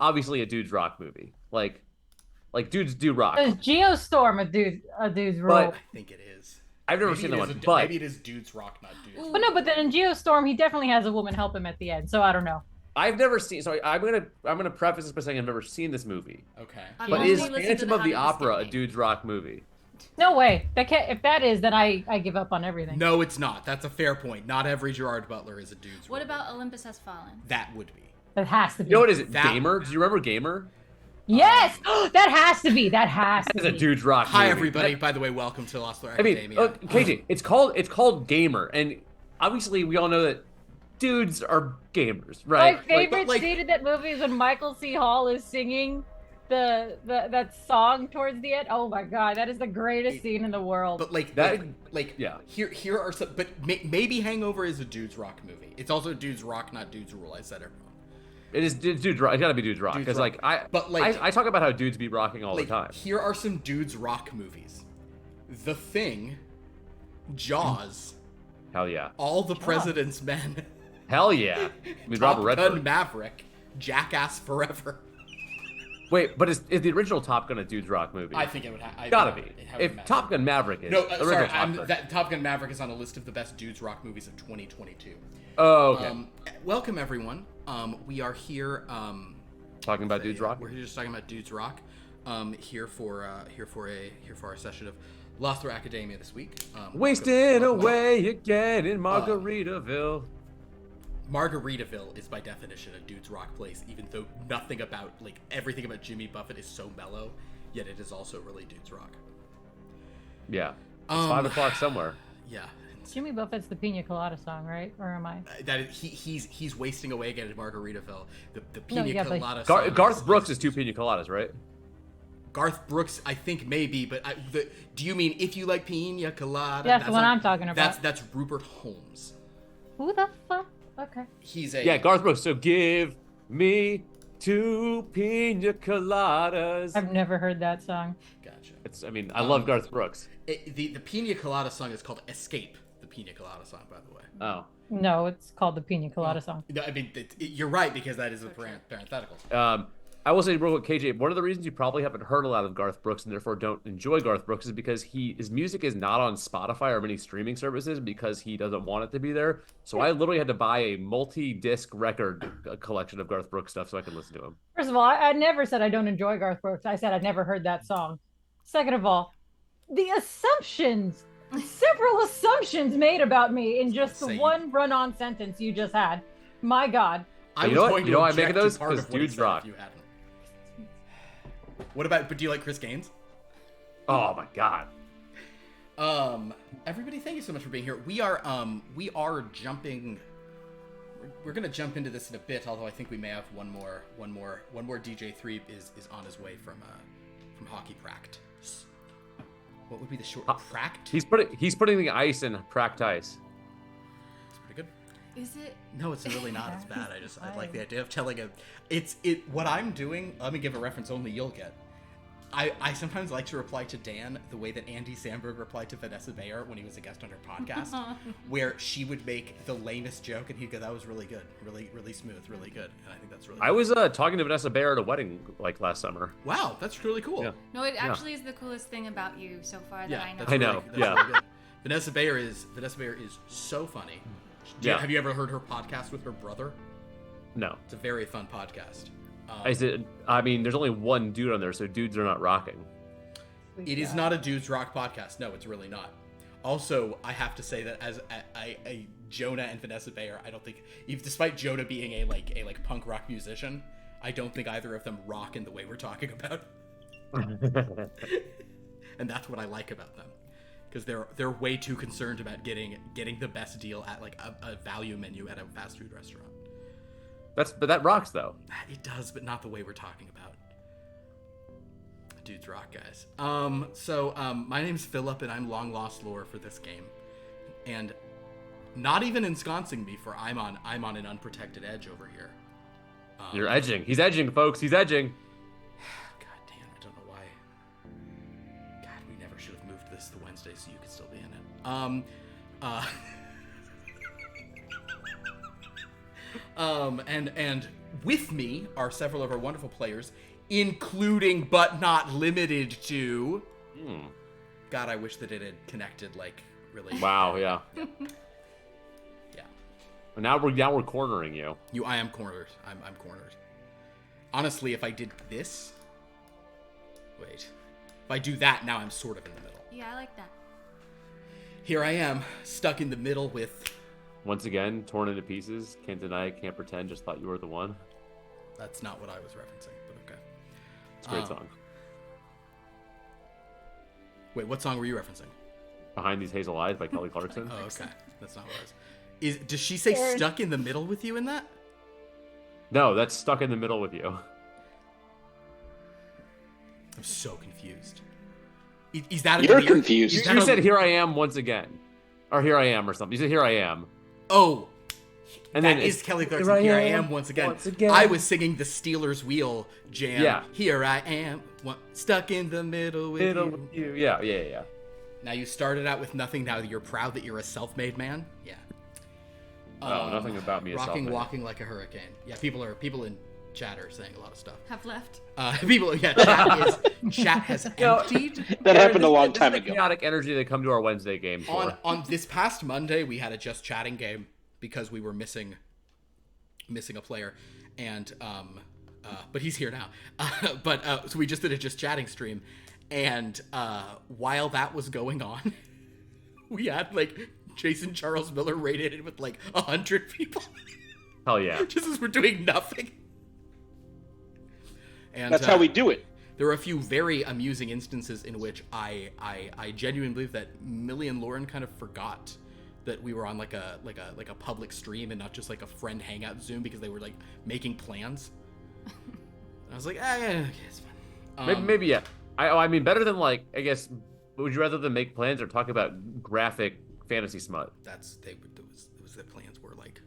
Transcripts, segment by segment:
obviously a dudes rock movie. Like dudes do rock. Is Geostorm a dude's role? But I think it is. I've never Maybe seen it the is one. But maybe it is dudes rock, not dudes. But no, but then in Geostorm, he definitely has a woman help him at the end. So I don't know. I've never seen. So I'm gonna preface this by saying I've never seen this movie. Okay. I've But only is listened to Phantom the of the How Did This Opera Get a Made? dudes rock movie? No way. That can't. If that is, then I give up on everything. No, it's not. That's a fair point. Not every Gerard Butler is a dude's What role. about Olympus Has Fallen? That would be. That has to be. You know what is it? That- Gamer? Do you remember Gamer? Yes, that has to be. That has to It's be. a dudes rock Hi, movie. everybody. By the way, welcome to Lost Lore I mean, Academia. KJ, it's called Gamer, and obviously we all know that dudes are gamers, right? My favorite like- scene in that movie is when Michael C. Hall is singing that song towards the end. Oh my god, that is the greatest scene in the world. But like That- like yeah. Here are some. But maybe Hangover is a dudes rock movie. It's also dudes rock, not dudes rule. I said it wrong. It is dudes rock. It's gotta be dudes rock Dudes because rock. like But, like- I talk about how dudes be rocking all Like the time. here are some dudes rock movies: The Thing, Jaws, Hell yeah, All the President's Men, hell yeah. I mean Top Robert Gun Redford. Maverick, Jackass Forever. Wait, but is the original Top Gun a dudes rock movie? I think it would have. Gotta be. If Top Gun Maverick is No, original sorry. Top Gun. That Top Gun Maverick is on a list of the best dudes rock movies of 2022. Oh, okay. Welcome everyone. We are here. Talking about dudes rock. We're just talking about dudes rock. Here for our session of Lost Lore Academia this week. Wasting away again in Margaritaville. Margaritaville is by definition a dudes rock place, even though nothing about everything about Jimmy Buffett is so mellow, yet it is also really dudes rock. Yeah, it's 5 o'clock somewhere. Yeah. Jimmy Buffett's the Pina Colada song, right? Or am I? That is, he's wasting away again at Margaritaville. The Pina yeah, but- Colada song Garth Brooks is 2 pina coladas, right? Garth Brooks, I think maybe, but do you mean if you like Pina Colada? That's the one I'm talking about. That's Rupert Holmes. Who the fuck? Okay. He's a Yeah, Garth Brooks. So give me 2 pina coladas. I've never heard that song. Gotcha. I love Garth Brooks. The Pina Colada song is called Escape. The Pina Colada song, by the way. Oh. No, it's called the Pina Colada song. No, I mean you're right because that is a parenthetical. I will say real quick, KJ, one of the reasons you probably haven't heard a lot of Garth Brooks and therefore don't enjoy Garth Brooks is because his music is not on Spotify or many streaming services because he doesn't want it to be there. So I literally had to buy a multi-disc record collection of Garth Brooks stuff so I could listen to him. First of all, I never said I don't enjoy Garth Brooks. I said I'd never heard that song. Second of all, the several assumptions made about me in just the Same. one run-on sentence you just had. My God. I You was know what- going you to know why I'm object making those? to part 'Cause of what he dudes said rock. if you hadn't. What about? But do you like Chris Gaines? Oh my god. Everybody, thank you so much for being here. We are jumping. We're gonna jump into this in a bit. Although I think we may have one more. DJ3 is on his way from hockey practice. What would be the short pract? He's putting the ice in cracked ice. It's pretty good. Is it? No, it's really not as bad. I like the idea of telling him. What I'm doing. Let me give a reference only you'll get. I sometimes like to reply to Dan the way that Andy Samberg replied to Vanessa Bayer when he was a guest on her podcast, where she would make the lamest joke and he'd go, "That was really good, really smooth, really good." And I think that's really. I was talking to Vanessa Bayer at a wedding last summer. Wow, that's really cool. Yeah. No, it actually is the coolest thing about you so far that I know. that's I know, That's yeah. really good. Vanessa Bayer is so funny. Yeah. Have you ever heard her podcast with her brother? No. It's a very fun podcast. There's only one dude on there, so dudes are not rocking. It is not a dudes rock podcast. No, it's really not. Also, I have to say that as a Jonah and Vanessa Bayer, I don't think, despite Jonah being a punk rock musician, I don't think either of them rock in the way we're talking about. And that's what I like about them, because they're way too concerned about getting the best deal at a value menu at a fast food restaurant. But that rocks though. It does, but not the way we're talking about. Dudes rock, guys. My name's Philip, and I'm long lost lore for this game, and not even ensconcing me, for I'm on an unprotected edge over here. You're edging. He's edging, folks. He's edging. God damn, I don't know why. God, we never should have moved this to Wednesday so you could still be in it. And with me are several of our wonderful players, including but not limited to. God, I wish that it had connected like really. Wow, yeah. Yeah. But now we're cornering you. I am cornered. I'm cornered. Honestly, if I did this, wait, if I do that, now I'm sort of in the middle. Yeah, I like that. Here I am, stuck in the middle with. Once again, torn into pieces. Can't deny, can't pretend. Just thought you were the one. That's not what I was referencing, but okay. It's a great song. Wait, what song were you referencing? Behind These Hazel Eyes by Kelly Clarkson. Oh, okay. That's not what I was. Does she say stuck in the middle with you in that? No, that's Stuck in the Middle with You. I'm so confused. Is that You're confused. You said "Here I Am" once again, or "Here I Am" or something. You said "Here I Am." Oh, and that then is Kelly Clarkson. Here I am once again. I was singing the Steelers Wheel jam. Yeah. Here I am, stuck in the middle with you. Yeah. Now you started out with nothing. Now you're proud that you're a self-made man. Yeah. Oh, nothing about me is rocking, self-made. walking like a hurricane. Yeah, people in chat are saying a lot of stuff. Have left. Chat has emptied. That happened a long time This is the ago. chaotic energy they come to our Wednesday game for. On this past Monday, we had a just chatting game because we were missing a player, and but he's here now. So we just did a just chatting stream, and while that was going on, we had like Jason Charles Miller rated it with like 100 people. Hell yeah! Just as we're doing nothing. And That's how we do it. There were a few very amusing instances in which I genuinely believe that Millie and Lauren kind of forgot that we were on like a public stream and not just like a friend hangout Zoom because they were like making plans. And I was like, yeah, okay, it's fine. Maybe yeah. I mean, better than like, I guess. Would you rather than make plans or talk about graphic fantasy smut? The plans were like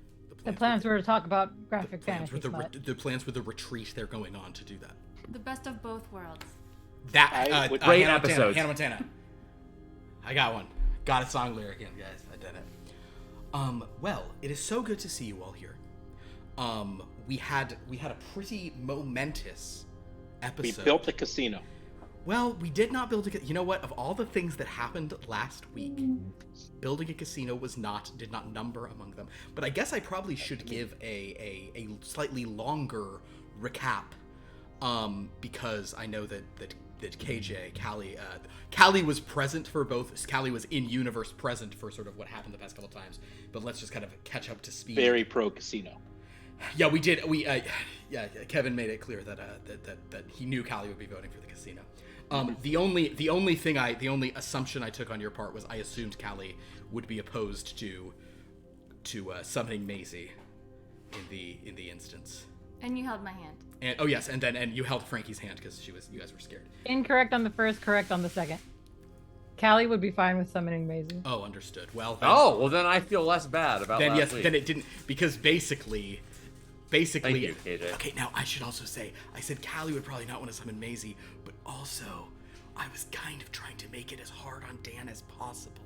The plans were to talk about graphic fantasy. the plans were the retreat they're going on to do that. The best of both worlds. Great episodes. Hannah Montana. I got one. Got a song lyric in, guys. I did it. Well, it is so good to see you all here. We had a pretty momentous episode. We built a casino. Well, we did not build a. You know what? Of all the things that happened last week, building a casino did not number among them. But I guess I probably should give a slightly longer recap, because I know that KJ Callie was present for both. Callie was in universe present for sort of what happened the past couple times. But let's just kind of catch up to speed. Very pro casino. Yeah, we did. Kevin made it clear that he knew Callie would be voting for the casino. The only assumption I took on your part was I assumed Callie would be opposed to summoning Maisie in the instance. And you held my hand. And oh yes, and you held Frankie's hand because you guys were scared. Incorrect on the first, correct on the second. Callie would be fine with summoning Maisie. Oh, understood. Well. Then I feel less bad about last week. Then it didn't, because basically. Thank you, KJ. Okay, now I should also say, I said Callie would probably not want to summon Maisie, but also I was kind of trying to make it as hard on Dan as possible.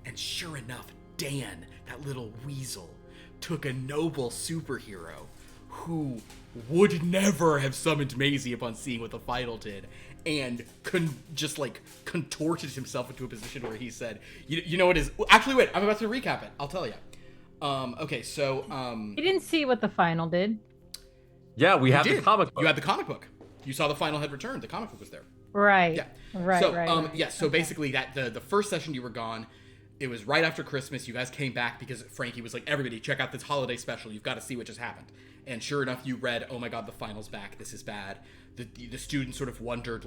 And sure enough, Dan, that little weasel, took a noble superhero who would never have summoned Maisie upon seeing what the final did, and just contorted himself into a position where he said, you know what is... Actually, wait, I'm about to recap it. I'll tell you. Okay, so... You didn't see what the final did. Yeah, we have the comic book. You had the comic book. You saw the final had returned. The comic book was there. Right. Yeah. Right, so, right. Yeah, so basically that the first session you were gone, it was right after Christmas. You guys came back because Frankie was like, everybody, check out this holiday special. You've got to see what just happened. And sure enough, you read, oh my god, the final's back. This is bad. The students sort of wondered,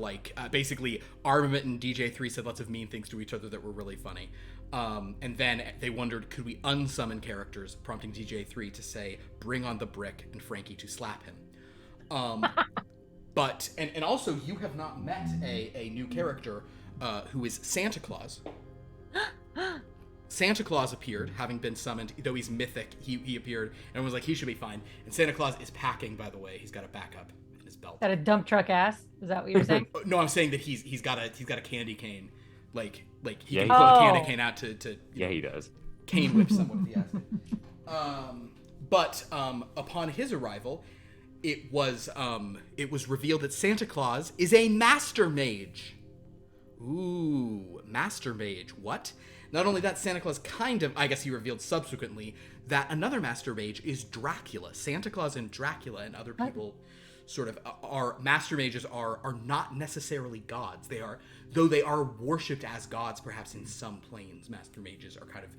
basically, Armament and DJ3 said lots of mean things to each other that were really funny. And then they wondered, could we unsummon characters, prompting DJ3 to say, bring on the brick, and Frankie to slap him. But, and also, you have not met a new character who is Santa Claus. Santa Claus appeared, having been summoned, though he's mythic, he appeared, and was like, he should be fine. And Santa Claus is packing, by the way. He's got a backup in his belt. Got a dump truck ass? Is that what you're saying? No, I'm saying that he's got a candy cane. Like he can Yeah, pull a candy cane out to Yeah, he does. cane whip someone if he has to. But upon his arrival, it was revealed that Santa Claus is a master mage. Ooh, master mage. What? Not only that, Santa Claus I guess he revealed subsequently that another master mage is Dracula. Santa Claus and Dracula and other people sort of are master mages are not necessarily gods. Though they are worshipped as gods, perhaps in some planes. Master mages are kind of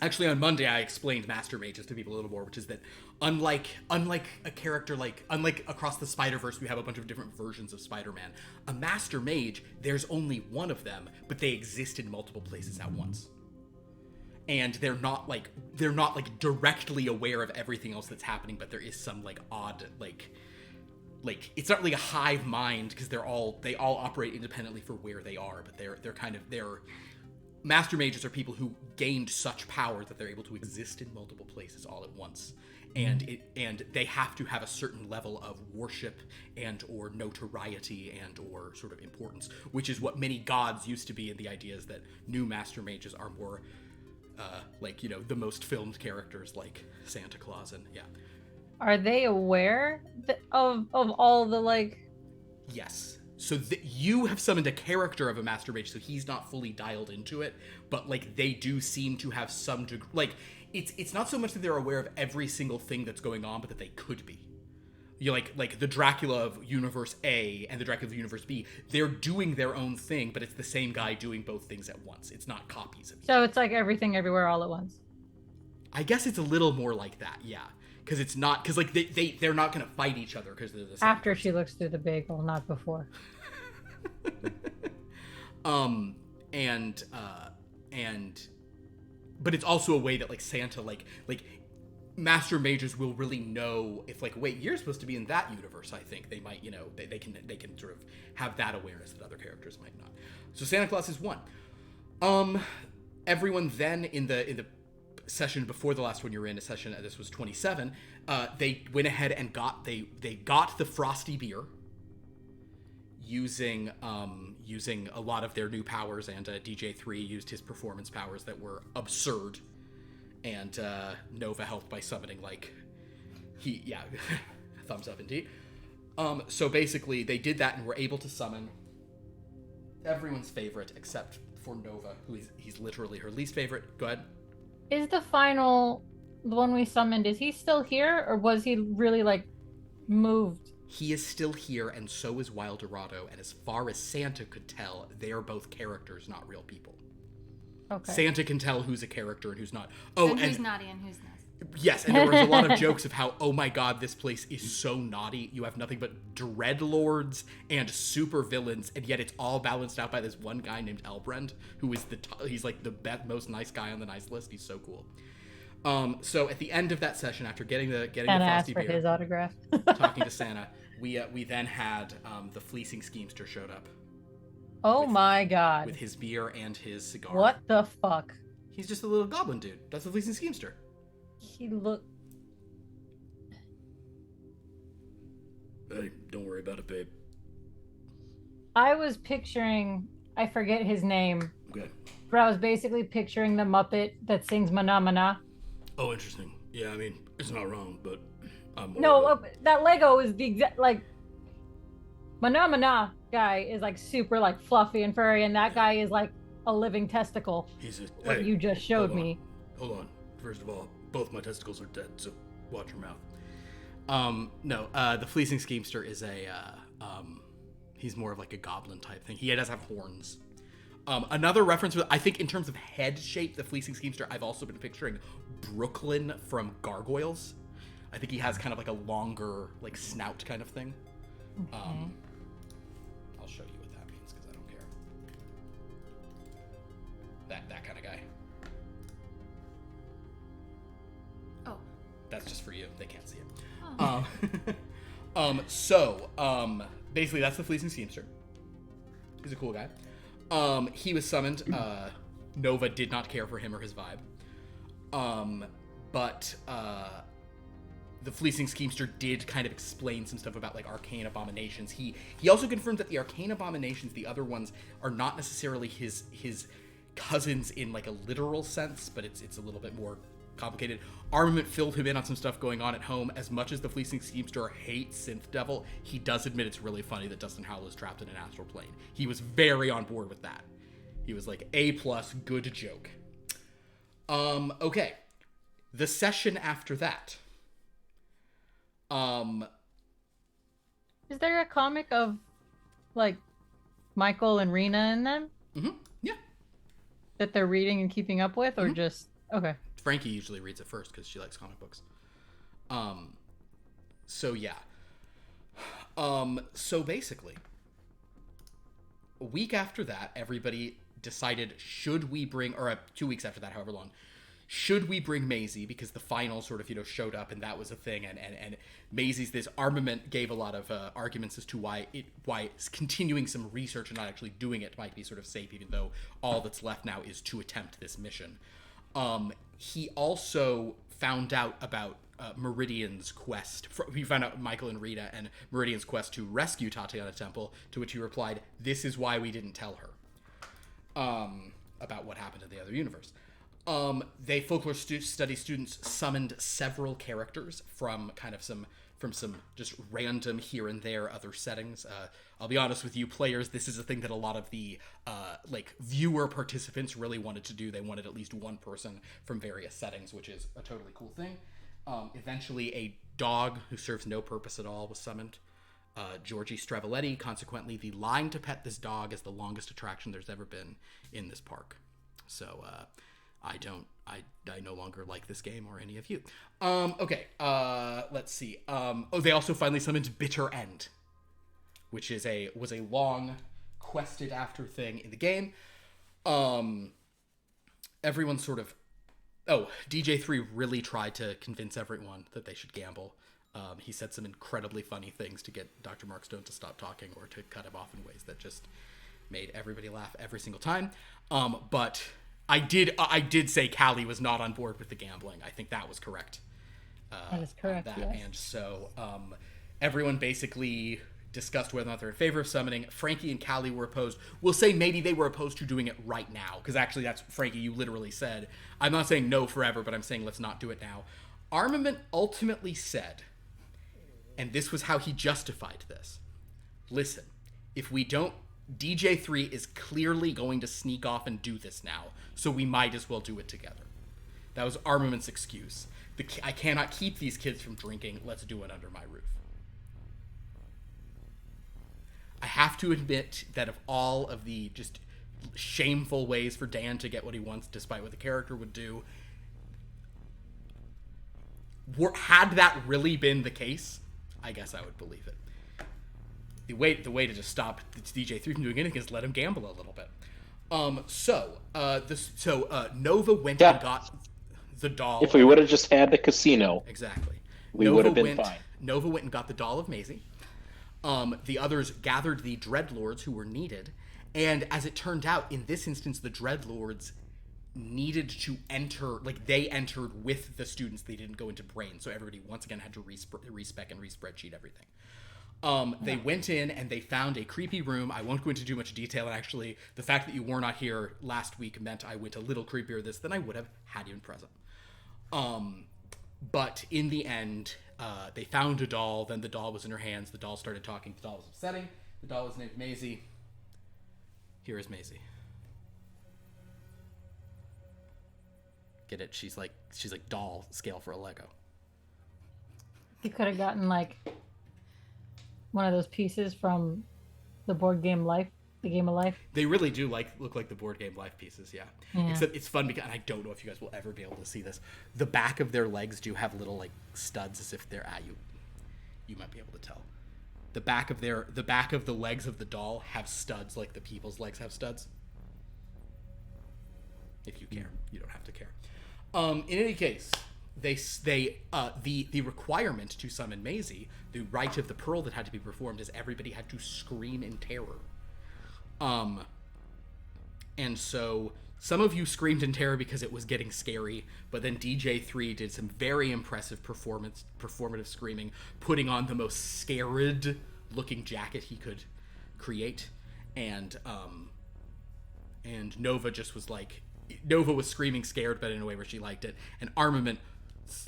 actually, on Monday, I explained master mages to people a little more, which is that unlike a character unlike across the Spider-Verse, we have a bunch of different versions of Spider-Man. A master mage, there's only one of them, but they exist in multiple places at once. And they're not directly aware of everything else that's happening, but there is some odd it's not really a hive mind, because they all operate independently for where they are, but they're master mages are people who gained such power that they're able to exist in multiple places all at once, and they have to have a certain level of worship and or notoriety and or sort of importance, which is what many gods used to be. And the idea is that new master mages are more the most filmed characters like Santa Claus, and yeah. Are they aware of all the Yes. So you have summoned a character of a master mage, so he's not fully dialed into it, but they do seem to have some degree. It's not so much that they're aware of every single thing that's going on, but that they could be. You like the Dracula of Universe A and the Dracula of Universe B. They're doing their own thing, but it's the same guy doing both things at once. It's not copies of each. So it's like everything everywhere all at once. I guess it's a little more like that, yeah. Because it's not, because they're not going to fight each other because they're the same After person. she looks through the bagel, not before. But it's also a way that Santa master mages will really know if wait, you're supposed to be in that universe. I think they might, they can sort of have that awareness that other characters might not. So Santa Claus is one. Everyone then in the session before the last one you were in, a session, this was 27, they went ahead and got the frosty beer using a lot of their new powers, and DJ3 used his performance powers that were absurd, and Nova helped by summoning thumbs up indeed. So basically they did that and were able to summon everyone's favorite except for Nova, who he's literally her least favorite. Go ahead. Is the one we summoned, is he still here, or was he really moved? He is still here, and so is Wildorado, and as far as Santa could tell, they are both characters, not real people. Okay. Santa can tell who's a character and who's not. And who's naughty and who's nice. Yes, and there was a lot of jokes of how, oh my god, this place is so naughty. You have nothing but dreadlords and super villains, and yet it's all balanced out by this one guy named Elbrand, who is he's the most nice guy on the nice list. He's so cool. So at the end of that session, after getting the frosty beer, his autograph, talking to Santa, we then had the fleecing schemester showed up. Oh my god! With his beer and his cigar. What the fuck? He's just a little goblin dude. That's the fleecing schemester. He looked. Hey, don't worry about it, babe. I was picturing, I forget his name, Okay. but I was basically picturing the Muppet that sings Mana Mana. Oh, interesting. Yeah, I mean, it's not wrong, but I'm more No, of that Lego is the exact, Mana Mana guy is super fluffy and furry, and that guy is a living testicle. He's a, What hey, you just showed hold on. me. Hold on. First of all, both my testicles are dead, so watch your mouth. No, the fleecing schemester is he's more of a goblin type thing. He does have horns. Another reference, I think in terms of head shape, the fleecing schemester, I've also been picturing Brooklyn from Gargoyles. I think he has kind of a longer, snout kind of thing. Okay. I'll show you what that means, because I don't care. That kind of guy. Oh. That's just for you. They can't see it. Oh. Basically that's the fleecing schemester. He's a cool guy. He was summoned. Nova did not care for him or his vibe. But the fleecing schemester did kind of explain some stuff about arcane abominations. He also confirmed that the arcane abominations, the other ones, are not necessarily his cousins in a literal sense, but it's a little bit more complicated. Armament filled him in on some stuff going on at home. As much as the Fleecing Schemester hates Synth Devil, he does admit it's really funny that Dustin Howell is trapped in an astral plane. He was very on board with that. He was like, A+, good joke. Okay. The session after that. Is there a comic of, like, Michael and Rena in them? Mm-hmm. Yeah. That they're reading and keeping up with, or just... Okay. Frankie usually reads it first because she likes comic books. So yeah. So basically, a week after that, everybody decided, should we bring, or 2 weeks after that, however long, should we bring Maisie, because the final sort of, showed up and that was a thing, and Maisie's, this armament gave a lot of arguments as to why continuing some research and not actually doing it might be sort of safe, even though all that's left now is to attempt this mission. He also found out about Meridian's quest. He found out Michael and Rita and Meridian's quest to rescue Tatiana Temple, to which he replied, "This is why we didn't tell her about what happened in the other universe." They folklore study students summoned several characters from some just random here and there other settings. I'll be honest with you, players, this is a thing that a lot of the viewer participants really wanted to do. They wanted at least one person from various settings, which is a totally cool thing. Eventually, a dog who serves no purpose at all was summoned. Georgie Strevaletti, consequently, the line to pet this dog is the longest attraction there's ever been in this park. So, I no longer like this game or any of you. Okay, let's see. They also finally summoned Bitter End, which was a long quested after thing in the game. Everyone sort of... DJ3 really tried to convince everyone that they should gamble. He said some incredibly funny things to get Dr. Mark Stone to stop talking or to cut him off in ways that just made everybody laugh every single time. But I did say Callie was not on board with the gambling. I think that was correct. That is correct, yes. And so everyone basically discussed whether or not they're in favor of summoning. Frankie and Callie were opposed. We'll say maybe they were opposed to doing it right now, because actually that's, Frankie, you literally said, I'm not saying no forever, but I'm saying let's not do it now. Armament ultimately said, and this was how he justified this, listen, if we don't, DJ3 is clearly going to sneak off and do this now, so we might as well do it together. That was Armament's excuse. I cannot keep these kids from drinking, let's do it under my roof. I have to admit that of all of the just shameful ways for Dan to get what he wants, despite what the character would do, had that really been the case, I guess I would believe it. The way to just stop DJ3 from doing anything is let him gamble a little bit. Nova went and got the doll. If we would have just had the casino, exactly, we would have been fine. Nova went and got the doll of Maisie. The others gathered the Dreadlords who were needed, and as it turned out, in this instance, the Dreadlords needed to enter, they entered with the students. They didn't go into Brain, so everybody once again had to respec and re-spreadsheet everything. They went in and they found a creepy room. I won't go into too much detail, and actually, the fact that you were not here last week meant I went a little creepier this than I would have had you been present. But in the end, they found a doll, then the doll was in her hands, the doll started talking, the doll was upsetting, the doll was named Maisie. Here is Maisie. Get it? She's like doll scale for a Lego. You could have gotten one of those pieces from the board game Life, the Game of Life. They really do look like the board game Life pieces, yeah. Except it's fun because, and I don't know if you guys will ever be able to see this, the back of their legs do have little studs as if they're you might be able to tell. The back of the legs of the doll have studs like the people's legs have studs. If you care, you don't have to care. In any case, the requirement to summon Maisie, the rite of the pearl that had to be performed, is everybody had to scream in terror. And so some of you screamed in terror because it was getting scary, but then DJ3 did some very impressive performative screaming, putting on the most scared looking jacket he could create, and Nova just was Nova was screaming scared, but in a way where she liked it. And Armament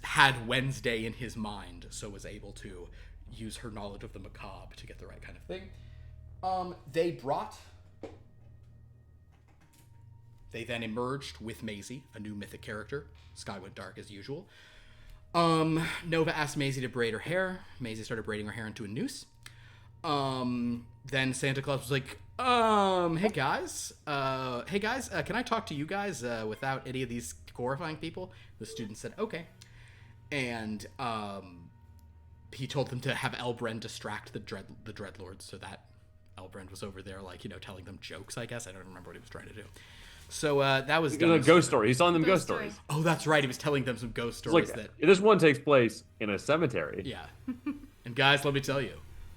had Wednesday in his mind, so was able to use her knowledge of the macabre to get the right kind of thing. They then emerged with Maisie, a new mythic character. Sky went dark as usual. Nova asked Maisie to braid her hair. Maisie started braiding her hair into a noose. Then Santa Claus was like, hey guys, can I talk to you guys without any of these horrifying people? The student said, okay. And he told them to have Elbrand distract the Dreadlords, so that Elbrand was over there, like, telling them jokes, I guess. I don't remember what he was trying to do. So that was a ghost story. He's telling them ghost stories. Oh, that's right. He was telling them some ghost stories. This one takes place in a cemetery. Yeah. And guys, let me tell you,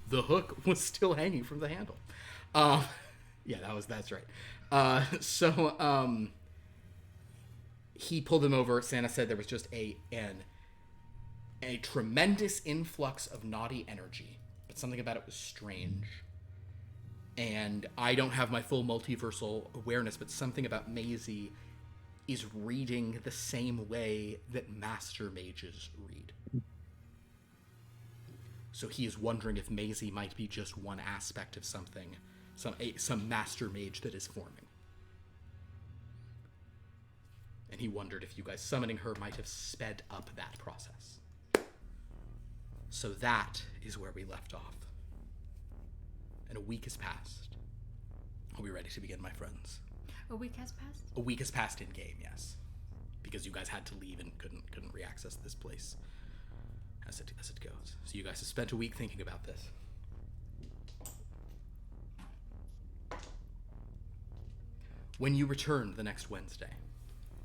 the hook was still hanging from the handle. Yeah, that's right. He pulled them over. Santa said there was just a tremendous influx of naughty energy, but something about it was strange. And I don't have my full multiversal awareness, but something about Maisie is reading the same way that master mages read. So he is wondering if Maisie might be just one aspect of something, some master mage that is forming. And he wondered if you guys summoning her might have sped up that process. So that is where we left off. And a week has passed. Are we ready to begin, my friends? A week has passed? A week has passed in game, yes. Because you guys had to leave and couldn't re-access this place as it goes. So you guys have spent a week thinking about this. When you return the next Wednesday,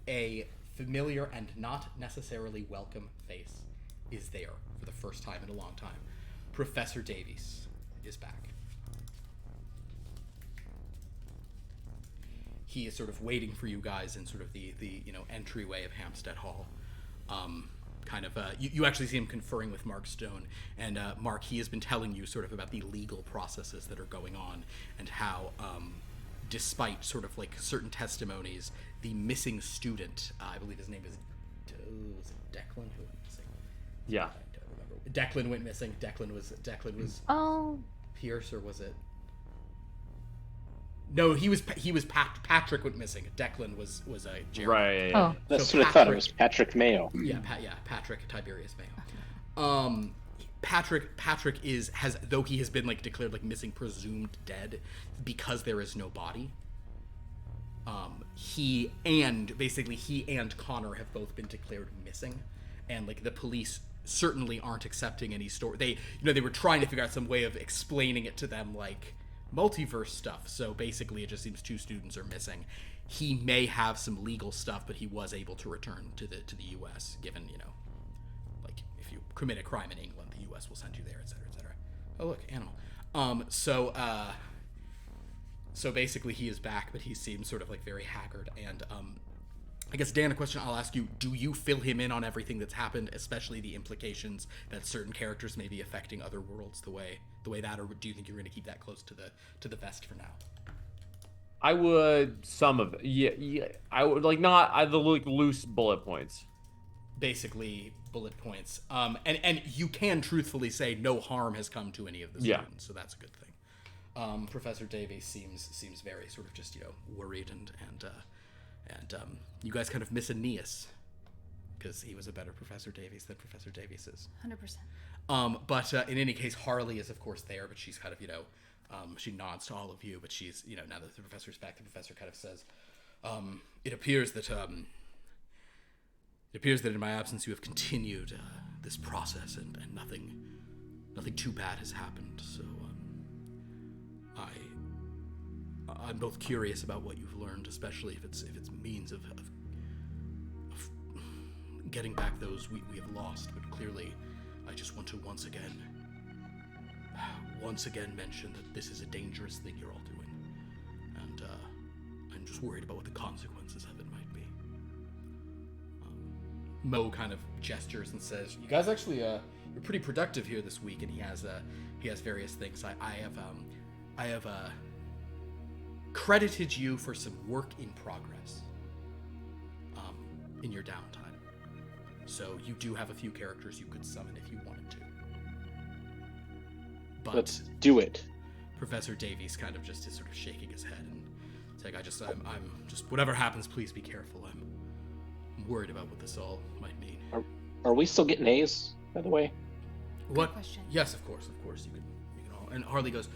a familiar and not necessarily welcome face is there for the first time in a long time. Professor Davies is back. He is sort of waiting for you guys in sort of the entryway of Hampstead Hall. You actually see him conferring with Mark Stone. And Mark, he has been telling you sort of about the legal processes that are going on and how, despite sort of like certain testimonies, the missing student, I believe his name is Declan, who went missing? Yeah. I don't remember. Declan went missing. Declan was Oh. Pierce, or was it? No, he was Patrick went missing. Declan was a Jerry. Right. Yeah. Oh. That's So what I thought. It was Patrick Mayo. Yeah, Patrick Tiberius Mayo. Patrick has though he has been like declared like missing, presumed dead because there is no body. He and Connor have both been declared missing, and like the police certainly aren't accepting any story. They were trying to figure out some way of explaining it to them, like multiverse stuff. So basically it just seems two students are missing. He may have some legal stuff, but he was able to return to the US, given, like if you commit a crime in England, the US will send you there, etc., etc. Oh look, animal. So basically he is back, but he seems sort of like very haggard. And I guess, Dan, a question I'll ask you: do you fill him in on everything that's happened, especially the implications that certain characters may be affecting other worlds the way that, or do you think you're going to keep that close to the vest for now? I would some of it. Yeah. I would like not the loose bullet points. Basically, bullet points. And you can truthfully say no harm has come to any of the students, so that's a good thing. Professor Davies seems very sort of just worried and you guys kind of miss Aeneas because he was a better Professor Davies than Professor Davies is. 100%. But in any case, Harley is of course there, but she's kind of she nods to all of you, but she's now that the professor's back, the professor kind of says, it appears that in my absence you have continued this process and nothing too bad has happened. So I'm both curious about what you've learned, especially if it's means of getting back those we have lost. But clearly, I just want to once again mention that this is a dangerous thing you're all doing, and I'm just worried about what the consequences of it might be. Mo kind of gestures and says, "You guys actually you're pretty productive here this week," and he has various things. I have credited you for some work in progress. in your downtime. So you do have a few characters you could summon if you wanted to. But Let's do it. Professor Davies kind of just is sort of shaking his head and it's like, I'm just, whatever happens, please be careful. I'm worried about what this all might mean. Are we still getting A's, by the way? What? question. Yes, of course, you can all. And Harley goes,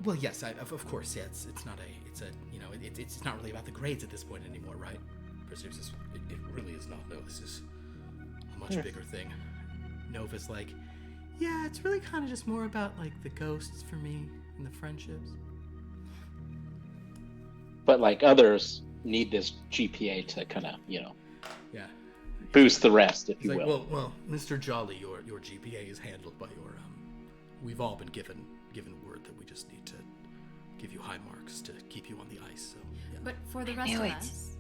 well, yes, of course, yeah, it's not it's not really about the grades at this point anymore, right? Professor says, it really is not. No, this is a much bigger thing. Nova's like, yeah, it's really kind of just more about like the ghosts for me and the friendships. But like others need this GPA to kind of, Yeah. boost the rest, if He's you like, will. well, Mr. Jolly, your GPA is handled by your we've all been given word that we just need to give you high marks to keep you on the ice. So, yeah. But for the rest of us,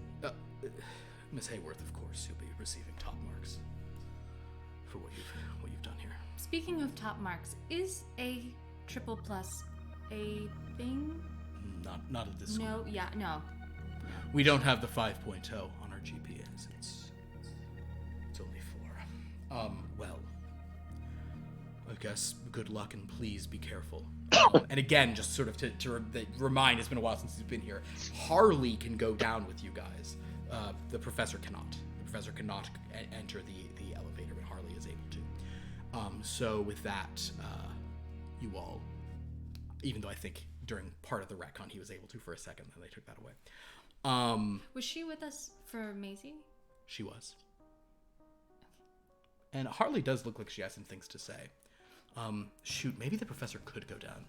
Miss Hayworth, of course, you'll be receiving top marks for what you've done here. speaking of top marks, is a triple plus a thing? Not at this school. No, yeah, no. We don't have the 5.0 on our GPAs. It's only 4. Well, I guess good luck and please be careful. And again, just sort of to remind, it's been a while since he's been here. Harley can go down with you guys. The professor cannot. The professor cannot enter the elevator, but Harley is able to. So with that, you all, even though I think during part of the retcon he was able to for a second, then they took that away. Was she with us for Maisie? She was. And Harley does look like she has some things to say. Shoot, maybe the professor could go down.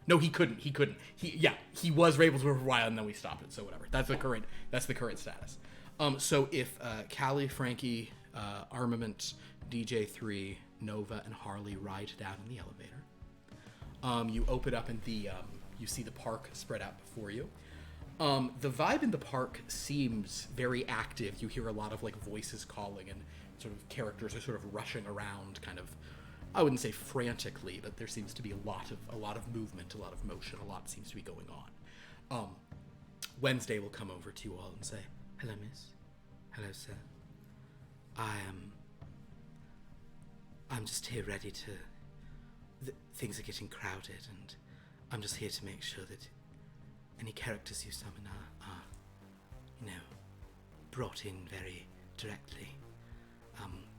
No, he couldn't. He was able to for a while, and then we stopped it. So whatever. That's the current status. So if Callie, Frankie, Armament, DJ3, Nova, and Harley ride down in the elevator, you open up and you see the park spread out before you. The vibe in the park seems very active. You hear a lot of like voices calling and sort of characters are sort of rushing around, kind of. I wouldn't say frantically, but there seems to be a lot of movement, a lot of motion, a lot seems to be going on. Wednesday will come over to you all and say, "Hello, miss. Hello, sir. I'm just here ready to. Things are getting crowded, and I'm just here to make sure that any characters you summon are brought in very directly.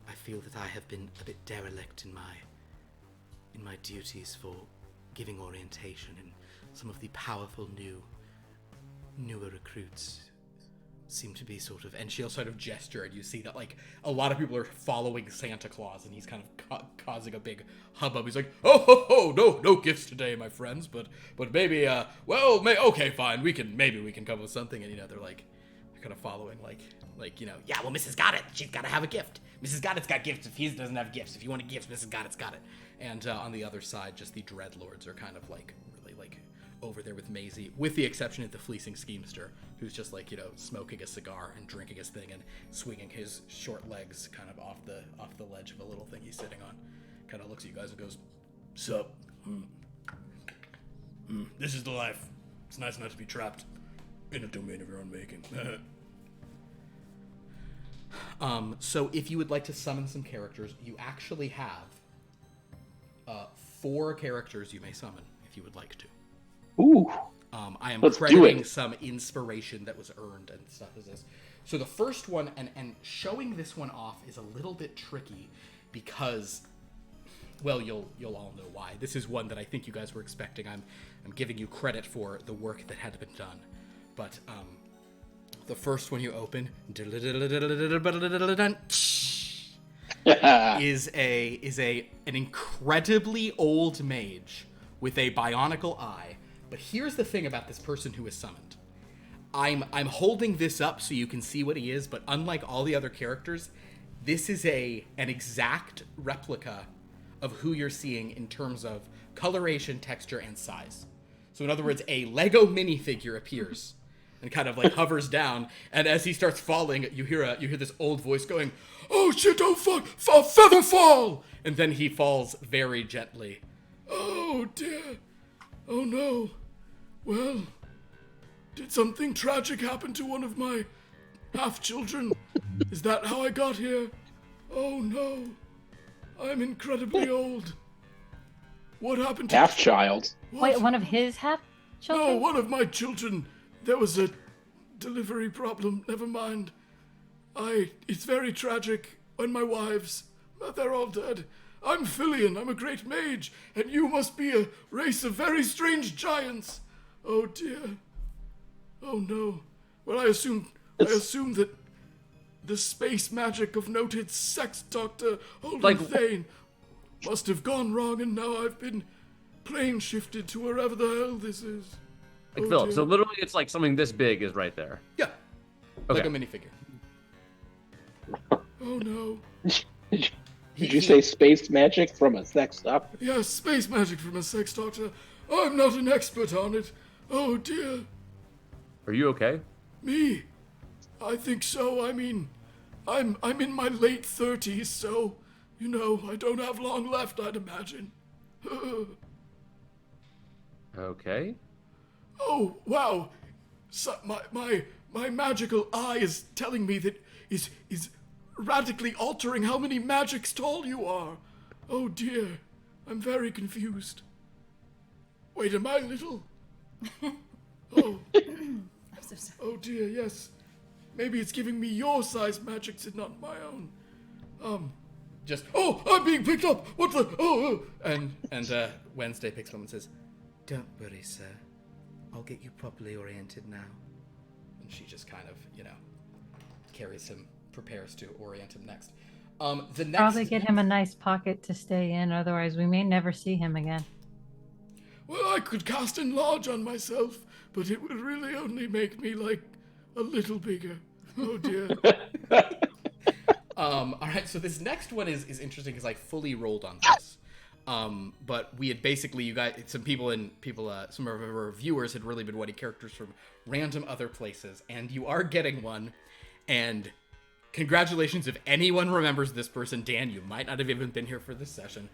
I feel that I have been a bit derelict in my duties for giving orientation, and some of the powerful newer recruits seem to be sort of, and she'll sort of gesture, and you see that like a lot of people are following Santa Claus, and he's kind of causing a big hubbub. He's like, oh, no gifts today, my friends, but maybe, okay, fine, we can come up with something, and they're kind of following yeah, well, Mrs. Goddard, she's got to have a gift. Mrs. Goddard's got gifts if he doesn't have gifts. If you want a gift, Mrs. Goddard's got it. And on the other side, just the Dreadlords are kind of really over there with Maisie, with the exception of the Fleecing Schemester, who's just smoking a cigar and drinking his thing and swinging his short legs kind of off the ledge of a little thing he's sitting on. Kind of looks at you guys and goes, "Sup? This is the life. It's nice not to be trapped in a domain of your own making." So if you would like to summon some characters, you actually have 4 characters you may summon if you would like to. Ooh. I am Let's crediting some inspiration that was earned and stuff as this. So the first one, and showing this one off is a little bit tricky because, well, you'll all know why. This is one that I think you guys were expecting. I'm giving you credit for the work that had been done, but the first one you open is an incredibly old mage with a bionicle eye. But here's the thing about this person who is summoned. I'm holding this up so you can see what he is, but unlike all the other characters, this is an exact replica of who you're seeing in terms of coloration, texture, and size. So in other words, a Lego minifigure appears and kind of hovers down, and as he starts falling, you hear this old voice going, "Oh shit, don't fall, feather fall!" And then he falls very gently. "Oh dear, oh no, well, did something tragic happen to one of my half children? Is that how I got here? Oh no. I'm incredibly old. What happened to Half child. What? Wait, one of his half No, children? one of my children. There was a delivery problem. Never mind. It's very tragic. And my wives, they're all dead. I'm Filian. I'm a great mage, and you must be a race of very strange giants. Oh dear. Oh no. Well, I assume that the space magic of noted sex doctor Holden Thane must have gone wrong, and now I've been plane shifted to wherever the hell this is. Like Oh, Philip, dear. so literally it's like something this big is right there. Yeah. Like Okay. a minifigure. Oh no. Did you say space magic from a sex doctor? Yes, space magic from a sex doctor. I'm not an expert on it. Oh dear. Are you okay? Me? I think so. I mean, I'm in my late 30s, so, I don't have long left, I'd imagine. Okay. Oh, wow. So, my magical eye is telling me that is radically altering how many magics tall you are. Oh dear. I'm very confused. Wait, am I little? Oh. I'm so sorry. Oh dear, yes. Maybe it's giving me your size magics and not my own. Oh, I'm being picked up! What the? Oh! And Wednesday picks him up and says, "Don't worry, sir. I'll get you properly oriented now." And she just kind of, carries him, prepares to orient him next. The next. Probably get him a nice pocket to stay in, otherwise we may never see him again. Well, I could cast enlarge on myself, but it would really only make me, like, a little bigger. Oh dear. All right, so this next one is interesting because I fully rolled on this. But we had basically, you guys, some of our viewers had really been wanting characters from random other places, and you are getting one. And congratulations, if anyone remembers this person, Dan, you might not have even been here for this session.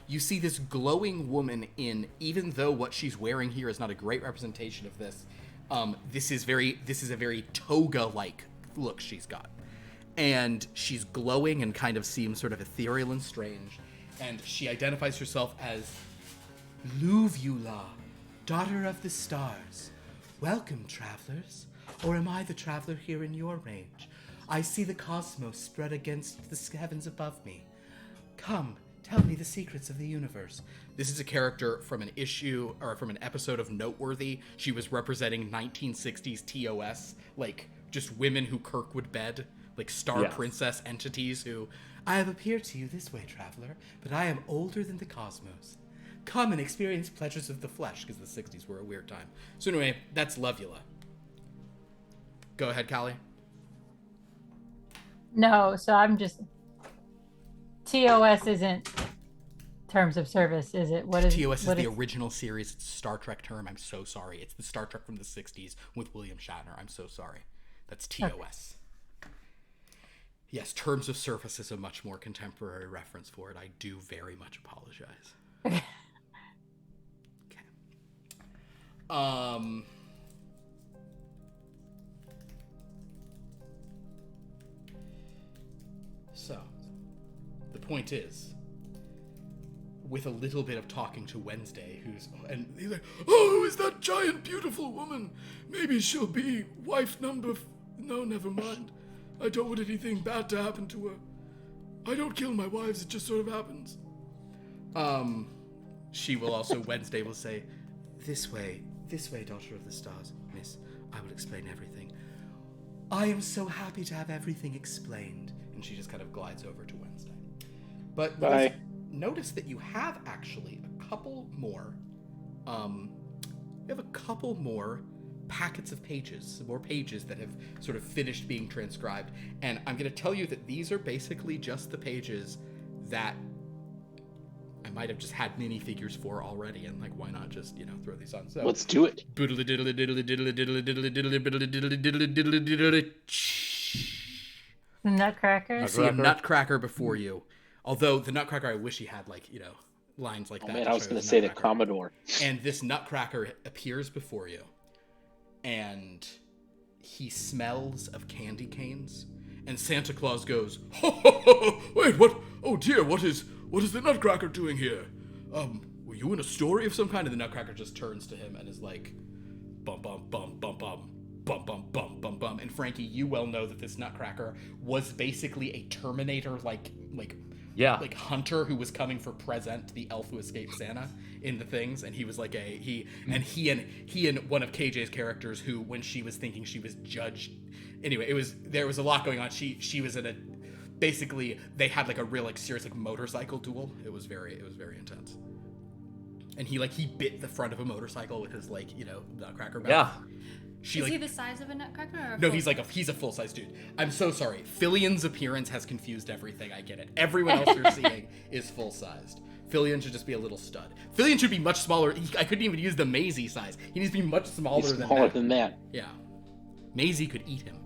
You see this glowing woman even though what she's wearing here is not a great representation of this. This is a very toga-like look she's got. And she's glowing and kind of seems sort of ethereal and strange. And she identifies herself as Luvula, daughter of the stars. Welcome, travelers. Or am I the traveler here in your range? I see the cosmos spread against the heavens above me. Come, tell me the secrets of the universe. This is a character from an issue, or from an episode of Noteworthy. She was representing 1960s TOS, like, just women who Kirkwood bed, like star princess entities who, I have appeared to you this way, traveler, but I am older than the cosmos. Come and experience pleasures of the flesh, because the 60s were a weird time. So anyway, that's Lovula. Go ahead, Callie. No, so I'm just... TOS isn't terms of service, is it? What is TOS is what the original series. It's a Star Trek term. I'm so sorry. It's the Star Trek from the 60s with William Shatner. I'm so sorry. That's TOS. Okay. Yes, terms of service is a much more contemporary reference for it. I do very much apologize. Okay. So, the point is, with a little bit of talking to Wednesday, And he's like, oh, who is that giant, beautiful woman? Maybe she'll be wife number... No, never mind. I don't want anything bad to happen to her. I don't kill my wives, it just sort of happens. she will also, Wednesday will say, this way, daughter of the stars, miss, I will explain everything. I am so happy to have everything explained. And she just kind of glides over to Wednesday. But notice that you have actually a couple more, packets of pages, more pages that have sort of finished being transcribed. And I'm going to tell you that these are basically just the pages that I might have just had minifigures for already, and like, why not just, throw these on? So Let's do it. The Nutcracker? You see a Nutcracker before you. Although the Nutcracker, I wish he had lines like that. Man, I was going to say the Commodore. And this Nutcracker appears before you. and he smells of candy canes. And Santa Claus goes, Ho, ho, ho, ho. Wait, what? Oh dear, what is the Nutcracker doing here? Were you in a story of some kind? And the Nutcracker just turns to him and is like, bum, bum, bum, bum, bum. Bum, bum, bum, bum, bum. And Frankie, you well know that this Nutcracker was basically a Terminator, like hunter who was coming for Present, the elf who escaped Santa in the things. And he was like he and one of KJ's characters who, when she was thinking she was judged. Anyway, there was a lot going on. She was in basically they had like a real like serious like motorcycle duel. It was very intense. And he bit the front of a motorcycle with his Nutcracker bat. Yeah. Is he the size of a Nutcracker? Or No, he's a full-size dude. I'm so sorry. Fillion's appearance has confused everything. I get it. Everyone else you're seeing is full-sized. Fillion should just be a little stud. Fillion should be much smaller. I couldn't even use the Maisie size. He needs to be much smaller than that. Yeah. Maisie could eat him.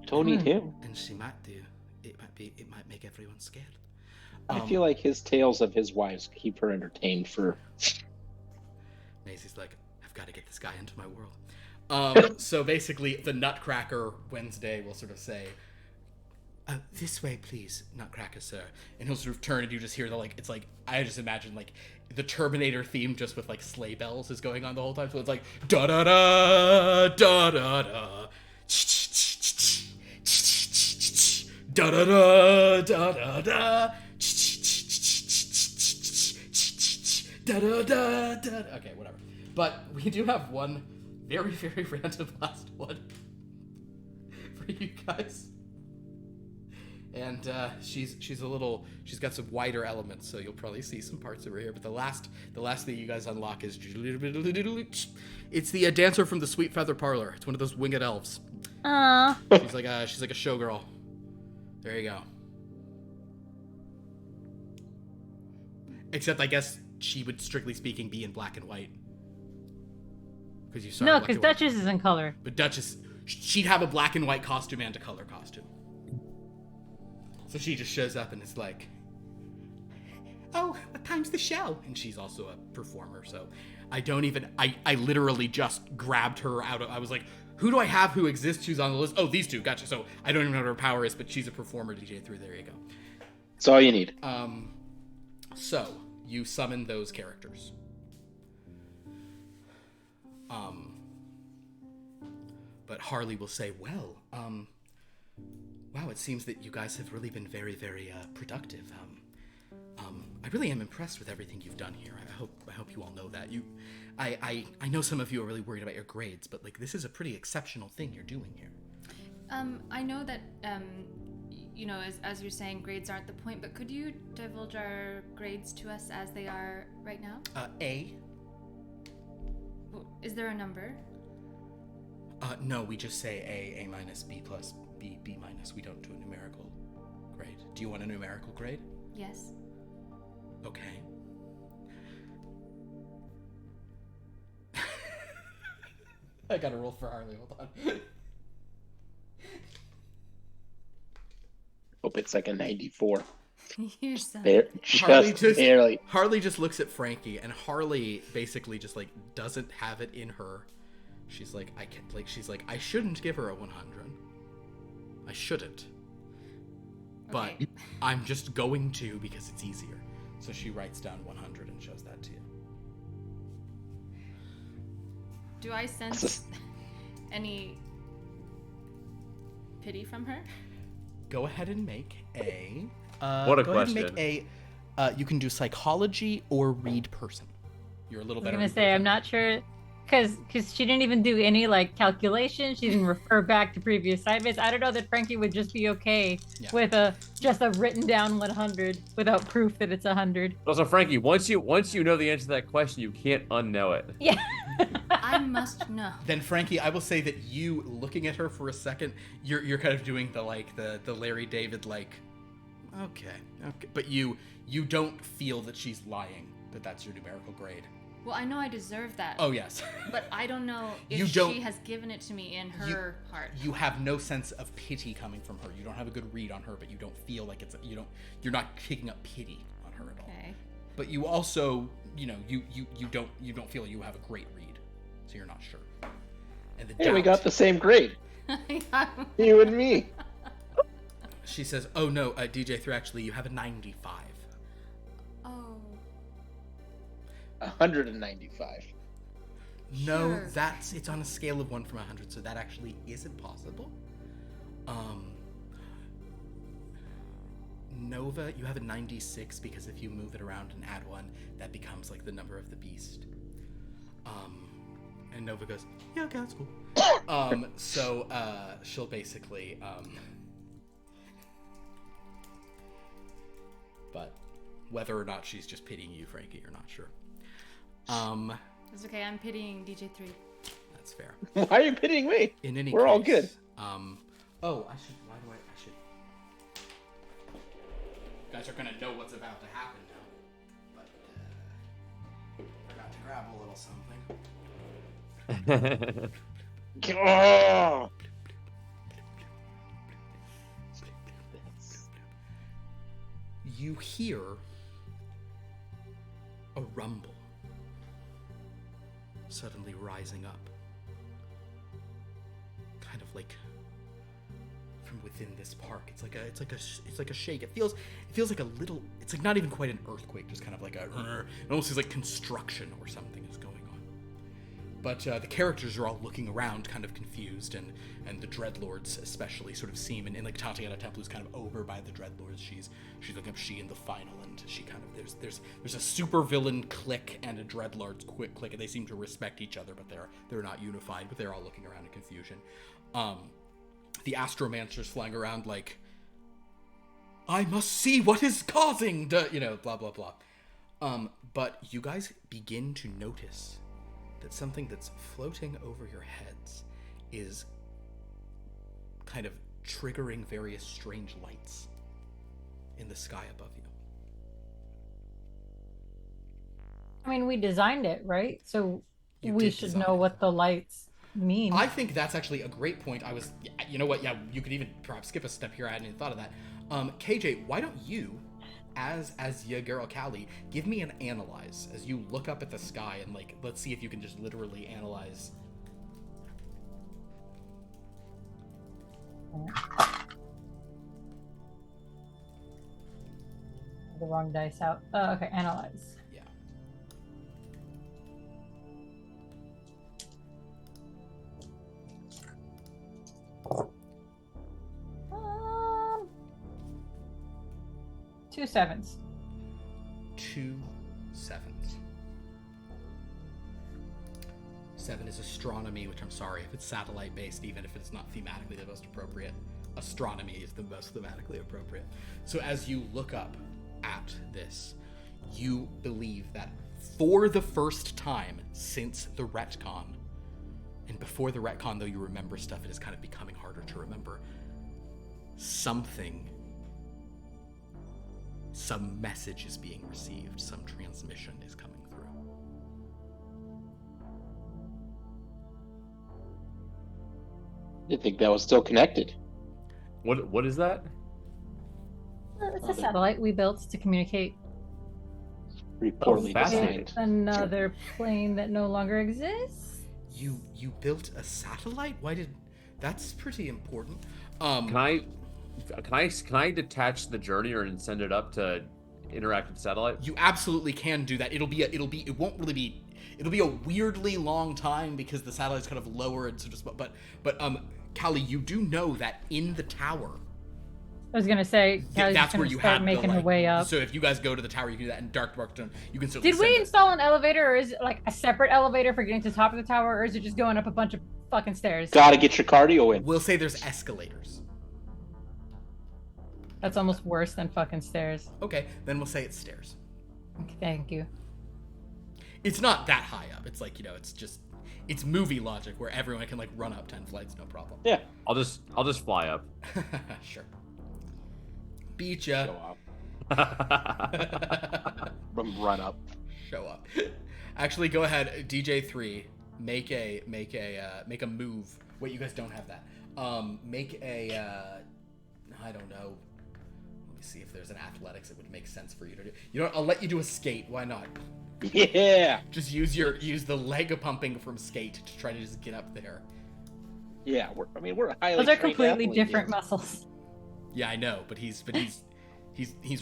Don't eat him. And she might do. It might make everyone scared. I feel like his tales of his wives keep her entertained for... Maisie's like, I've got to get this guy into my world. So basically, the Nutcracker Wednesday will sort of say, this way, please, Nutcracker, sir. And he'll sort of turn and you just hear I just imagine the Terminator theme just with sleigh bells is going on the whole time. So it's like, da-da-da, da-da-da, da-da-da, da-da-da, da-da-da. Okay, whatever. But we do have one very, very random last one for you guys. And she's got some wider elements, so you'll probably see some parts over here. But the last thing you guys unlock is it's the dancer from the Sweet Feather Parlor. It's one of those winged elves. She's like a showgirl. There you go. Except I guess she would, strictly speaking, be in black and white. Because you saw. No, because Duchess is in color. But Duchess, she'd have a black and white costume and a color costume. So she just shows up and is like, oh, what time's the show? And she's also a performer, so I literally just grabbed her out of, I was like, who do I have who exists who's on the list? Oh, these two, gotcha. So I don't even know what her power is, but she's a performer DJ through, there you go. That's all you need. So you summon those characters. But Harley will say, well, wow, it seems that you guys have really been very, very productive. I really am impressed with everything you've done here. I hope you all know that. I know some of you are really worried about your grades, but this is a pretty exceptional thing you're doing here. I know that as you're saying, grades aren't the point, but could you divulge our grades to us as they are right now? A. Is there a number? No, we just say A minus, B plus, B minus. We don't do a numerical grade. Do you want a numerical grade? Yes. Okay. I gotta roll for Harley. Hold on. Hope it's like a 94. You're so... Barely. Harley just looks at Frankie, and Harley basically just doesn't have it in her. She's like, I shouldn't give her a 100. I shouldn't. But Okay. I'm just going to because it's easier. So she writes down 100 and shows that to you. Do I sense any pity from her? Go ahead and make a... What a go question. Ahead and make a... you can do psychology or read person. You're a little better. I'm gonna say I'm not sure, because she didn't even do any calculation. She didn't refer back to previous assignments. I don't know that Frankie would just be okay with just a written down 100 without proof that it's 100. Also, Frankie, once you know the answer to that question, you can't unknow it. Yeah. I must know. Then Frankie, I will say that you looking at her for a second, you're kind of doing the Larry David okay, but you don't feel that she's lying, that that's your numerical grade. Well, I know I deserve that. Oh yes. But I don't know if she has given it to me in her heart. You have no sense of pity coming from her. You don't have a good read on her, but you don't feel like you're not picking up pity on her at all. Okay. But you also, you don't feel you have a great read, so you're not sure. And the Hey, we doubt. got the same grade. Yeah. You and me. She says, "Oh no, DJ3, actually, you have a 95." Oh. 195. No, Sure. it's on a scale of 1 from 100, so that actually isn't possible. Nova, you have a 96 because if you move it around and add 1, that becomes like the number of the beast. And Nova goes, "Yeah, okay, that's cool." So she'll basically but whether or not she's just pitying you, Frankie, you're not sure. It's okay. I'm pitying DJ3. That's fair. Why are you pitying me? In any We're case, all good. I should. You guys are gonna know what's about to happen now. But forgot to grab a little something. Oh! You hear a rumble suddenly rising up, kind of like from within this park. It's like a shake. It feels like a little. It's like not even quite an earthquake, just kind of like a. It almost feels like construction or something is going on. But the characters are all looking around, kind of confused, and the Dreadlords especially sort of seem, and like Tatiana Temple is kind of over by the Dreadlords. She's looking up. She in the final, and she kind of there's a super villain clique and a Dreadlords quick clique, and they seem to respect each other, but they're not unified. But they're all looking around in confusion. The Astromancer's flying around like, "I must see what is causing the blah blah blah." But you guys begin to notice that something that's floating over your heads is kind of triggering various strange lights in the sky above you. I mean, we designed it, right? So You we did should design know it. what the lights mean. I think that's actually a great point. You know what? Yeah, you could even perhaps skip a step here. I hadn't even thought of that. KJ, why don't you, as your girl Callie, give me an analyze as you look up at the sky and like, let's see if you can just literally analyze. The wrong dice out. Okay, analyze. Yeah. Um, 2 sevens. 2 sevens. 7 is astronomy, which I'm sorry if it's satellite based, even if it's not thematically the most appropriate. Astronomy is the most thematically appropriate. So as you look up at this, you believe that for the first time since the retcon, and before the retcon, though you remember stuff, it is kind of becoming harder to remember. Some message is being received, some transmission is coming through. I think that was still connected. What is that? It's a satellite we built to communicate Pretty poorly fascinating. designed. another plane that no longer exists. You built a satellite? That's pretty important. Can I detach the journeyer and send it up to interact with the satellite? You absolutely can do that. It'll be a weirdly long time because the satellite's kind of lower and sort of, but Callie, you do know that in the tower, I was gonna say, Callie's that's just where gonna you start had making the, her way up. So if you guys go to the tower, you can do that. In Dark Barkstone, you can still. Did we send it. install an elevator, or is it like a separate elevator for getting to the top of the tower, or is it just going up a bunch of fucking stairs? Gotta get your cardio in. We'll say there's escalators. That's almost worse than fucking stairs. Okay, then we'll say it's stairs. Okay, thank you. It's not that high up. It's like, it's movie logic where everyone can like run up 10 flights, no problem. Yeah. I'll just fly up. Sure. Beat ya. Show up. Run up. Show up. Actually, go ahead, DJ3. Make a move. Wait, you guys don't have that. Make a. I don't know. Let me see if there's an athletics that would make sense for you to do. You know what? I'll let you do a skate. Why not? Yeah. Just use the leg pumping from skate to try to just get up there. Yeah, we're highly Those are trained completely athletes. different muscles. Yeah, I know, but he's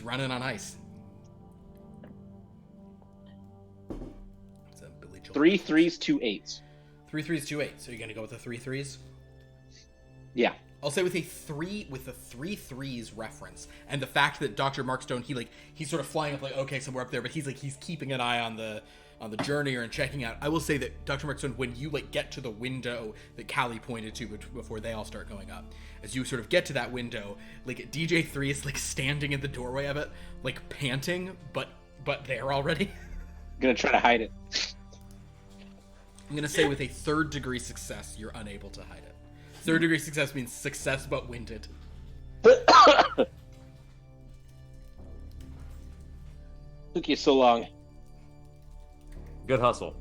running on ice. It's a Billy Joel. 3 3s, 2 8s. 3 3s, 2 8s. So you're gonna go with the 3 3s? Yeah. I'll say with the 3 3s reference, and the fact that Dr. Markstone, he's sort of flying up like, okay, somewhere up there, but he's keeping an eye on the journeyer and checking out. I will say that Dr. Markstone, when you like get to the window that Callie pointed to before they all start going up, as you sort of get to that window, like DJ3 is like standing in the doorway of it, like panting, but there already. I'm gonna try to hide it. I'm gonna say with a 3rd degree success, you're unable to hide it. 3rd degree success means success but winded. Took you so long. Good hustle.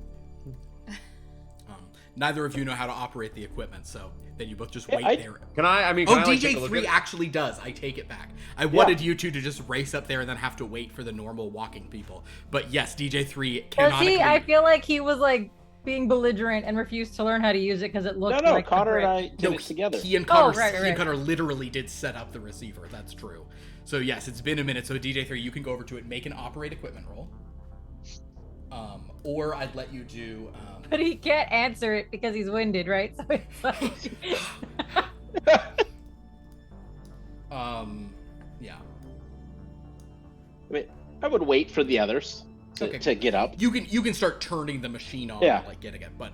Neither of you know how to operate the equipment, so then you both just wait there. Can I Oh, can I, like, take a look DJ3 at it? actually does. I take it back. I wanted you two to just race up there and then have to wait for the normal walking people. But yes, DJ3 canonically... I feel like he was like being belligerent and refused to learn how to use it because it looked No, like Connor the and brick. I did it together. He and Connor, right. he and Connor literally did set up the receiver. That's true. So yes, it's been a minute. So DJ3, you can go over to it, make an operate equipment roll. Or I'd let you do... But he can't answer it because he's winded, right? So it's like... yeah. I mean, I would wait for the others to get up. You can start turning the machine on, Yeah. like getting it. But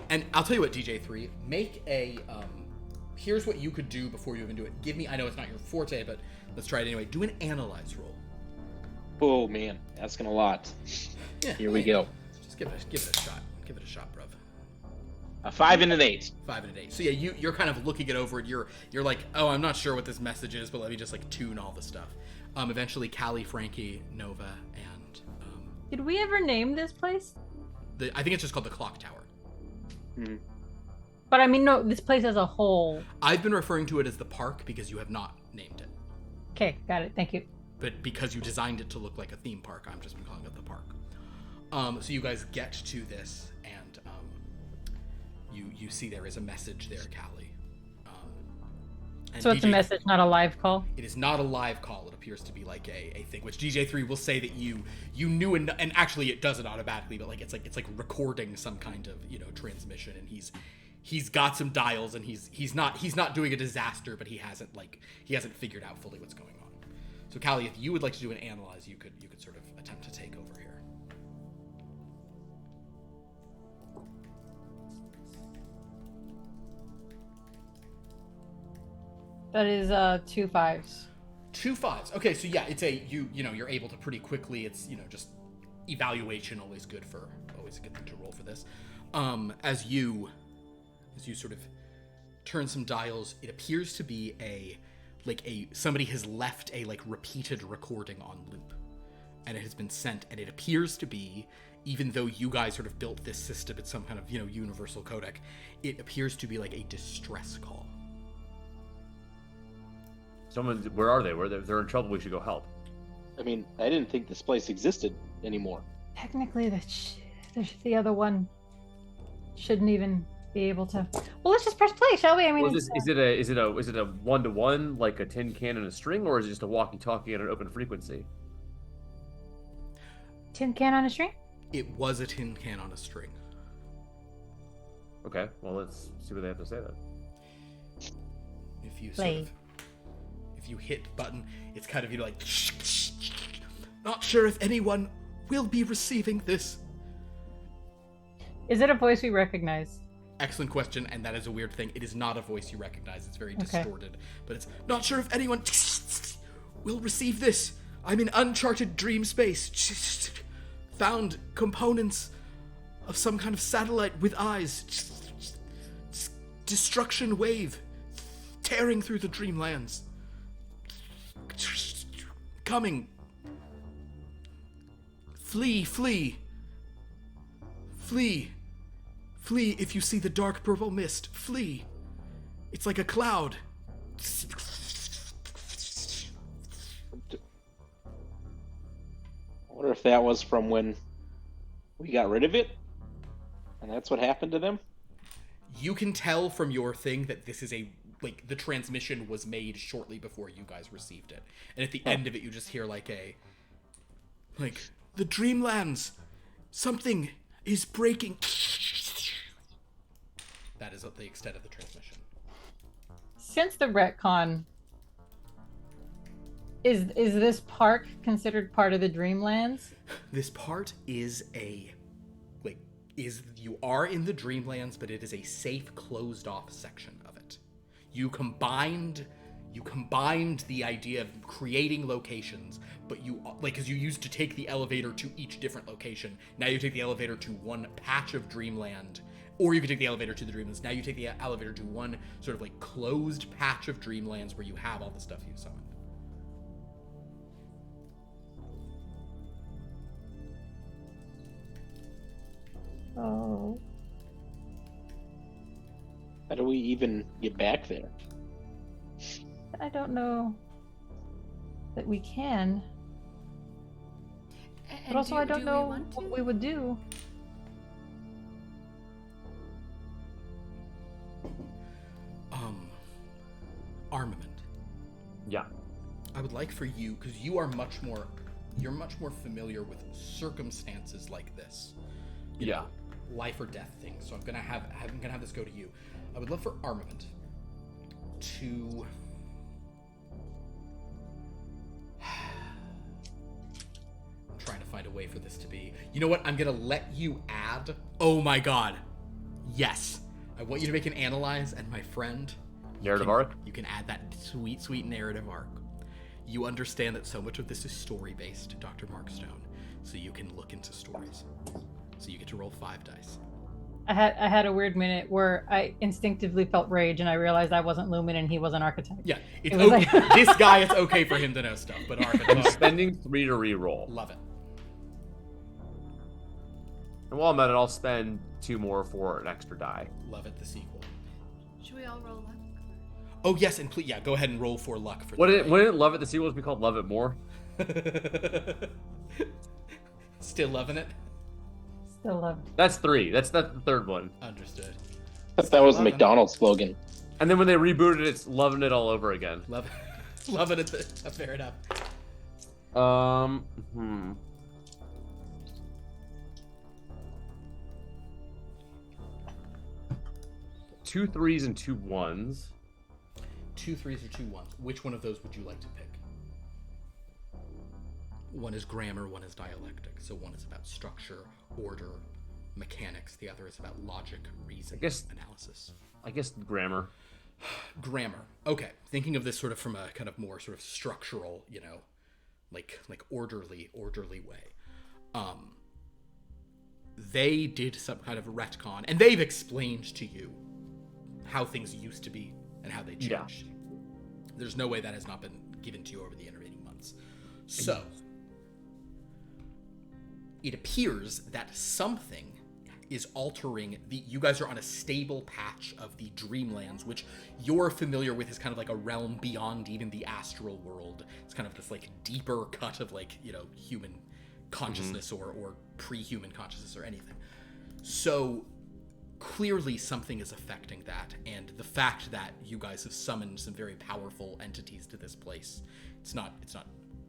and I'll tell you what, DJ3, make a here's what you could do before you even do it. Give me, I know it's not your forte, but let's try it anyway. Do an analyze roll. Oh man, asking a lot. Yeah, Here we go. Just give it a shot. Give it a shot, bruv. A 5 and an 8. 5 and an 8. So yeah, you're kind of looking it over, and you're like, oh, I'm not sure what this message is, but let me just like tune all the stuff. Eventually, Callie, Frankie, Nova, and Did we ever name this place? I think it's just called the Clock Tower. Mm-hmm. But I mean, no, this place as a whole. I've been referring to it as the park because you have not named it. Okay, got it. Thank you. But because you designed it to look like a theme park, I've just been calling it the park. So you guys get to this, and you see there is a message there, Callie. And So it's a DJ message, not a live call? It is not a live call. It appears to be like a thing, which DJ3 will say that you knew, and actually it does it automatically, but like it's like recording some kind of transmission, and he's got some dials, and he's not doing a disaster, but he hasn't figured out fully what's going on. So Callie, if you would like to do an analyze, you could sort of attempt to take over here. That is 2 5s. 2 5s. Okay, so yeah, it's you're able to pretty quickly. It's just evaluation, always a good thing to roll for this. As you sort of turn some dials, it appears to be somebody has left a repeated recording on loop, and it has been sent, and it appears to be, even though you guys sort of built this system, it's some kind of universal codec, it appears to be like a distress call. Where are they? They're in trouble. We should go help. I mean, I didn't think this place existed anymore. Technically, the other one shouldn't even be able to. Well, let's just press play, shall we? I mean, Is it a 1-to-1 like a tin can and a string, or is it just a walkie-talkie and an open frequency? tin can on a string? It was a tin can on a string. Okay, well let's see what they have to say then. If you Play. if you hit button, it's kind of like not sure if anyone will be receiving this. Is it a voice we recognize? Excellent question, and that is a weird thing. It is not a voice you recognize. It's very Okay. distorted, but it's not sure if anyone will receive this. I'm in uncharted dream space. Found components of some kind of satellite with eyes. Destruction wave tearing through the dreamlands. Coming. Flee, flee. Flee. Flee if you see the dark purple mist. Flee. It's like a cloud. I wonder if that was from when we got rid of it, and that's what happened to them. You can tell from your thing that this is the transmission was made shortly before you guys received it. And at the end of it, you just hear the Dreamlands, something is breaking. That is the extent of the transmission. Since the retcon, is this park considered part of the Dreamlands? This part is you are in the Dreamlands, but it is a safe, closed-off section of it. You combined the idea of creating locations, but because you used to take the elevator to each different location. Now you take the elevator to one patch of Dreamland, or you can take the elevator to the Dreamlands. Now you take the elevator to one sort of closed patch of Dreamlands where you have all the stuff you summoned. Oh. How do we even get back there? I don't know that we can. But also, I don't know what we would do. Armament. Yeah. I would like for you, because you're much more familiar with circumstances like this. You know, life or death things. So I'm gonna have this go to you. I would love for Armament to I'm trying to find a way for this to be. You know what? I'm gonna let you add. Oh my god. Yes. I want you to make an analyze, and my friend, narrative arc. You can add that sweet narrative arc. You understand that so much of this is story-based, Dr. Markstone, so you can look into stories. So you get to roll 5 dice. I had a weird minute where I instinctively felt rage, and I realized I wasn't Lumen and he was an architect. Yeah, it was this guy, it's okay for him to know stuff, but I'm architect. spending 3 to reroll. Love it. And while I'm at it, I'll spend 2 more for an extra die. Love it, the sequel. Should we all roll luck? Oh yes, and please, go ahead and roll for luck for. Wouldn't Love It the sequel be called Love It More? Still loving it. Still love. That's 3. That's the third one. Understood. That was the McDonald's slogan. And then when they rebooted it, it's loving it all over again. Loving it. Fair enough. 2 3s and 2 1s. 2 3s or 2 1s. Which one of those would you like to pick? One is grammar, one is dialectic. So one is about structure, order, mechanics. The other is about logic, reason, analysis. I guess grammar. Grammar. Okay. Thinking of this sort of from a kind of more sort of structural, like orderly way. They did some kind of retcon, and they've explained to you how things used to be and how they changed. Yeah. There's no way that has not been given to you over the intervening months. So, it appears that something is altering you guys are on a stable patch of the Dreamlands, which you're familiar with as kind of like a realm beyond even the astral world. It's kind of this deeper cut of human consciousness or pre-human consciousness or anything. So clearly something is affecting that, and the fact that you guys have summoned some very powerful entities to this place, it's not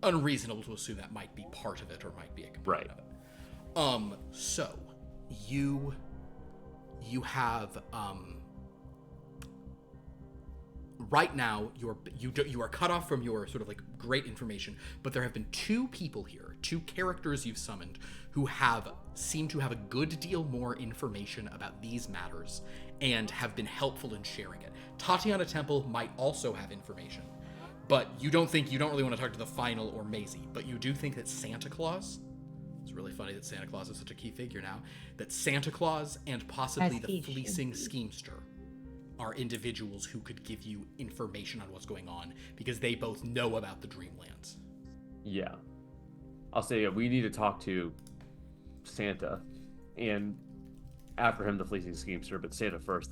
unreasonable to assume that might be part of it or might be a component of it. So you have right now you are cut off from your sort of great information, but there have been 2 people here, 2 characters you've summoned who seem to have a good deal more information about these matters and have been helpful in sharing it. Tatiana Temple might also have information, but you don't really want to talk to the Final or Maisie, but you do think that Santa Claus, it's really funny that Santa Claus is such a key figure now, that Santa Claus and possibly the Fleecing Schemester are individuals who could give you information on what's going on, because they both know about the Dreamlands. Yeah. I'll say we need to talk to Santa, and after him the Fleecing Schemester, but Santa first.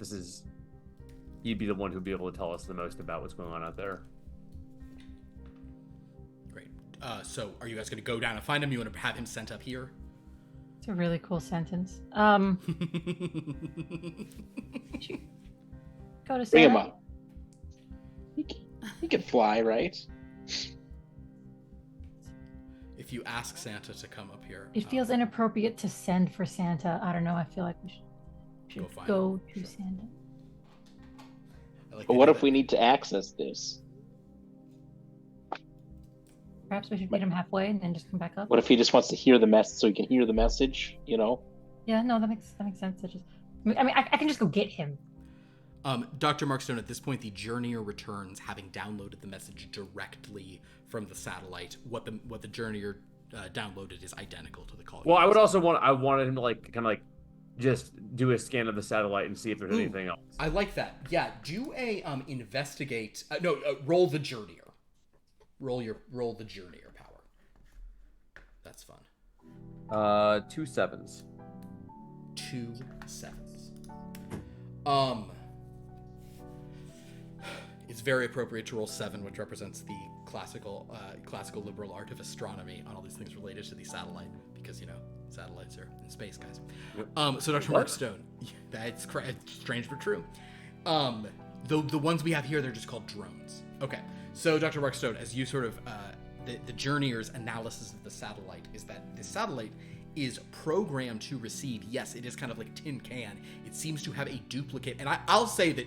He'd be the one who'd be able to tell us the most about what's going on out there. Great. So are you guys going to go down and find him? You want to have him sent up here? It's a really cool sentence. Go to Bring him Santa. up. He can fly, right? If you ask Santa to come up here, It feels inappropriate to send for Santa. I don't know. I feel like we should find go him. to Sure. Santa. I like But the what idea if we need to access this? Perhaps we should meet him halfway and then just come back up. What if he just wants to hear the message so he can hear the message? You know? Yeah, no, that makes sense. I can just go get him. Dr. Markstone, at this point, the journeyer returns, having downloaded the message directly from the satellite. What the journeyer downloaded is identical to the call. Well, I wanted him to like kind of like just do a scan of the satellite and see if there's anything else. I like that. Yeah, do a investigate. Roll the journeyer. Roll the journeyer power. That's fun. 2 7s. 2 7s. It's very appropriate to roll 7, which represents the classical liberal art of astronomy on all these things related to the satellite, because satellites are in space, guys. Yep. So Dr. Mark Stone, that's strange but true. The ones we have here, they're just called drones. Okay, so Dr. Mark Stone, as you sort of the journeyer's analysis of the satellite is that the satellite is programmed to receive. Yes, it is kind of like tin can. It seems to have a duplicate, and I'll say that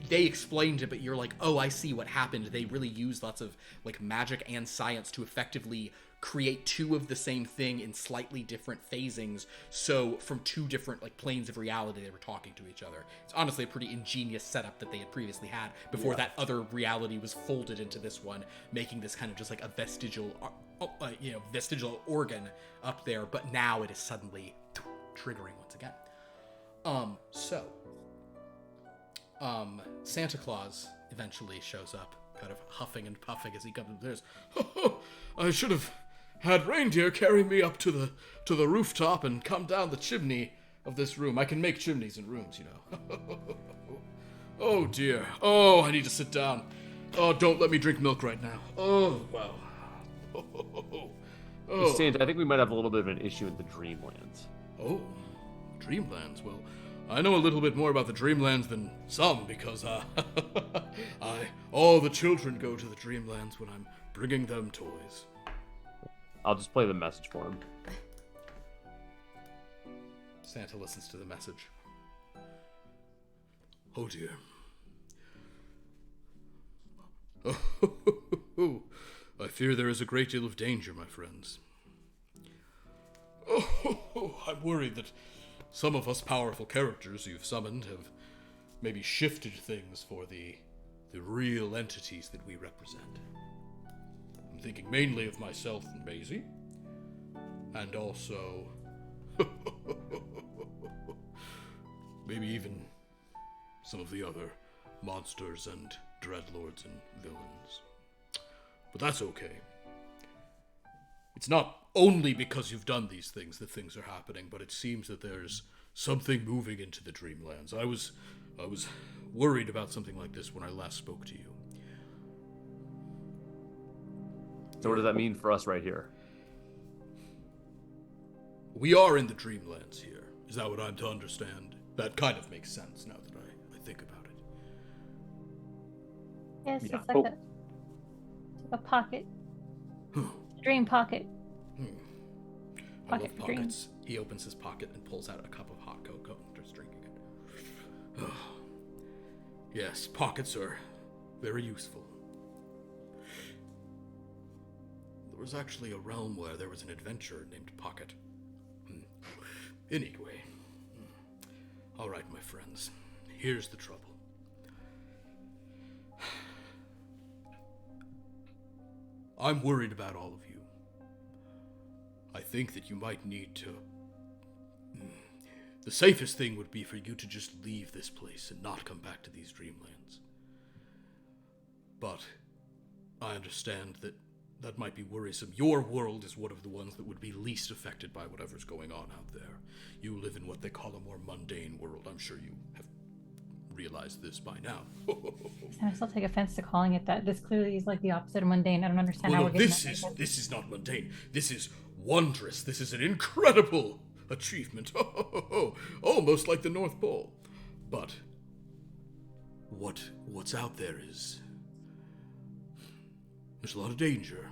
they explained it, but you're like, oh, I see what happened. They really used lots of like magic and science to effectively create 2 of the same thing in slightly different phasings. So from 2 different like planes of reality, they were talking to each other. It's honestly a pretty ingenious setup that they had previously had before that other reality was folded into this one, making this kind of just like a vestigial organ up there. But now it is suddenly triggering once again. Santa Claus eventually shows up, kind of huffing and puffing as he comes upstairs. I should have had reindeer carry me up to the rooftop and come down the chimney of this room. I can make chimneys in rooms, you know. Oh dear. Oh, I need to sit down. Oh, don't let me drink milk right now. Oh, wow. Oh. Santa, I think we might have a little bit of an issue in the Dreamlands. Oh, Dreamlands. Well, I know a little bit more about the Dreamlands than some because all the children go to the Dreamlands when I'm bringing them toys. I'll just play the message for him. Santa listens to the message. Oh dear. Oh, I fear there is a great deal of danger, my friends. Oh, I'm worried that some of us powerful characters you've summoned have maybe shifted things for the real entities that we represent. I'm thinking mainly of myself and Maisie, and also maybe even some of the other monsters and dreadlords and villains. But that's okay. It's not only because you've done these things that things are happening, but it seems that there's something moving into the Dreamlands. I was worried about something like this when I last spoke to you. So what does that mean for us right here? We are in the Dreamlands here. Is that what I'm to understand? That kind of makes sense now that I think about it. Yes, Yeah. it's like a pocket. Dream pocket. I Pocket love for dreams. pockets. He opens his pocket and pulls out a cup of hot cocoa and starts drinking it. Yes, pockets are very useful. There was actually a realm where there was an adventurer named Pocket. Anyway. All right, my friends. Here's the trouble. I'm worried about all of you. I think that you might need to... The safest thing would be for you to just leave this place and not come back to these Dreamlands. But I understand that that might be worrisome. Your world is one of the ones that would be least affected by whatever's going on out there. You live in what they call a more mundane world. I'm sure you have realized this by now. I still take offense to calling it that. This clearly is like the opposite of mundane. I don't understand how No, we're getting this that. is not mundane. This is wondrous. This is an incredible achievement. Almost like the North Pole. But what's out there is... There's a lot of danger.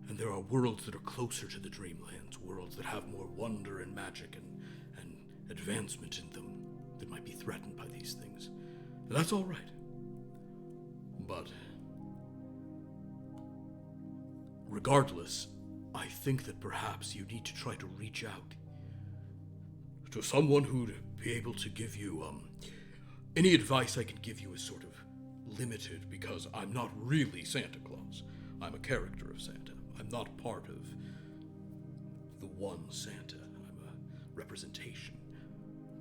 And there are worlds that are closer to the Dreamlands, worlds that have more wonder and magic and advancement in them that might be threatened by these things. And that's all right. But regardless, I think that perhaps you need to try to reach out to someone who'd be able to give you, any advice I can give you is sort of limited because I'm not really Santa Claus. I'm a character of Santa. I'm not part of the one Santa. I'm a representation.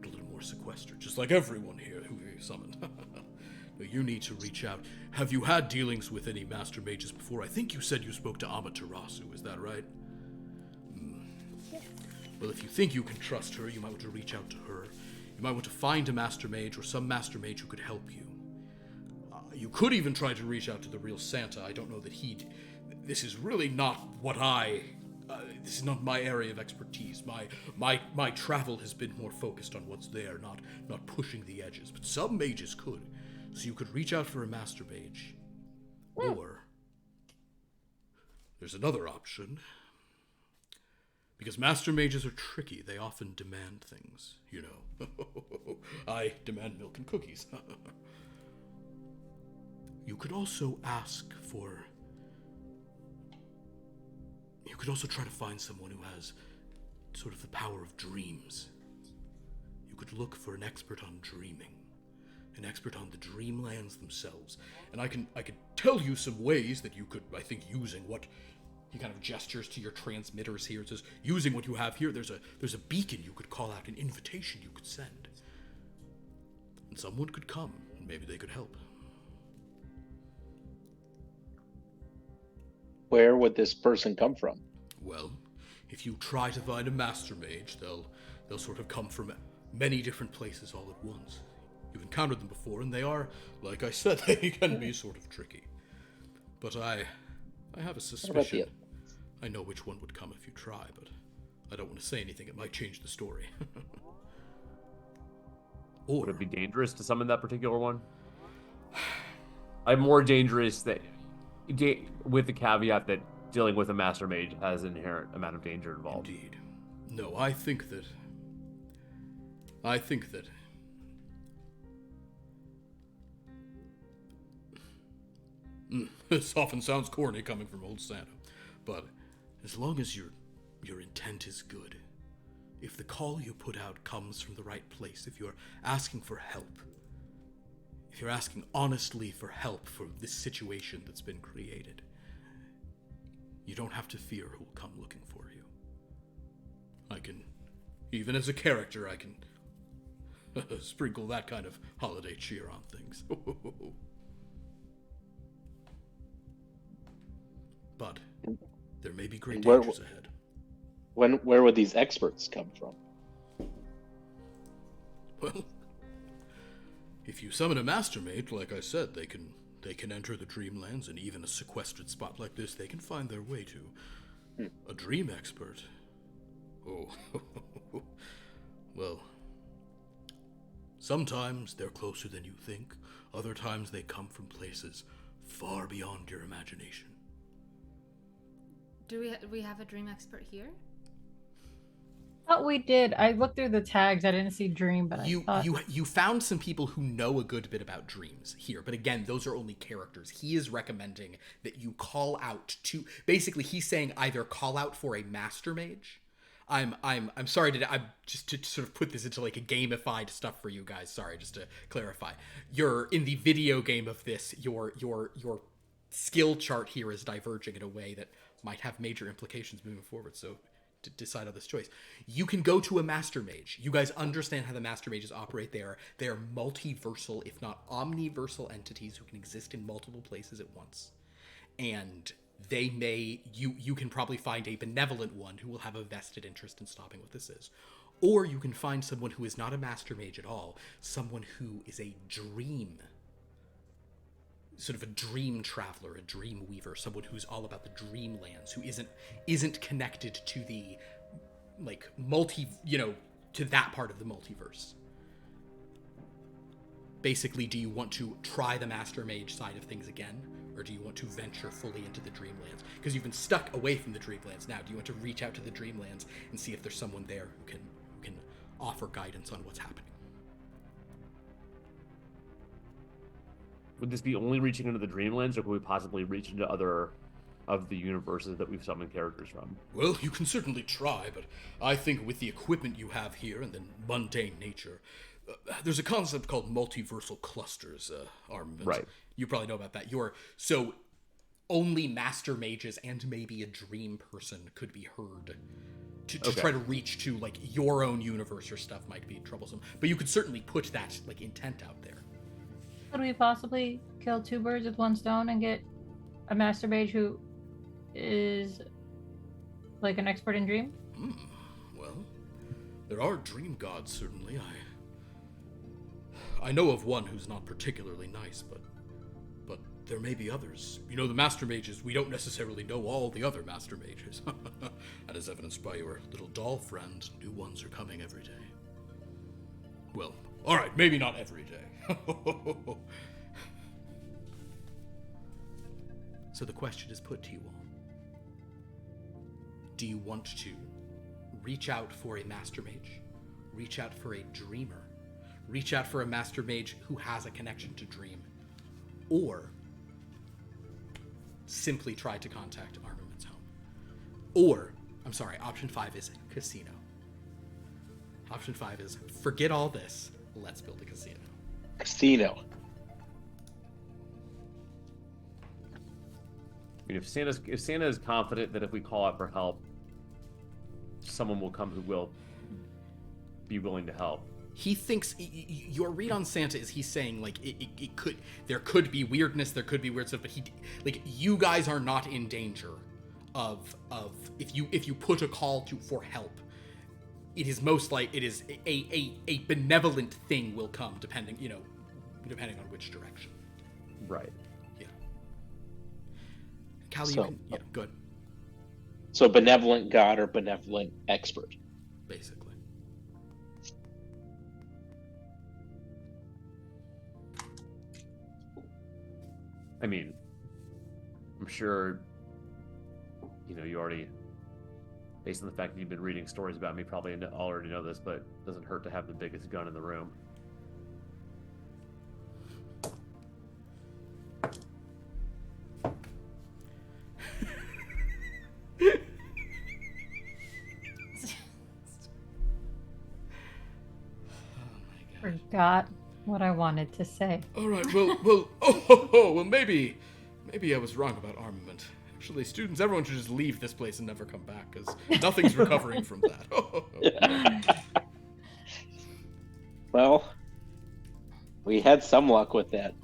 A little more sequestered, just like everyone here who we summoned. But you need to reach out. Have you had dealings with any Master Mages before? I think you said you spoke to Amaterasu, is that right? Yes. Well, if you think you can trust her, you might want to reach out to her. You might want to find a Master Mage or some Master Mage who could help you. You could even try to reach out to the real Santa. I don't know that he'd... This is really not what this is not my area of expertise. My travel has been more focused on what's there, not pushing the edges. But some mages could. So you could reach out for a Master Mage. Or there's another option. Because Master Mages are tricky. They often demand things, you know. I demand milk and cookies. You could also ask for... You could also try to find someone who has sort of the power of dreams. You could look for an expert on dreaming, an expert on the dreamlands themselves. And I could tell you some ways that you could, I think, using what he kind of gestures to your transmitters here. It says, using what you have here, there's a beacon you could call out, an invitation you could send. And someone could come, and maybe they could help. Where would this person come from? Well, if you try to find a Master Mage, they'll sort of come from many different places all at once. You've encountered them before, and they are, like I said, they can be sort of tricky. But I have a suspicion. I know which one would come if you try, but I don't want to say anything. It might change the story. Or would it be dangerous to summon that particular one? I'm more dangerous with the caveat that dealing with a Master Mage has an inherent amount of danger involved. Indeed. No, I think that this often sounds corny coming from old Santa, but as long as your intent is good, if the call you put out comes from the right place, if you're asking for help, if you're asking honestly for help for this situation that's been created, you don't have to fear who will come looking for you. I can, even as a character, I can sprinkle that kind of holiday cheer on things. But there may be great dangers ahead. Where would these experts come from? Well, if you summon a Master Mage, like I said, they can enter the Dreamlands, and even a sequestered spot like this, they can find their way to. A dream expert? Oh, well, sometimes they're closer than you think. Other times they come from places far beyond your imagination. Do we have a dream expert here? Thought we did. I looked through the tags. I didn't see dream, but I thought... You found some people who know a good bit about dreams here, but again, those are only characters. He is recommending that you call out to... Basically, he's saying either call out for a Master Mage. I'm sorry I'm just to sort of put this into like a gamified stuff for you guys. Sorry, just to clarify. You're in the video game of this. Your skill chart here is diverging in a way that might have major implications moving forward. So to decide on this choice, you can go to a Master Mage. You guys understand how the Master Mages operate. They are multiversal, if not omniversal entities who can exist in multiple places at once. And they may, you can probably find a benevolent one who will have a vested interest in stopping what this is. Or you can find someone who is not a Master Mage at all, someone who is a dream, sort of a dream traveler, a dream weaver, someone who's all about the dreamlands, who isn't connected to the, like, to that part of the multiverse. basically, do you want to try the Master Mage side of things again, or do you want to venture fully into the Dreamlands? Because you've been stuck away from the Dreamlands now. Do you want to reach out to the Dreamlands and see if there's someone there who can offer guidance on what's happening? Would this be only reaching into the Dreamlands, or could we possibly reach into other of the universes that we've summoned characters from? Well, you can certainly try, but I think with the equipment you have here and the mundane nature, there's a concept called multiversal clusters, armament. Right. You probably know about that. So only Master Mages and maybe a Dream person could be heard. To try to reach to, like, your own universe or stuff might be troublesome. But you could certainly put that, like, intent out there. Could we possibly kill 2 birds with 1 stone and get a Master Mage who is like an expert in Dream? Well, there are Dream gods, certainly. I know of one who's not particularly nice, but there may be others. You know, the Master Mages, we don't necessarily know all the other Master Mages. And as evidenced by your little doll friend, new ones are coming every day. Well, alright, maybe not every day. So the question is put to you all. Do you want to reach out for a Master Mage? Reach out for a Dreamer? Reach out for a Master Mage who has a connection to Dream? Or simply try to contact Armament's Home? Or, I'm sorry, option 5 is casino. Option 5 is forget all this, let's build a casino. Casino. I mean, if Santa is confident that if we call out for help, someone will come who will be willing to help. He thinks your read on Santa is he's saying, like, there could be weirdness, there could be weird stuff, but you guys are not in danger of if you put a call for help. It is most like it is a benevolent thing will come depending on which direction. Right. Yeah. Callie, So- good. So benevolent god or benevolent expert. Basically. I mean, I'm sure, you already, based on the fact that you've been reading stories about me, probably already know this, but it doesn't hurt to have the biggest gun in the room. Forgot what I wanted to say. All right. Well, maybe I was wrong about armament. Actually, students, everyone should just leave this place and never come back, because nothing's recovering from that. Well, we had some luck with that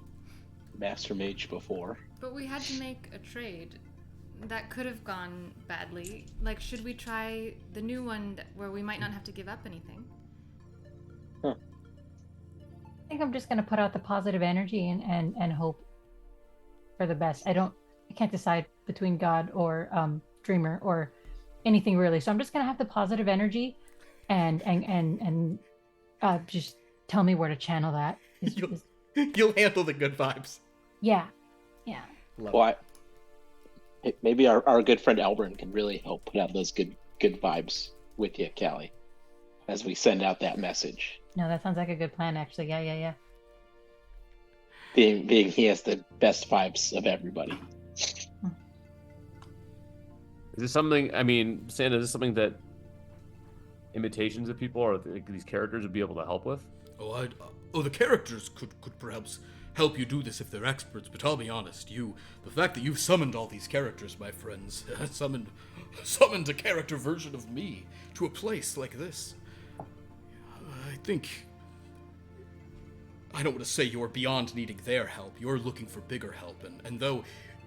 Master Mage before. But we had to make a trade. That could have gone badly. Like, should we try the new one where we might not have to give up anything? I think I'm just gonna put out the positive energy and hope for the best. I can't decide between God or Dreamer or anything really. So I'm just gonna have the positive energy and just tell me where to channel that. You'll handle the good vibes. Yeah. Love Well, maybe our good friend Elbrin can really help put out those good vibes with you, Callie, as we send out that message. No, that sounds like a good plan, actually. Yeah. Being he has the best vibes of everybody. Is this something, Santa, is this something that imitations of people or these characters would be able to help with? The characters could perhaps help you do this if they're experts, but I'll be honest, the fact that you've summoned all these characters, my friends, summoned a character version of me to a place like this, I think, I don't want to say you're beyond needing their help. You're looking for bigger help, and though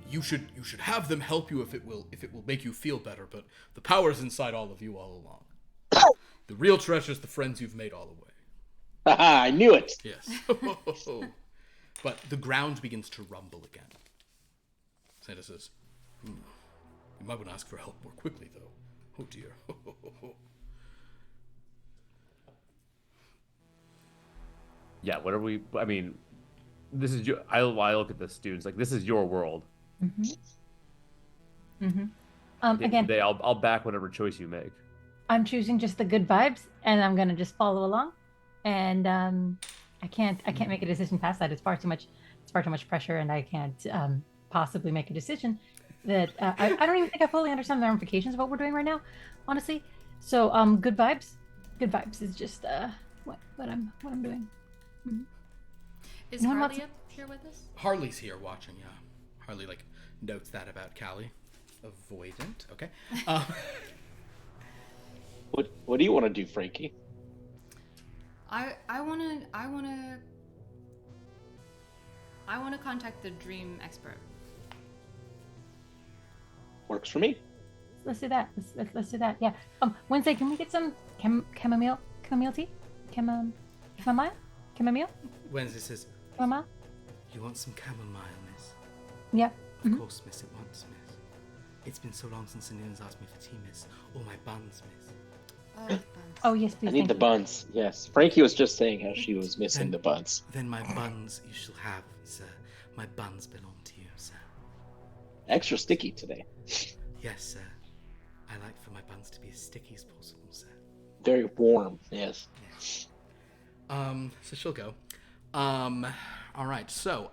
you should have them help you if it will make you feel better, but the power's inside all of you all along. The real treasure's the friends you've made all the way. Haha, I knew it. Yes. But the ground begins to rumble again. Santa says, you might want to ask for help more quickly, though. Oh, dear. Yeah, whatever we. I mean, this is your. I look at the students like this is your world. Again, I'll back whatever choice you make. I'm choosing just the good vibes, and I'm gonna just follow along. And I can't make a decision past that. It's far too much pressure, and I can't possibly make a decision that I don't even think I fully understand the ramifications of what we're doing right now, honestly. So good vibes is just what I'm doing. Is No one Harley wants- up here with us? Harley's here watching, yeah. Harley, like, notes that about Callie. Avoidant, okay. What do you want to do, Frankie? I wanna contact the dream expert. Works for me. Let's do that. Let's do that. Yeah. Wednesday, can we get some chamomile tea? Chamomile? Wednesday says, Chamomile? you want some chamomile, miss? Yeah. Of course, miss, it wants, miss. It's been so long since anyone's asked me for tea, miss. Or my buns, miss. Oh, buns. Oh yes, please. I need thank the you. buns. Yes. Frankie was just saying how she was missing the buns. Then my buns you shall have, sir. My buns belong to you, sir. Extra sticky today. Yes, sir. I like for my buns to be as sticky as possible, sir. Very warm. Yes. So she'll go. All right. So,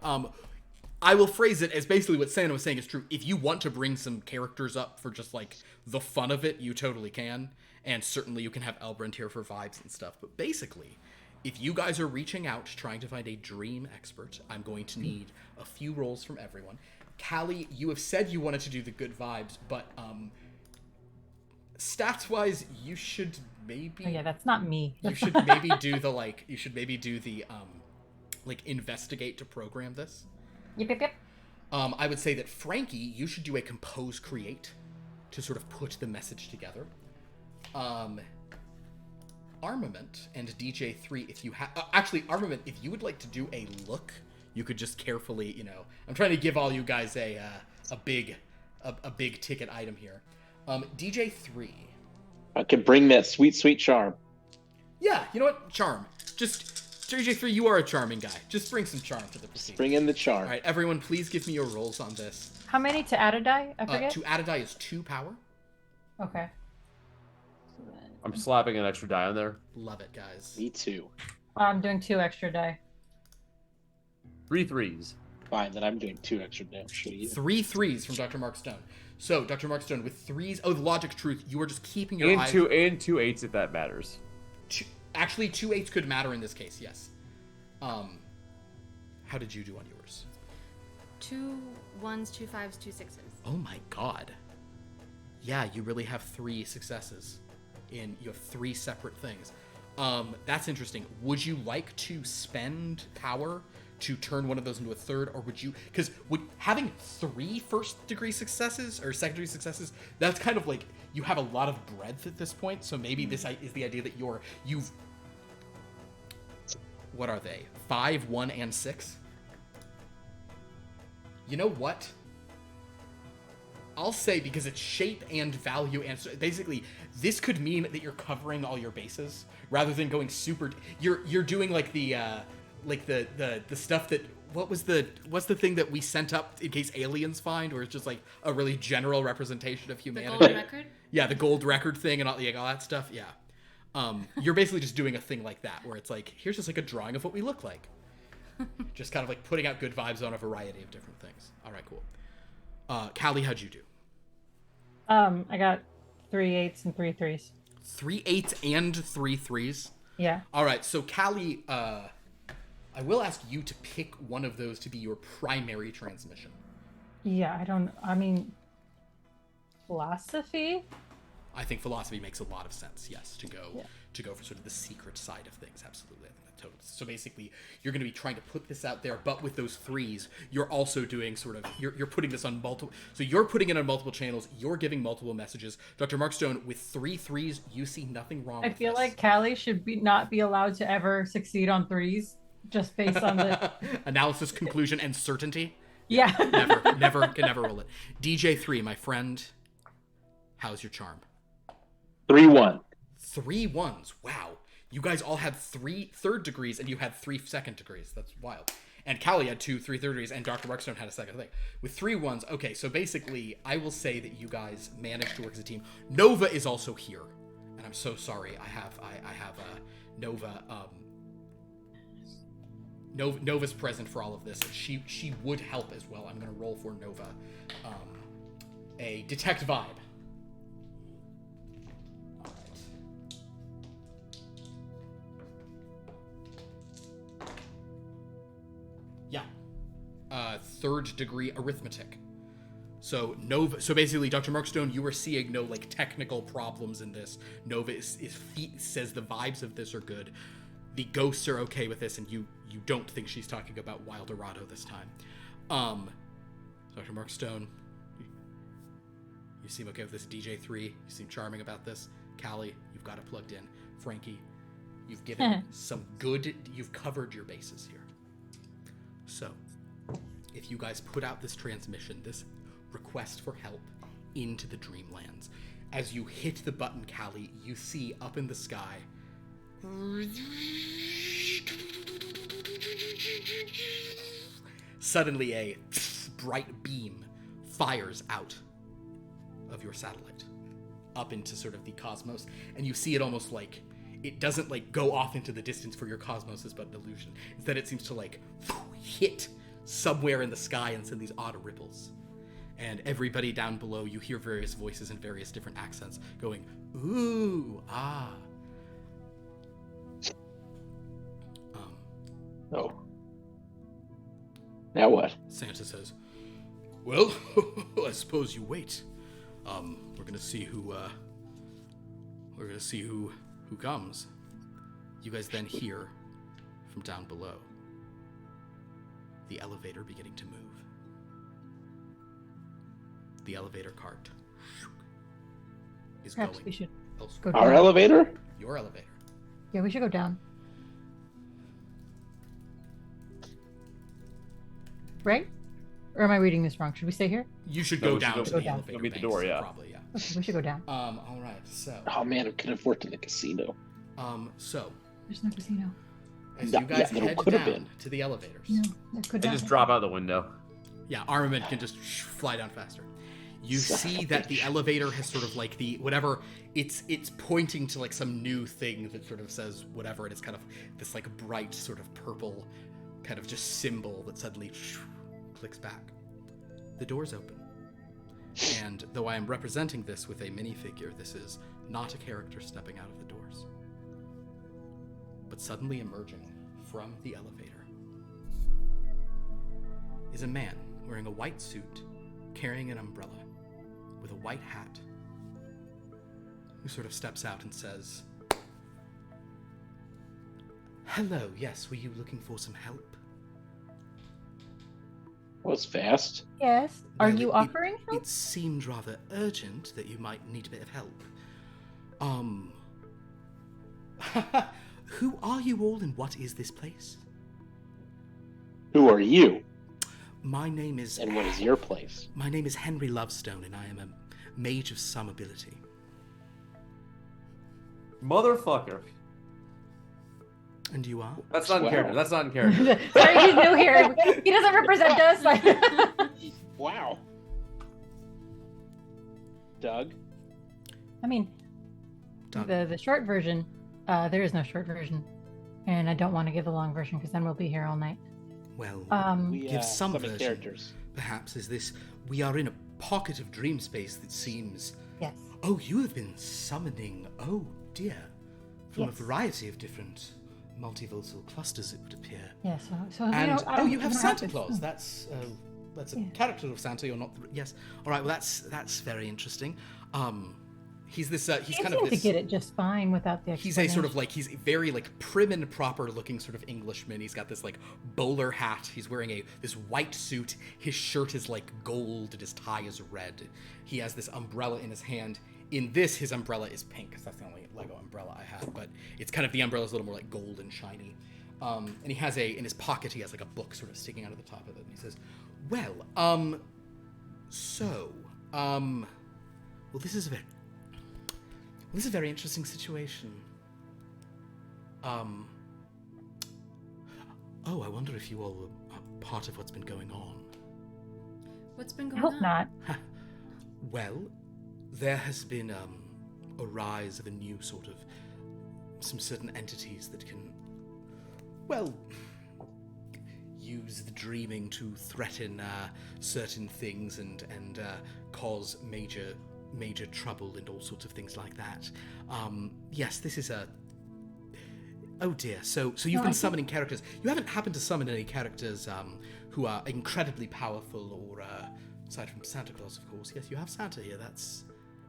I will phrase it as basically what Santa was saying is true. If you want to bring some characters up for just like the fun of it, you totally can. And certainly you can have Elbrand here for vibes and stuff. But basically, if you guys are reaching out trying to find a dream expert, I'm going to need a few rolls from everyone. Callie, you have said you wanted to do the good vibes, but stats-wise, you should maybe... Oh yeah, that's not me. You should maybe do the investigate to program this. Yep. I would say that Frankie, you should do a compose create to sort of put the message together. Armament and DJ3, if you have... actually, Armament, if you would like to do a look, you could just carefully, I'm trying to give all you guys a big ticket item here. DJ3. I can bring that sweet, sweet charm. Yeah, you know what? Charm. Just... DJ3, you are a charming guy. Just bring some charm to the proceedings. Bring in the charm. All right, everyone, please give me your rolls on this. How many to add a die? I forget. To add a die is 2 power. Okay. I'm slapping an extra die on there. Love it, guys. Me too. I'm doing 2 extra die. 3 threes. Fine, then I'm doing 2 extra now. Show you. 3 threes from Dr. Mark Stone. So, Dr. Mark Stone, with threes... Oh, the logic truth. You are just keeping your eyes... And two eights if that matters. Actually, 2 8s could matter in this case, yes. How did you do on yours? 2 1s, 2 5s, 2 6s. Oh my god. Yeah, you really have 3 successes. You have 3 separate things. That's interesting. Would you like to spend power to turn one of those into a third, or would you... Because having 3 first-degree successes, or second-degree successes, that's kind of like... You have a lot of breadth at this point, so maybe this is the idea that you've... What are they? 5, 1, and 6? You know what? I'll say, because it's shape and value, and basically, this could mean that you're covering all your bases, rather than going super... You're doing like the stuff that... What's the thing that we sent up in case aliens find, where it's just like a really general representation of The humanity? golden record? Yeah, the gold record thing and all that stuff. Yeah. You're basically just doing a thing like that, where it's like, here's just like a drawing of what we look like. Just kind of like putting out good vibes on a variety of different things. All right, cool. Callie, how'd you do? I got 3 8s and 3 3s. 3 8s and 3 3s? Yeah. All right, so Callie, I will ask you to pick one of those to be your primary transmission. Yeah, philosophy? I think philosophy makes a lot of sense, yes, to go for sort of the secret side of things, absolutely. I think that totally. So basically, you're going to be trying to put this out there, but with those 3s, you're also doing sort of, you're putting this on multiple, so you're putting it on multiple channels, you're giving multiple messages. Dr. Mark Stone, with 3 3s, you see nothing wrong with I feel this. like Callie should not be allowed to ever succeed on 3s, just based on the... Analysis, conclusion, and certainty. Yeah. Can never roll it. DJ3, my friend, how's your charm? 3 1. 3 1s. Wow. You guys all had 3 third degrees, and you had 3 second degrees. That's wild. And Callie had 2 3 third degrees, and Dr. Markstone had a second thing. With 3 ones, okay, so basically, I will say that you guys managed to work as a team. Nova is also here. And I'm so sorry. I have Nova. Nova's present for all of this, and she would help as well. I'm gonna roll for Nova a detect vibe. All right. Yeah. 3rd degree arithmetic. So Nova. So basically, Dr. Markstone, you were seeing no like technical problems in this. Nova says the vibes of this are good. The ghosts are okay with this, and you don't think she's talking about Wildorado this time. Dr. Markstone, you seem okay with this. DJ3, you seem charming about this. Callie, you've got it plugged in. Frankie, you've given some good. You've covered your bases here. So, if you guys put out this transmission, this request for help into the Dreamlands, as you hit the button, Callie, you see up in the sky suddenly a bright beam fires out of your satellite up into sort of the cosmos, and you see it almost like it doesn't like go off into the distance for your cosmos is but an illusion. Instead it seems to like hit somewhere in the sky and send these odd ripples. And everybody down below, you hear various voices in various different accents going, ooh, ah. Oh. Now what? Santa says, well, I suppose you wait. We're gonna see who comes. You guys then hear from down below the elevator beginning to move. The elevator cart is Perhaps going we should elsewhere. go Our down. elevator? Your elevator. Yeah, we should go down. Right? Or am I reading this wrong? Should we stay here? You should No, go we should down go to down. the elevator. Go meet the banks, door, yeah. Probably, yeah. Okay, we should go down. All right. So, Oh man, I could have worked in the casino. so There's no casino. as Yeah, you guys there head could have down been. to the elevators, No, that could They not just be. drop out the window. yeah, armament can just fly down faster. You Son of see a that the bitch. elevator has sort of like the whatever it's pointing to like some new thing that sort of says whatever, and it's kind of this like bright sort of purple kind of just symbol that suddenly clicks back. The doors open. And though I am representing this with a minifigure, this is not a character stepping out of the doors. But suddenly emerging from the elevator is a man wearing a white suit, carrying an umbrella, with a white hat, who sort of steps out and says, hello, yes, were you looking for some help? Was fast. Yes. Are Well, you offering help? It seemed rather urgent that you might need a bit of help. Who are you all and what is this place? Who are you? My name is And what is your place? My name is Henry Lovestone, and I am a mage of some ability. Motherfucker. And you are? That's not in Wow. character. That's not in character. Sorry, he's new here. He doesn't represent us. Wow. Doug? I mean, Doug. the short version, there is no short version. And I don't want to give the long version because then we'll be here all night. Well, We give some summon version. characters. Perhaps is this we are in a pocket of dream space that seems. Yes. Oh, you have been summoning. Oh dear, from Yes. a variety of different multiversal clusters, it would appear. Yeah, so And you know, you have I don't Santa this- Claus. That's a Yeah. character of Santa. You're not. Yes. All right. Well, that's very interesting. He's this. He's I kind of seem to this. get it just fine without the He's a sort of explanation. like he's a very like prim and proper looking sort of Englishman. He's got this like bowler hat. He's wearing this white suit. His shirt is like gold and his tie is red. He has this umbrella in his hand. In this, his umbrella is pink because that's the only Lego umbrella I have. But it's kind of the umbrella's a little more like gold and shiny. And he has in his pocket he has like a book sort of sticking out of the top of it. And he says, "Well, well, this is a very interesting situation. Oh, I wonder if you all were part of what's been going on. What's been I going hope on? not. Well, there has been a rise of a new sort of some certain entities that can, well, use the dreaming to threaten certain things and cause major trouble and all sorts of things like that. Yes, this is a. Oh dear. So you've been summoning characters. You haven't happened to summon any characters who are incredibly powerful, or aside from Santa Claus, of course. Yes, you have Santa here.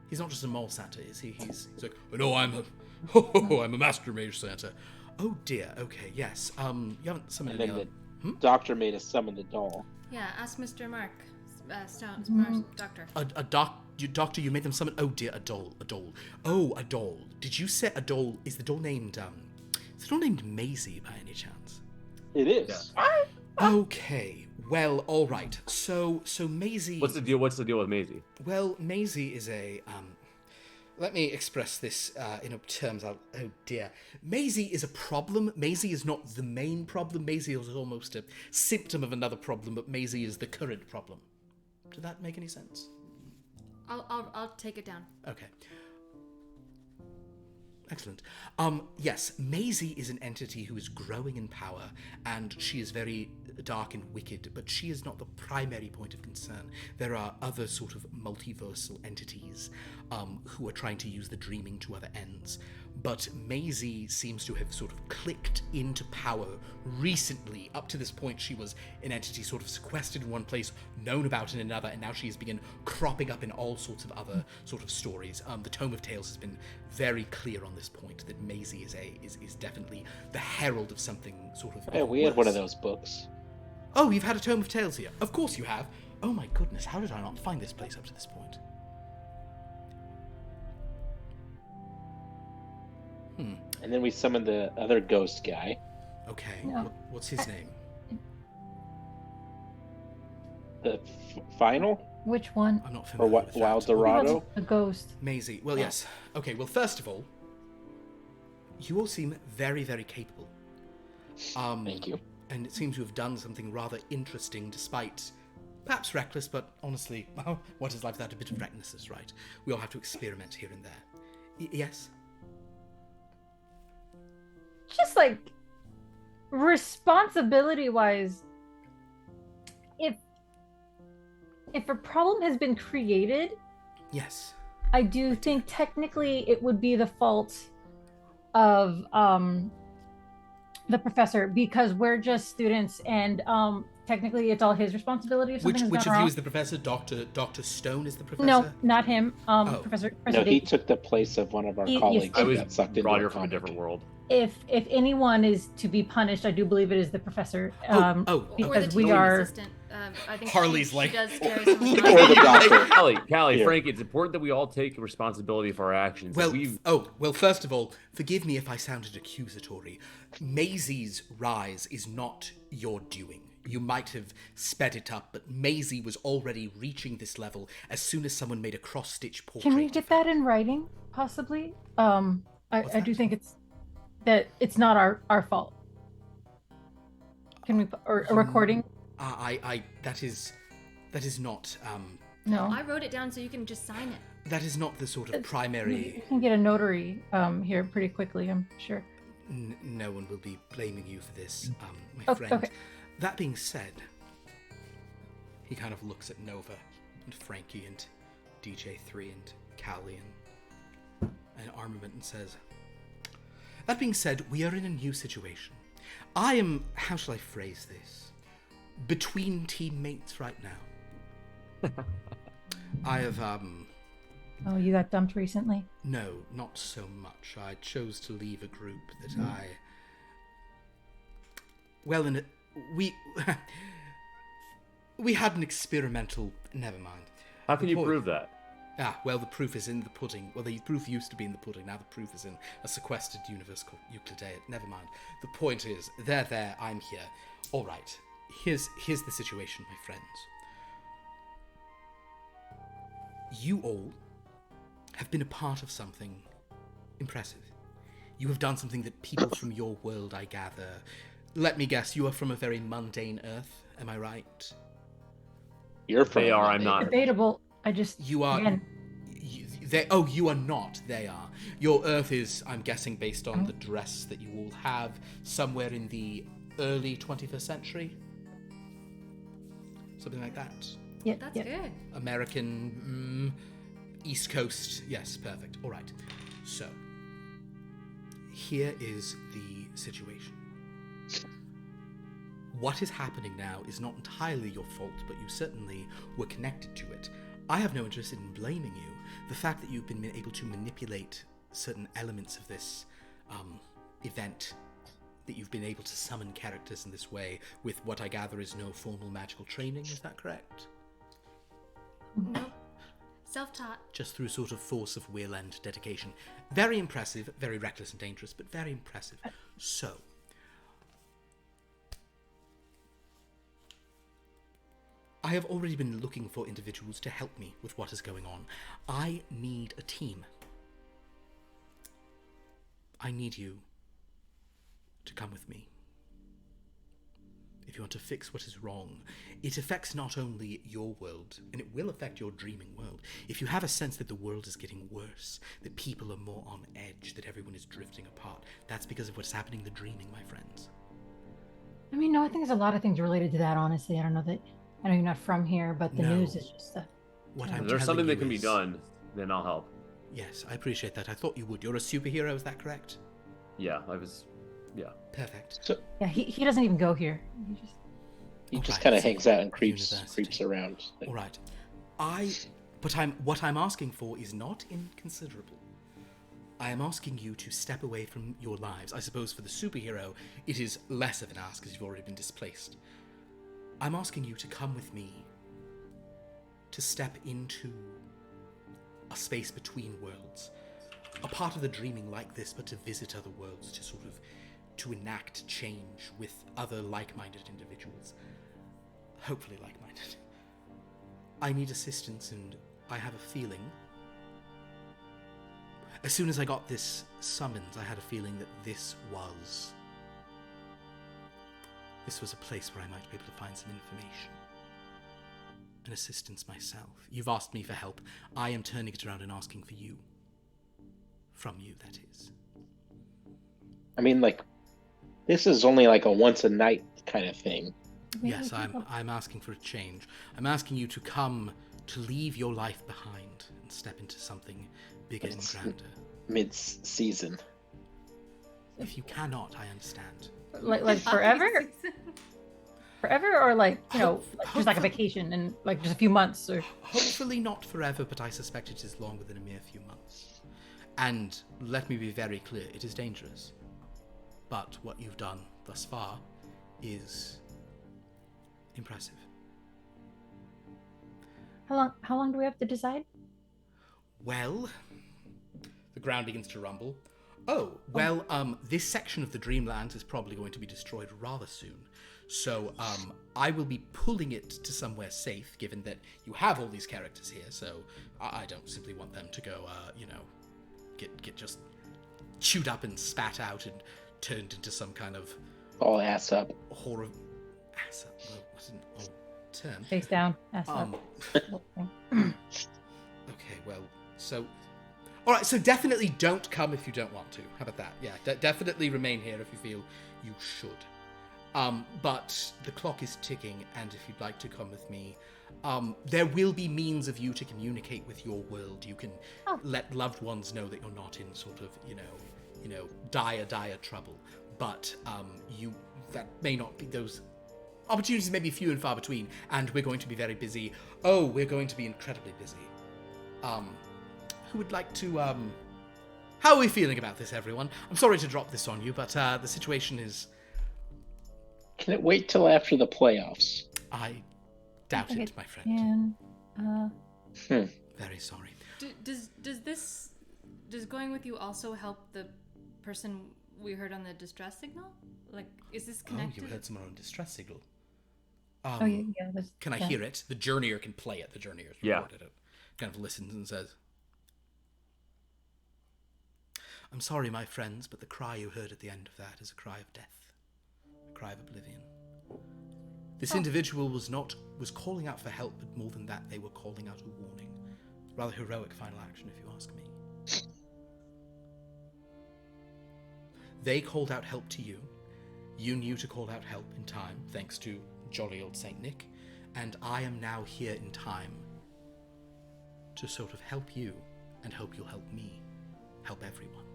He's not just a mole Santa, is he? He's like, oh, no, I'm a master mage Santa. Oh dear. Okay. Yes. You haven't summoned And any then other. the doctor made us summon the doll. Yeah, ask Mr. Mark Stones, Doctor. Doctor, you made them summon. Oh dear, a doll. Oh, a doll. Did you say a doll? Is the doll named? Is the doll named Maisie by any chance? It is. Yeah. Okay. Well, all right. So Maisie. What's the deal with Maisie? Well, Maisie is a. Let me express this in terms of. Oh dear. Maisie is a problem. Maisie is not the main problem. Maisie is almost a symptom of another problem, but Maisie is the current problem. Did that make any sense? I'll take it down. Okay. Excellent. Yes, Maisie is an entity who is growing in power, and she is very dark and wicked, but she is not the primary point of concern. There are other sort of multiversal entities who are trying to use the dreaming to other ends. But Maisie seems to have sort of clicked into power recently. Up to this point, she was an entity sort of sequestered in one place, known about in another, and now she has begun cropping up in all sorts of other sort of stories. The Tome of Tales has been very clear on this point, that Maisie is definitely the herald of something sort of. Yeah, we had one of those books. Oh, you've had a Tome of Tales here? Of course you have. Oh my goodness, how did I not find this place up to this point? And then we summoned the other ghost guy. Okay, Yeah. what's his name? The final? Which one? I'm not Or familiar what? with that. Wild Dorado? A ghost. Maisie. Well, yes. Okay, well, first of all, you all seem very, very capable. Thank you. And it seems to have done something rather interesting, despite perhaps reckless, but honestly, what is life without a bit of recklessness, right? We all have to experiment here and there. Yes? Just like responsibility wise, if a problem has been created, Yes. I do think technically it would be the fault of the professor, because we're just students, and technically it's all his responsibility if something has Which gone of wrong. you is the professor? Dr. Stone is the professor? No, not him. Oh. Professor No, he Dave. took the place of one of our Yes. colleagues I who was got sucked into brought a here from a comic. different world. If anyone is to be punished, I do believe it is the professor. Oh, Or because the we teaching are. assistant. I think Harley's she like- does carry some Or the doctor. Callie, Here. Frank, it's important that we all take responsibility for our actions. Well, we first of all, forgive me if I sounded accusatory. Maisie's rise is not your doing. You might have sped it up, but Maisie was already reaching this level as soon as someone made a cross-stitch portrait. Can we of get her. that in writing, possibly? What's I do that? think it's not our fault. Can we or a recording? That is not No. I wrote it down so you can just sign it. that is not the sort of We primary. can get a notary here pretty quickly, I'm sure. No one will be blaming you for this, my Oh, friend. okay. That being said, he kind of looks at Nova and Frankie and DJ3 and Callie and Armament and says, that being said, we are in a new situation. I am, how shall I phrase this, between teammates right now. I have, Oh, you got dumped recently? no, not so much. I chose to leave a group that we had an experimental. Never mind. how can The you point- prove that? Well, the proof is in the pudding. Well, the proof used to be in the pudding. Now the proof is in a sequestered universe called Euclidean. Never mind. The point is, they're there. I'm here. All right. Here's the situation, my friends. You all have been a part of something impressive. You have done something that people from your world, I gather. Let me guess, you are from a very mundane Earth, am I right? You're from. They are, I'm not. Debatable. I just You are. again, You are not. They are. Your Earth is, I'm guessing, based on the dress that you all have, somewhere in the early 21st century? Something like that. yeah, That's yeah. good. American, East Coast. Yes, perfect. All right. So, here is the situation. What is happening now is not entirely your fault, but you certainly were connected to it. I have no interest in blaming you. The fact that you've been able to manipulate certain elements of this event, that you've been able to summon characters in this way with what I gather is no formal magical training, is that correct? Nope. Self-taught. Just through sort of force of will and dedication. Very impressive, very reckless and dangerous, but very impressive. So, I have already been looking for individuals to help me with what is going on. I need a team. I need you to come with me. If you want to fix what is wrong, it affects not only your world, and it will affect your dreaming world. If you have a sense that the world is getting worse, that people are more on edge, that everyone is drifting apart, that's because of what's happening in the dreaming, my friends. I mean, no, I think there's a lot of things related to that. Honestly, I don't know that. I know you're not from here, but the No. news is just. What If I'm there's telling something you that can be is- done, then I'll help. Yes, I appreciate that. I thought you would. You're a superhero, is that correct? Yeah, I was. Yeah. Perfect. Yeah, he doesn't even go here. He just Alright, kind of so hangs out and creeps university. around. All right. What I'm asking for is not inconsiderable. I am asking you to step away from your lives. I suppose for the superhero, it is less of an ask because you've already been displaced. I'm asking you to come with me to step into a space between worlds. A part of the dreaming like this, but to visit other worlds, to sort of to enact change with other like-minded individuals. Hopefully like-minded. I need assistance, and I have a feeling. As soon as I got this summons, I had a feeling that this was a place where I might be able to find some information. An assistance myself. You've asked me for help. I am turning it around and asking for you. From you, that is. I mean, like, this is only like a once a night kind of thing. Yes, I'm asking for a change. I'm asking you to come, to leave your life behind and step into something bigger and grander. Mid-season. If you cannot, I understand. Like forever, forever, or like just like a vacation and like just a few months, or Hopefully not forever, but I suspect it is longer than a mere few months. And let me be very clear, it is dangerous. But what you've done thus far is impressive. how long do we have to decide? Well, the ground begins to rumble. Oh, well, this section of the Dreamlands is probably going to be destroyed rather soon. So, I will be pulling it to somewhere safe, given that you have all these characters here, so I don't simply want them to go, get just chewed up and spat out and turned into some kind of All ass up. horror... Ass up? Well, what's an old term? Face down. Ass up. Okay, well, so... Alright, so definitely don't come if you don't want to. How about that? Yeah, definitely remain here if you feel you should. But the clock is ticking, and if you'd like to come with me, there will be means of you to communicate with your world. You can let loved ones know that you're not in sort of, dire trouble. But that may not be those... Opportunities may be few and far between, and we're going to be very busy. Oh, we're going to be incredibly busy. Who would like to, How are we feeling about this, everyone? I'm sorry to drop this on you, but the situation is... Can it wait till after the playoffs? I doubt it, my friend. Very sorry. Does going with you also help the person we heard on the distress signal? Like, is this connected? Oh, you heard someone on distress signal. Yeah. Can I hear it? The journeyer can play it. The journeyer's recorded it. Kind of listens and says, I'm sorry, my friends, but the cry you heard at the end of that is a cry of death. A cry of oblivion. This individual was calling out for help, but more than that, they were calling out a warning. Rather heroic final action, if you ask me. They called out help to you. You knew to call out help in time, thanks to jolly old Saint Nick. And I am now here in time to sort of help you and hope you'll help me. Help everyone.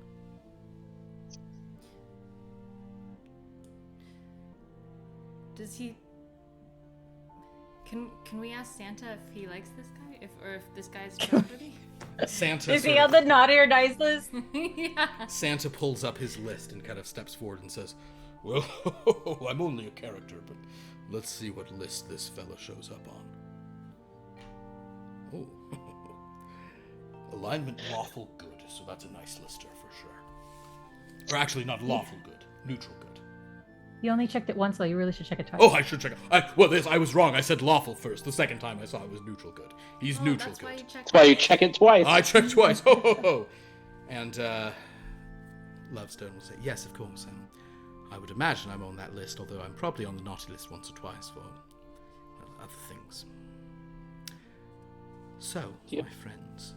Does he... Can we ask Santa if he likes this guy? If this guy's trustworthy? Santa Is he on the naughty or nice list? Yeah. Santa pulls up his list and kind of steps forward and says, well, I'm only a character, but let's see what list this fella shows up on. Oh. Alignment lawful good, so that's a nice lister for sure. Or actually, not lawful good, neutral good. You only checked it once, though. You really should check it twice. Oh, I should check it. I was wrong. I said lawful first. The second time I saw it was neutral good. He's neutral That's good. That's why you check it twice. I checked twice. Ho, ho, ho. And Lovestone will say, yes, of course. I would imagine I'm on that list, although I'm probably on the naughty list once or twice for other things. So, Yeah. my friends.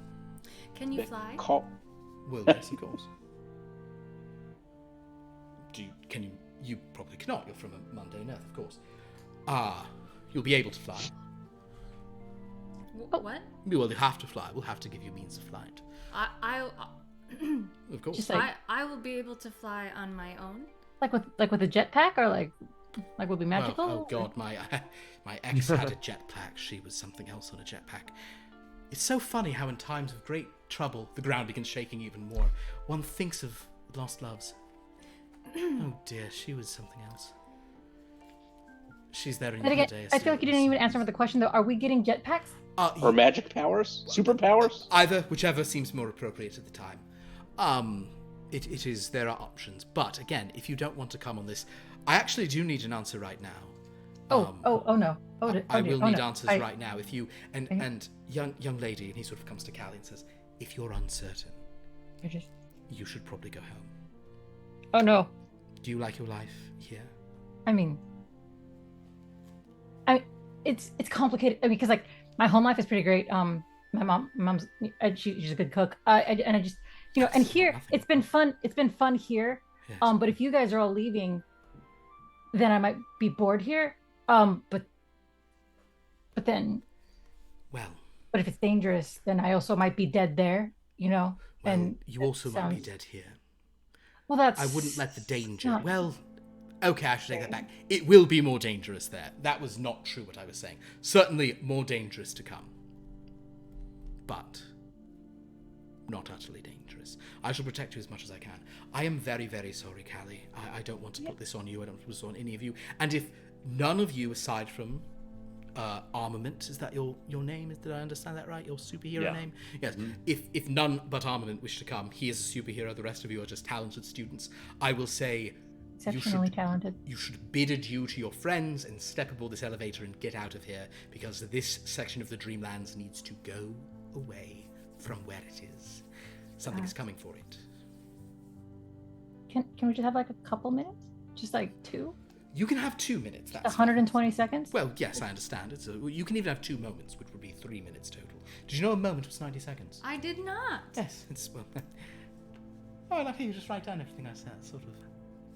Can you fly? Well, yes, of course. Can you? You probably cannot. You're from a mundane Earth, of course. You'll be able to fly. What? Well, you have to fly. We'll have to give you means of flight. Of course. Just like I will be able to fly on my own. like with a jetpack, or like will be magical. Oh God, my ex had a jetpack. She was something else on a jetpack. It's so funny how in times of great trouble, the ground begins shaking even more. One thinks of lost loves. Oh dear, she was something else. She's there in But the again, day. I feel like you didn't even answer the question though. Are we getting jetpacks? Or magic powers? Superpowers? Either, whichever seems more appropriate at the time. It is, there are options. But again, if you don't want to come on this, I actually do need an answer right now. Oh no. I will need no. answers right now. If you, and young lady, and he sort of comes to Callie and says, if you're uncertain, you should probably go home. Oh no. Do you like your life here? I mean, it's complicated. I mean, because like my home life is pretty great. My mom's she's a good cook. And I just and here it's been fun. It's been fun here. Yes. But if you guys are all leaving, then I might be bored here. But then, Well, but if it's dangerous, then I also might be dead there. well, and you also might be dead here. Well, that's. I wouldn't let the danger. not- Well, okay, I should take that back. It will be more dangerous there. That was not true what I was saying. Certainly more dangerous to come. But not utterly dangerous. I shall protect you as much as I can. I am very, very sorry, Callie. I don't want to put this on you. I don't want to put this on any of you. And if none of you, aside from Armament, is that your name? Did I understand that right? Your superhero name? Yes. If none but Armament wish to come, he is a superhero. The rest of you are just talented students. I will say Exceptionally talented. you should bid adieu to your friends and step aboard this elevator and get out of here, because this section of the Dreamlands needs to go away from where it is. Something is coming for it. Can we just have like a couple minutes? Just like 2? You can have 2 minutes. That's 120 seconds? Well, yes, I understand. You can even have 2 moments, which would be 3 minutes total. Did you know a moment was 90 seconds? I did not. Yes, it's well. Oh, I like how you just write down everything I said. Sort of.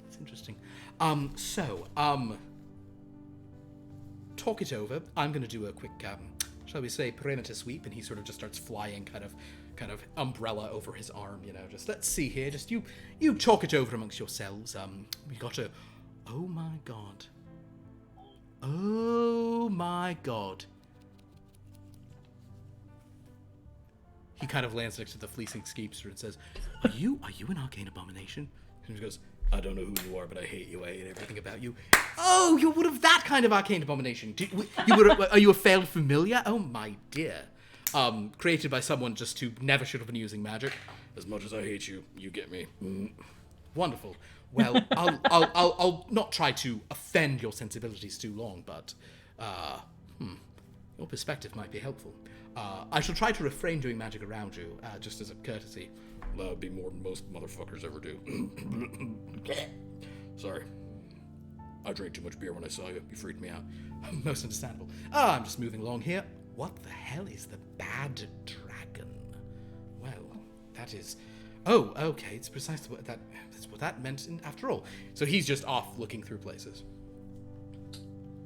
It's interesting. Talk it over. I'm going to do a quick, shall we say, perimeter sweep, and he sort of just starts flying, kind of umbrella over his arm. Just let's see here. Just you talk it over amongst yourselves. We got to. Oh my god. Oh my god. He kind of lands next to the fleecing Skeepster and says, Are you an arcane abomination? And he goes, I don't know who you are, but I hate you. I hate everything about you. Oh, you're one of that kind of arcane abomination. Are you a failed familiar? Oh my dear. Created by someone just who never should have been using magic. As much as I hate you, you get me. Wonderful. Well, I'll not try to offend your sensibilities too long, but your perspective might be helpful. I shall try to refrain doing magic around you, just as a courtesy. That'd be more than most motherfuckers ever do. Sorry. I drank too much beer when I saw you. You freaked me out. Most understandable. I'm just moving along here. What the hell is the bad dragon? Well, that is... Oh, okay, it's precisely that's what that meant after all. So he's just off looking through places.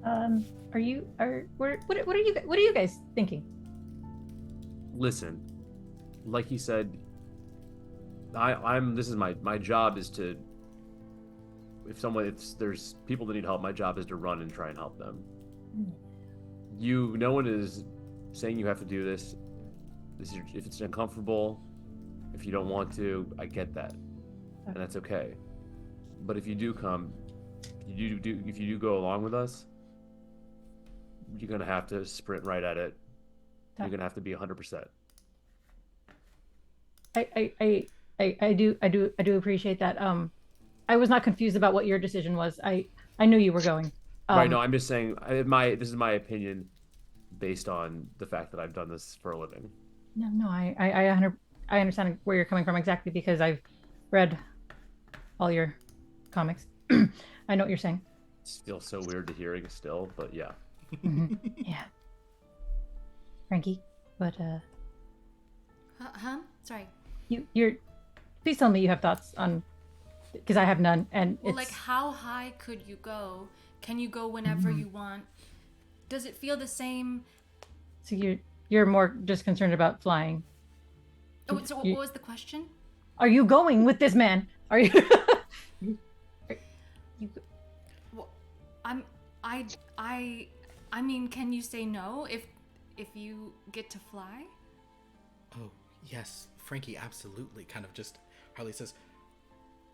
What are you guys thinking? Listen, like he said, this is my job is to, if there's people that need help, my job is to run and try and help them. No one is saying you have to do this. If it's uncomfortable, if you don't want to, I get that, and that's okay. But if you do come, if you do go along with us, you're gonna have to sprint right at it. You're gonna have to be 100%. I do appreciate that. I was not confused about what your decision was. I knew you were going. Right. No, I'm just saying. This is my opinion, based on the fact that I've done this for a living. No. I understand where you're coming from exactly because I've read all your comics. I know what you're saying. It feels so weird to hearing still, but yeah. Yeah. Frankie, but Huh? Sorry. you're. Please tell me you have thoughts on, because I have none, and Well, it's like, how high could you go? Can you go whenever you want? Does it feel the same? so you're more just concerned about flying. Oh, so what was the question? Are you going with this man? Are you? Well, I mean, can you say no if you get to fly? Oh, yes, Frankie, absolutely. Kind of just, Harley says,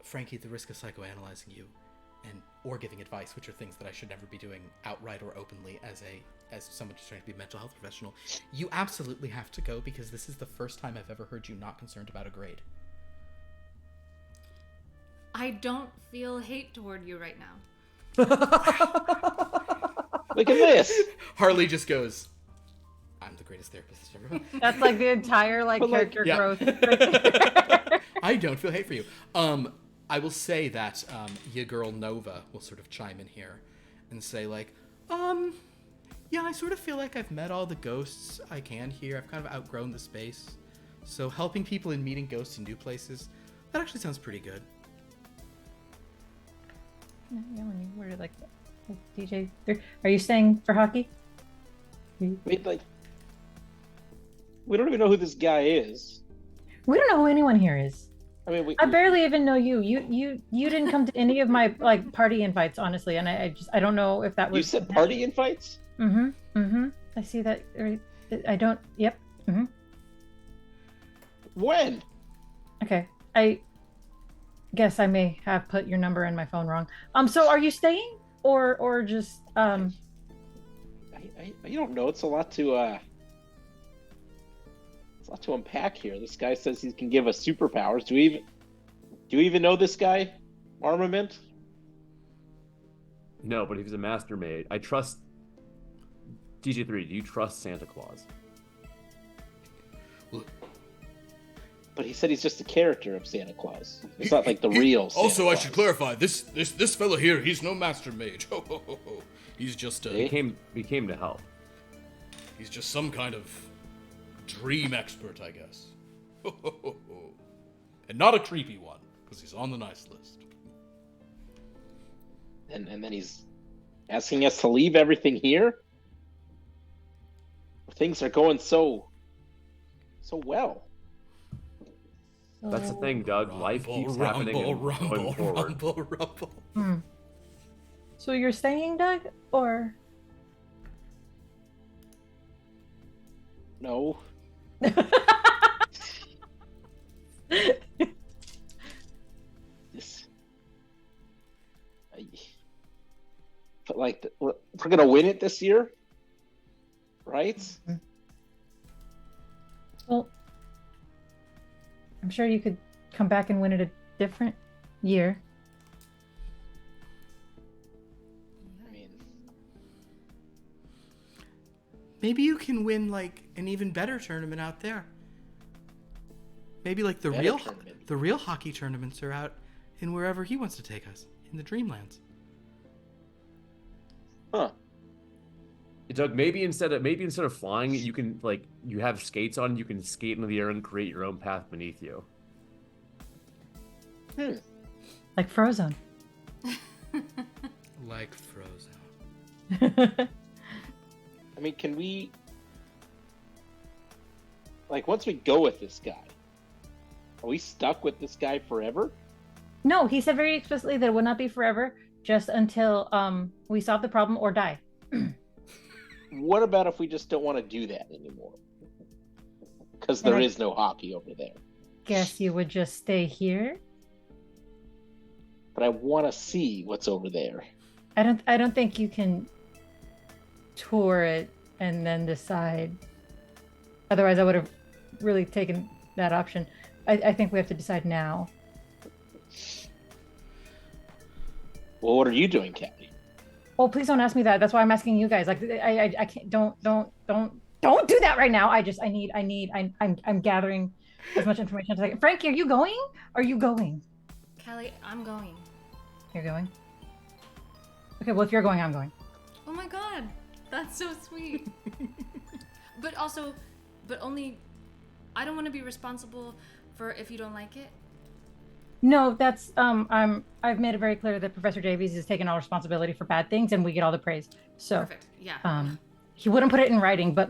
Frankie, at the risk of psychoanalyzing you or giving advice, which are things that I should never be doing outright or openly as someone just trying to be a mental health professional, you absolutely have to go because this is the first time I've ever heard you not concerned about a grade. I don't feel hate toward you right now. Look at this. Harley just goes, I'm the greatest therapist ever. That's like the entire character yeah. growth. I don't feel hate for you. I will say that your girl Nova will sort of chime in here and say yeah, I sort of feel like I've met all the ghosts I can here. I've kind of outgrown the space. So helping people and meeting ghosts in new places, that actually sounds pretty good. Yeah, when you were like DJ, are you staying for hockey? Wait, we don't even know who this guy is. We don't know who anyone here is. I mean, I barely even know you. You didn't come to any of my party invites, honestly, and I don't know if that was. You said party invites? I see that. I don't. Yep. When? Okay. I guess I may have put your number in my phone wrong. So are you staying or just I don't know. It's a lot to unpack here. This guy says he can give us superpowers. Do you even know this guy? Armament? No, but if he's a master maid, I trust. DJ3, do you trust Santa Claus? But he said he's just a character of Santa Claus. It's not like the real Santa Also, Claus. I should clarify, this fella here, he's no master mage. He's just He came to help. he's just some kind of dream expert, I guess. And not a creepy one, because he's on the nice list. And then he's asking us to leave everything here? Things are going so well. That's the thing, Doug. Life keeps happening and going forward. Rumble. So you're staying, Doug, or No. But we're gonna win it this year, right? Well, I'm sure you could come back and win it a different year. I mean, Maybe you can win an even better tournament out there. Maybe like the Better real tournament. hockey tournaments are out in wherever he wants to take us, in the Dreamlands. Huh. Doug, maybe instead of flying, you can you have skates on, you can skate into the air and create your own path beneath you. Like Frozen. Like Frozen. I mean, can we, once we go with this guy, are we stuck with this guy forever? No, he said very explicitly that it would not be forever, just until we solve the problem or die. What about if we just don't want to do that anymore? Because there is no hockey over there. Guess you would just stay here. But I want to see what's over there. I don't think you can tour it and then decide. Otherwise, I would have really taken that option. I think we have to decide now. Well, what are you doing, Kathy? Oh, please don't ask me that. That's why I'm asking you guys. Like, I can't. Don't do that right now. I'm gathering as much information as I can. Frankie, are you going? Are you going? Callie, I'm going. You're going. Okay. Well, if you're going, I'm going. Oh my god, that's so sweet. But only, I don't want to be responsible for if you don't like it. No, that's I've made it very clear that Professor Davies is taking all responsibility for bad things, and we get all the praise. So Perfect. Yeah. He wouldn't put it in writing, but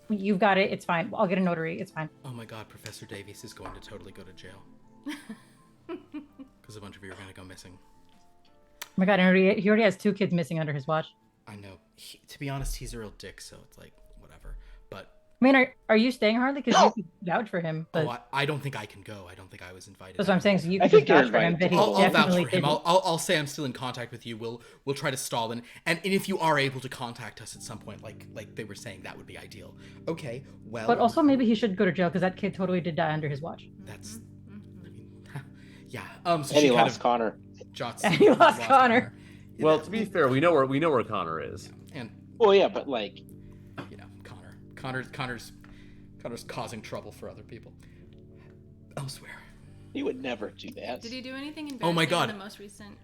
you've got it. It's fine. I'll get a notary. It's fine. Oh my god, Professor Davies is going to totally go to jail. Because a bunch of you are going to go missing. Oh my god, and he already has 2 kids missing under his watch. I know. To be honest, he's a real dick, so it's like, whatever. But... I mean, are you staying, Harley? Because you could vouch for him. But... Oh, I don't think I can go. I don't think I was invited. That's what I'm saying. So you I can think just vouch you're for him. invited. That he I'll vouch definitely for him. didn't. I'll say I'm still in contact with you. We'll try to stall and if you are able to contact us at some point, like they were saying, that would be ideal. Okay, well. But also maybe he should go to jail because that kid totally did die under his watch. That's. I mean, yeah. So And she he kind lost of Connor. jots. And he lost Connor. Well, to be fair, we know where Connor is. And Well, yeah, but Connor's causing trouble for other people elsewhere. he would never do that. Did he do anything embarrassing Oh my God. in the most recent?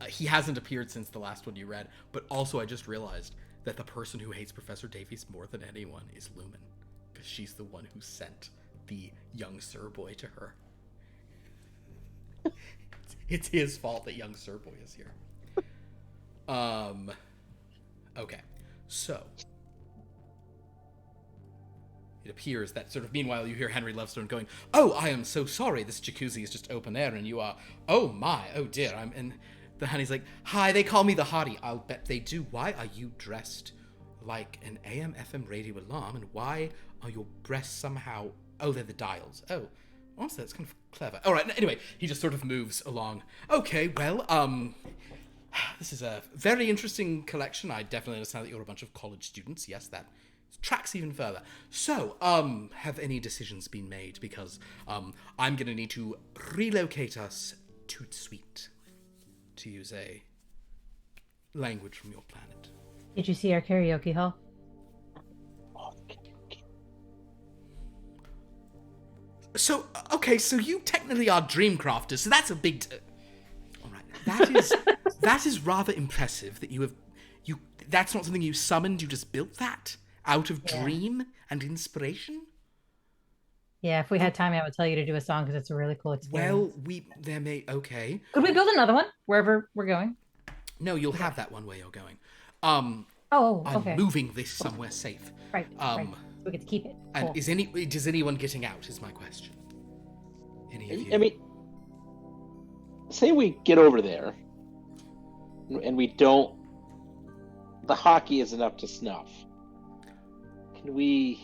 He hasn't appeared since the last one you read, but also I just realized that the person who hates Professor Davies more than anyone is Lumen, because she's the one who sent the young Sir Boy to her. It's his fault that young Sir Boy is here. Okay, so it appears that sort of meanwhile you hear Henry Lovestone going, "Oh, I am so sorry, this jacuzzi is just open air and you are, oh my, oh dear, I'm in." The honey's like, "Hi, they call me the Hottie." "I'll bet they do. Why are you dressed like an AM FM radio alarm, and why are your breasts somehow, oh, they're the dials. Oh, honestly, that's kind of clever." All right, anyway, he just sort of moves along. "Okay, well, this is a very interesting collection. I definitely understand that you're a bunch of college students. Yes, that tracks even further. So, have any decisions been made? Because I'm going to need to relocate us to suite, to use a language from your planet." Did you see our karaoke hall? So, okay, so you technically are Dreamcrafters, so that's a big... All right, that is rather impressive that that's not something you summoned, you just built that out of dream and inspiration? Yeah, if we had time, I would tell you to do a song because it's a really cool experience. Well, okay. Could we build another one wherever we're going? No, you'll have that one where you're going. Okay. I'm moving this somewhere safe. Right. We get to keep it. And Cool. is anyone getting out, is my question. Any of you? I mean, say we get over there and we don't, the hockey isn't up to snuff. Can we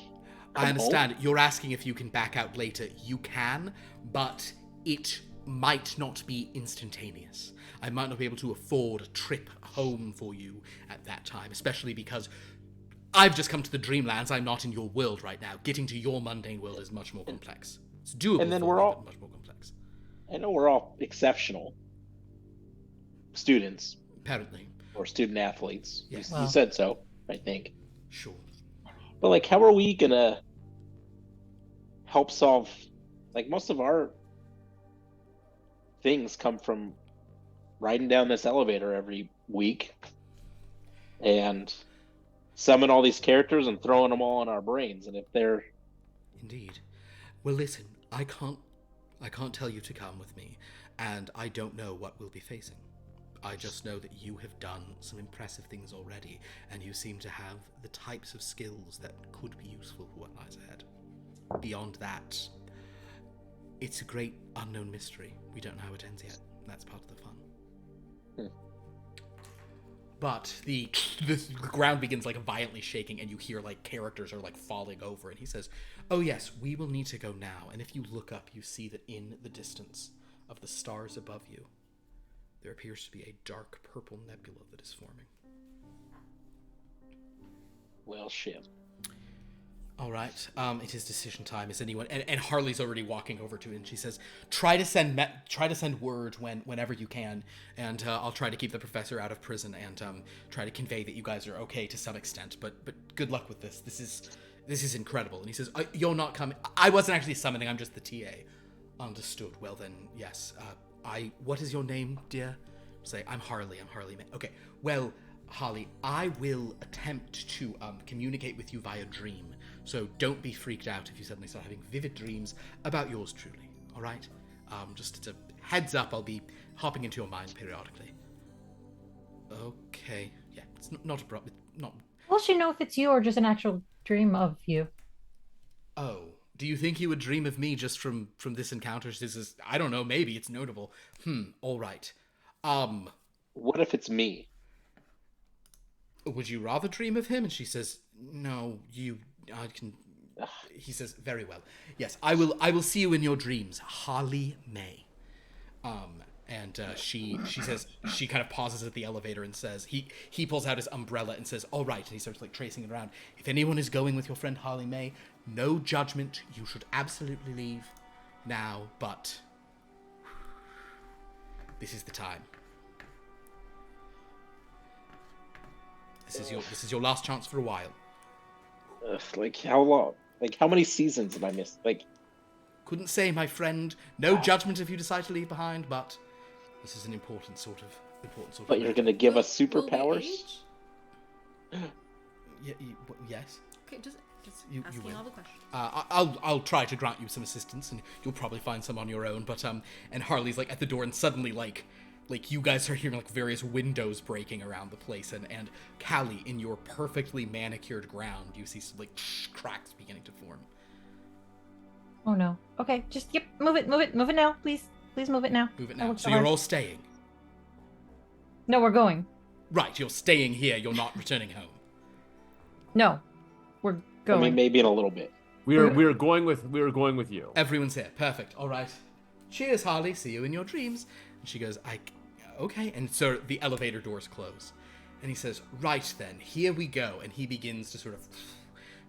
I understand. You're asking if you can back out later. You can, but it might not be instantaneous. I might not be able to afford a trip home for you at that time, especially because I've just come to the Dreamlands. I'm not in your world right now. Getting to your mundane world is much more complex. It's doable, and then for we're you, all but much more complex. I know we're all exceptional students Apparently. or student athletes. Yes. You said so, I think. Sure. But how are we gonna help solve like most of our things come from riding down this elevator every week and summon all these characters and throwing them all in our brains. And if they're Indeed. Well, listen, I can't tell you to come with me, and I don't know what we'll be facing. I just know that you have done some impressive things already, and you seem to have the types of skills that could be useful for what lies ahead. Beyond that, it's a great unknown mystery. We don't know how it ends yet. That's part of the fun. But the ground begins like violently shaking, and you hear like characters are like falling over, and he says, "Oh yes, we will need to go now." And if you look up, you see that in the distance of the stars above you, there appears to be a dark purple nebula that is forming. well, shit. All right, it is decision time. Is anyone? And Harley's already walking over to it, and she says, "Try to send word whenever you can, and I'll try to keep the professor out of prison and try to convey that you guys are okay to some extent. But good luck with this. This is incredible." And he says, "You're not coming. I wasn't actually summoning. I'm just the TA." Understood. Well then, yes. What is your name, dear? Say, I'm Harley. I'm Harley. Okay. Well, Harley, I will attempt to communicate with you via dream. So don't be freaked out if you suddenly start having vivid dreams about yours truly. All right? Just as a heads up, I'll be hopping into your mind periodically. Okay. Yeah, it's not a problem. Not. Will she know if it's you or just an actual dream of you? Oh, do you think you would dream of me just from this encounter? This is, I don't know, maybe it's notable. All right. What if it's me? Would you rather dream of him? And she says, "No, I can." He says, "Very well. Yes, I will see you in your dreams, Harley May." And she says, she kind of pauses at the elevator and says, he pulls out his umbrella and says, "All right," and he starts like tracing it around. "If anyone is going with your friend Harley May, no judgment. You should absolutely leave now, but this is the time. This is your last chance for a while." Like how long? Like how many seasons have I missed? Like, Couldn't say, my friend. No judgment if you decide to leave behind, but this is an important sort of. but you're gonna give us superpowers? Yes. Okay, just You asking win. all the questions. I'll try to grant you some assistance, and you'll probably find some on your own. But and Harley's like at the door, and suddenly like you guys are hearing like various windows breaking around the place, and Callie, in your perfectly manicured ground, you see some, like cracks beginning to form. Oh no. Okay, just move it now, please move it now. Move it I now. worked So hard. you're all staying. No, we're going. Right, you're staying here. You're not returning home. No, we're I going. mean, maybe in a little bit. We are going with you. Everyone's here. Perfect. All right. Cheers, Harley. See you in your dreams. And she goes, okay. And so the elevator doors close. And he says, "Right then, here we go." And he begins to sort of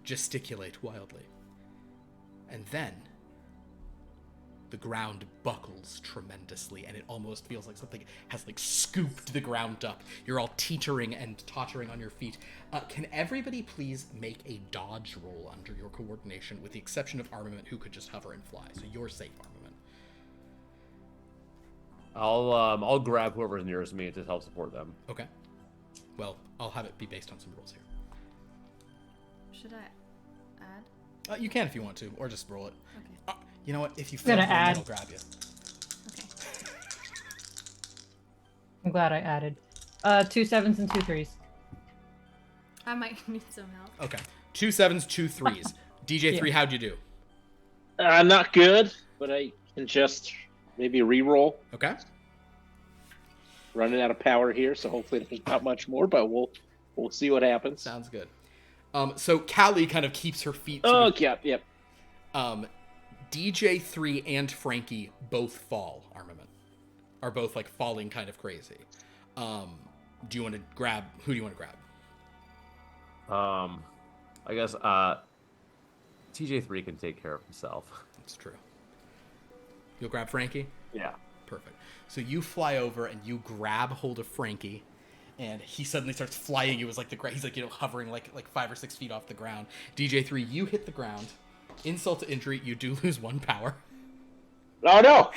gesticulate wildly. And then the ground buckles tremendously, and it almost feels like something has like scooped the ground up. You're all teetering and tottering on your feet. Can everybody please make a dodge roll under your coordination, with the exception of Armament, who could just hover and fly. So you're safe, Armament. I'll grab whoever's nearest me to help support them. Okay. Well, I'll have it be based on some rules here. Should I add? You can if you want to, or just roll it. Okay. You know what? If you I'm gonna fail, add. it'll grab you. Okay. I'm glad I added. 2 7s and 2 3s. I might need some help. Okay. 2 7s, 2 3s. DJ3, Yeah. how'd you do? Not good, but I can just maybe re-roll. Okay. Running out of power here, so hopefully there's not much more, but we'll see what happens. Sounds good. So Callie kind of keeps her feet. Oh, yep. DJ3 and Frankie both fall. Armament are both like falling kind of crazy. Do you want to grab? Who do you want to grab? I guess TJ3 can take care of himself. That's true. You'll grab Frankie? Yeah. Perfect. So you fly over and you grab hold of Frankie, and he suddenly starts flying you as like he's like, hovering like 5 or 6 feet off the ground. DJ3, you hit the ground. Insult to injury, you do lose 1 power. Oh no!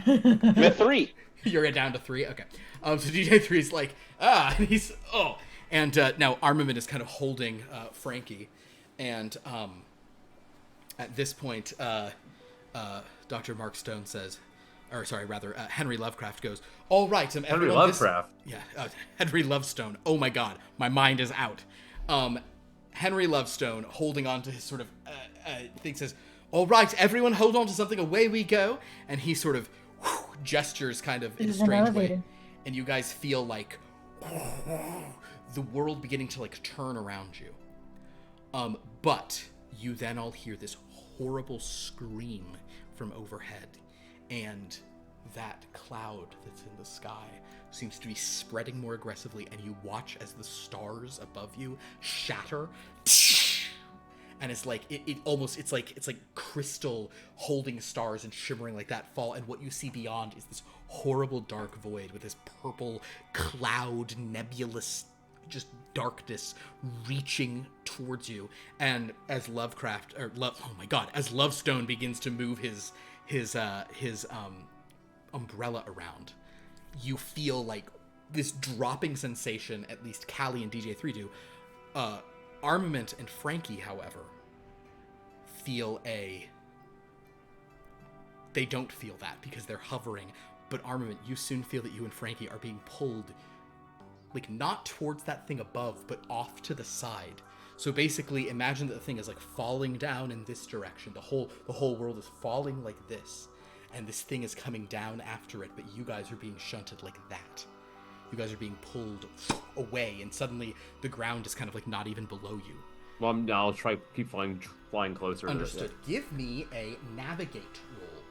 I'm at 3. You're down to 3? Okay. So DJ3 is like, and he's, And now Armament is kind of holding Frankie. And at this point, Dr. Mark Stone says, or sorry, rather, Henry Lovecraft goes, all right. Henry Lovecraft? Henry Lovestone. Oh my god, my mind is out. Henry Lovestone, holding on to his sort of thing, says, all right, everyone hold on to something, away we go. And he sort of gestures kind of in a strange way. And you guys feel like the world beginning to like turn around you. But you then all hear this horrible scream from overhead. And that cloud that's in the sky seems to be spreading more aggressively, and you watch as the stars above you shatter. And it's like it's like crystal holding stars and shimmering like that fall, and what you see beyond is this horrible dark void with this purple cloud nebulous just darkness reaching towards you. And as as Lovestone begins to move his umbrella around, you feel like this dropping sensation. At least Callie and DJ3 do. Armament and Frankie, however, they don't feel that because they're hovering. But Armament, you soon feel that you and Frankie are being pulled, like, not towards that thing above, but off to the side. So basically, imagine that the thing is like falling down in this direction. The whole world is falling like this, and this thing is coming down after it, but you guys are being shunted like that. You guys are being pulled away, and suddenly the ground is kind of like not even below you. Well, I'll try keep flying closer. Understood. Give me a navigate roll.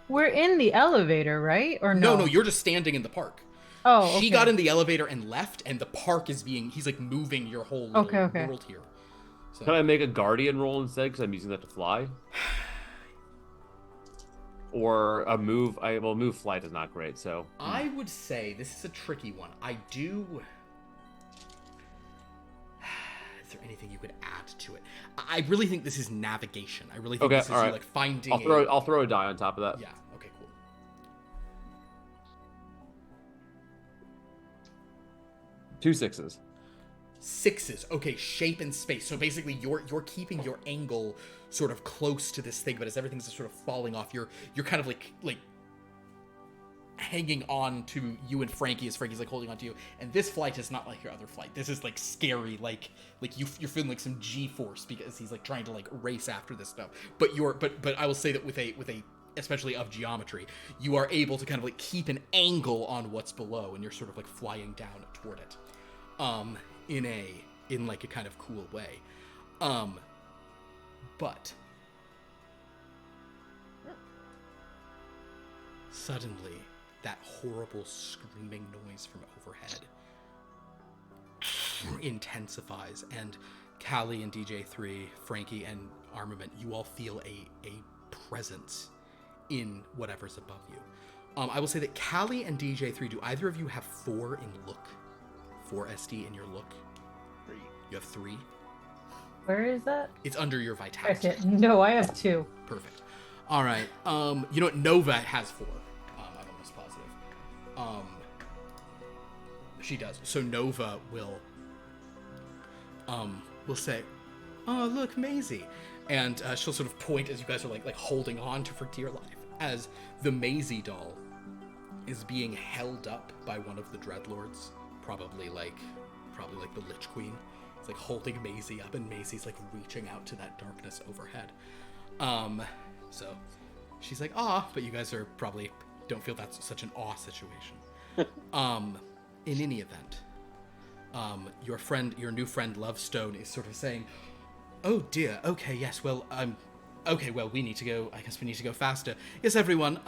We're in the elevator, right? Or no? No, you're just standing in the park. Oh, okay. She got in the elevator and left, and the park is he's like moving your whole little world here. So. Can I make a guardian roll instead, because I'm using that to fly? Or a move? Move flight is not great, so... I would say this is a tricky one. Is there anything you could add to it? I really think this is navigation. I really think this is you, like, finding I'll throw a die on top of that. Yeah, okay, cool. 2 6s. 6s. Okay, shape and space. So basically you're keeping your angle sort of close to this thing, but as everything's sort of falling off, you're kind of like hanging on to you and Frankie as Frankie's like holding on to you. And this flight is not like your other flight. This is like scary, like you're feeling like some G-force because he's like trying to like race after this stuff. But I will say that with a especially of geometry, you are able to kind of like keep an angle on what's below, and you're sort of like flying down toward it. In like a kind of cool way. But suddenly that horrible screaming noise from overhead intensifies, and Callie and DJ3, Frankie and Armament, you all feel a presence in whatever's above you. I will say that Callie and DJ3, do either of you have 4 in look? 4 SD in your look? 3. You have 3? Where is that? It's under your vitality. Okay. No, I have 2. Perfect. All right. You know what? Nova has 4. I'm almost positive. She does. So Nova will say, "Oh, look, Maisie," and she'll sort of point as you guys are like holding on to for dear life, as the Maisie doll is being held up by one of the Dreadlords, probably like the Lich Queen. It's like holding Maisie up, and Maisie's like reaching out to that darkness overhead. So she's like, but you guys are probably don't feel that's such an awe situation. In any event, your new friend Lovestone is sort of saying, "Oh dear, okay, yes, well, okay, well, we need to go, I guess we need to go faster. Yes, everyone,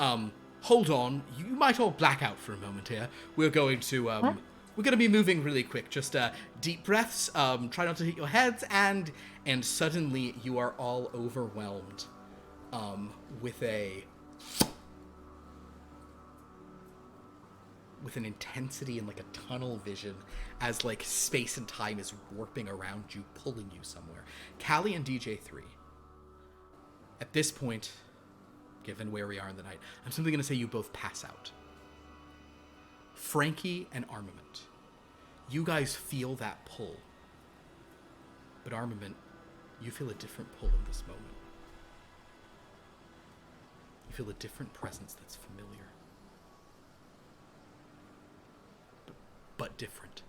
hold on, you might all black out for a moment here. We're going to, we're going to be moving really quick. Just deep breaths, try not to hit your heads, and suddenly you are all overwhelmed with an intensity and like a tunnel vision as like space and time is warping around you, pulling you somewhere. Callie and DJ3, at this point, given where we are in the night. I'm simply going to say you both pass out. Frankie and Armament, you guys feel that pull. But Armament, you feel a different pull in this moment. You feel a different presence that's familiar. But different.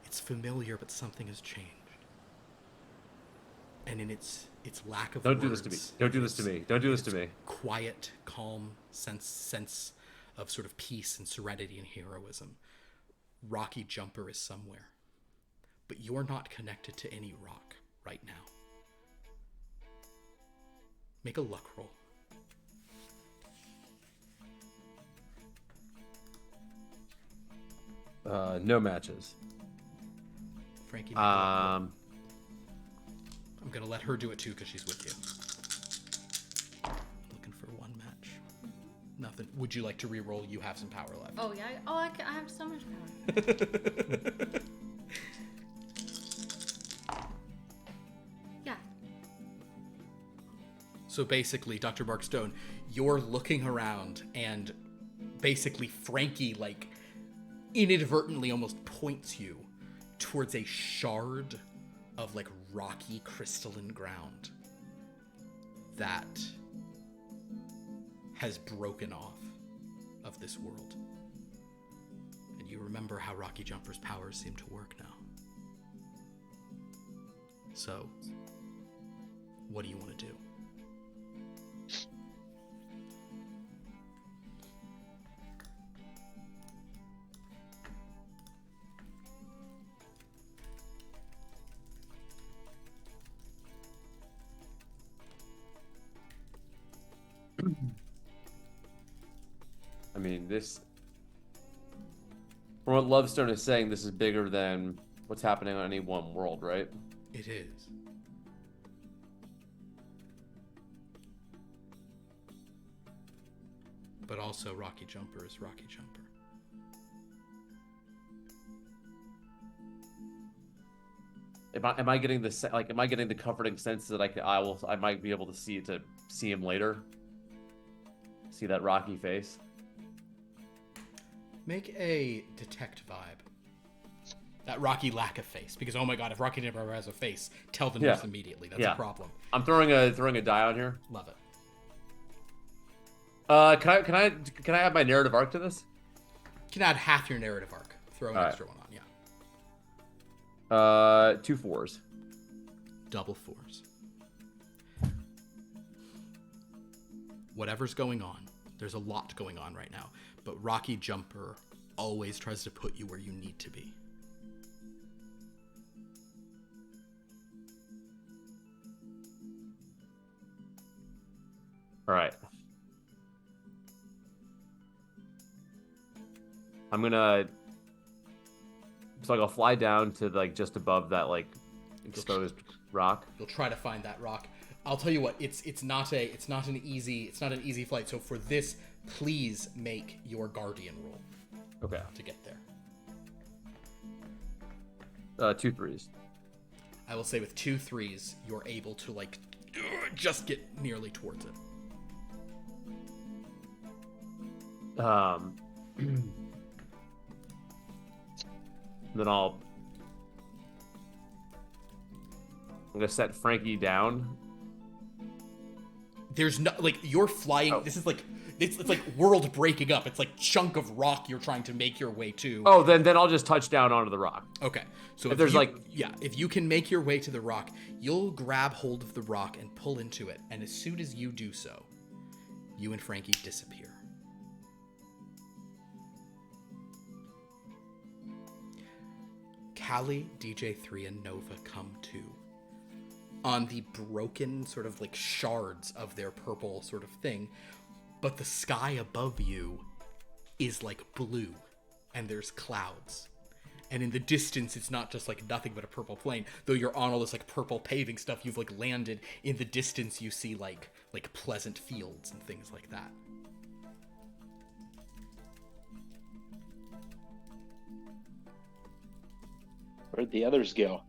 It's familiar, but something has changed. And in its lack of Don't words, do this to me. Don't do this to me. Don't do this to me. Quiet, calm sense of sort of peace and serenity and heroism. Rocky Jumper is somewhere. But you're not connected to any rock right now. Make a luck roll. No matches. Frankie, make a luck roll. I'm gonna let her do it too because she's with you. Looking for one match. Nothing. Would you like to re-roll? You have some power left. Oh yeah. I have so much power. Yeah. So basically, Dr. Barkstone, you're looking around and basically Frankie, like, inadvertently almost points you towards a shard of, like, rocky crystalline ground that has broken off of this world. And you remember how Rocky Jumper's powers seem to work now. So, what do you want to do? I mean, this... From what Lovestone is saying, this is bigger than what's happening on any one world, right? It is. But also, Rocky Jumper is Rocky Jumper. Am I getting the am I getting the comforting sense that I might be able to see him later? See that rocky face? Make a detect vibe. That Rocky lack of face, because oh my god, if Rocky Jumper has a face, tell the nurse immediately. That's a problem. I'm throwing a die on here. Love it. Can I add my narrative arc to this? You can add half your narrative arc. Throw an extra one on, yeah. 2 4s. Double 4s. Whatever's going on, there's a lot going on right now, but Rocky Jumper always tries to put you where you need to be. All right. I'm gonna. So I'll fly down to like just above that like exposed rock. You'll try to find that rock. I'll tell you what. It's not an easy flight. So for this, please make your guardian roll. Okay. To get there. 2 3s. I will say with 2 3s, you're able to like just get nearly towards it. Then I'm gonna set Frankie down. There's no like you're flying. Oh. This is like it's like world breaking up. It's like chunk of rock you're trying to make your way to. Oh, then I'll just touch down onto the rock. Okay, so if there's if you can make your way to the rock, you'll grab hold of the rock and pull into it. And as soon as you do so, you and Frankie disappear. Callie, DJ3, and Nova come to on the broken sort of like shards of their purple sort of thing, but the sky above you is like blue and there's clouds. And in the distance, it's not just like nothing but a purple plain, though you're on all this like purple paving stuff. You've like landed in the distance. You see like pleasant fields and things like that. Where'd the others go?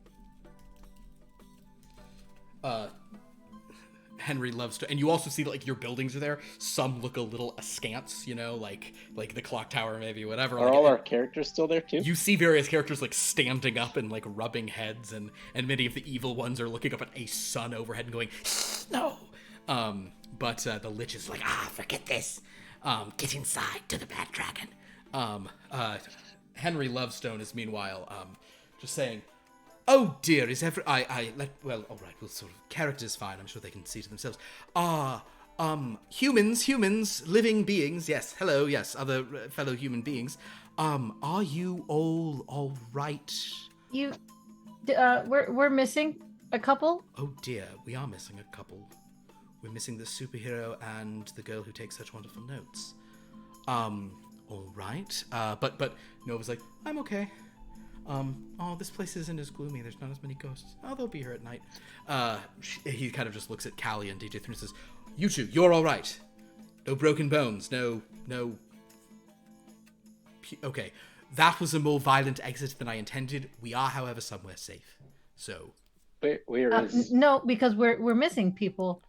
Henry loves to, and you also see that, like, your buildings are there. Some look a little askance, you know, like the clock tower, maybe, whatever. Are like, all our characters still there too? You see various characters, like, standing up and, like, rubbing heads, and many of the evil ones are looking up at a sun overhead and going, no! But the Lich is like, forget this. Get inside to the Bad Dragon. Henry Lovestone is, meanwhile, just saying, oh dear, is every... well, alright, we'll sort of... Character's fine, I'm sure they can see to themselves. Humans, living beings, yes, hello, yes, other fellow human beings. Are you all alright? We're missing a couple? Oh dear, we are missing a couple. We're missing the superhero and the girl who takes such wonderful notes. Alright. But Nova's like, I'm okay. This place isn't as gloomy. There's not as many ghosts. Oh, they'll be here at night. He kind of just looks at Callie and DJ3 and says, you two, you're all right. No broken bones. No. Okay, that was a more violent exit than I intended. We are, however, somewhere safe. So. Where is? No, because we're missing people.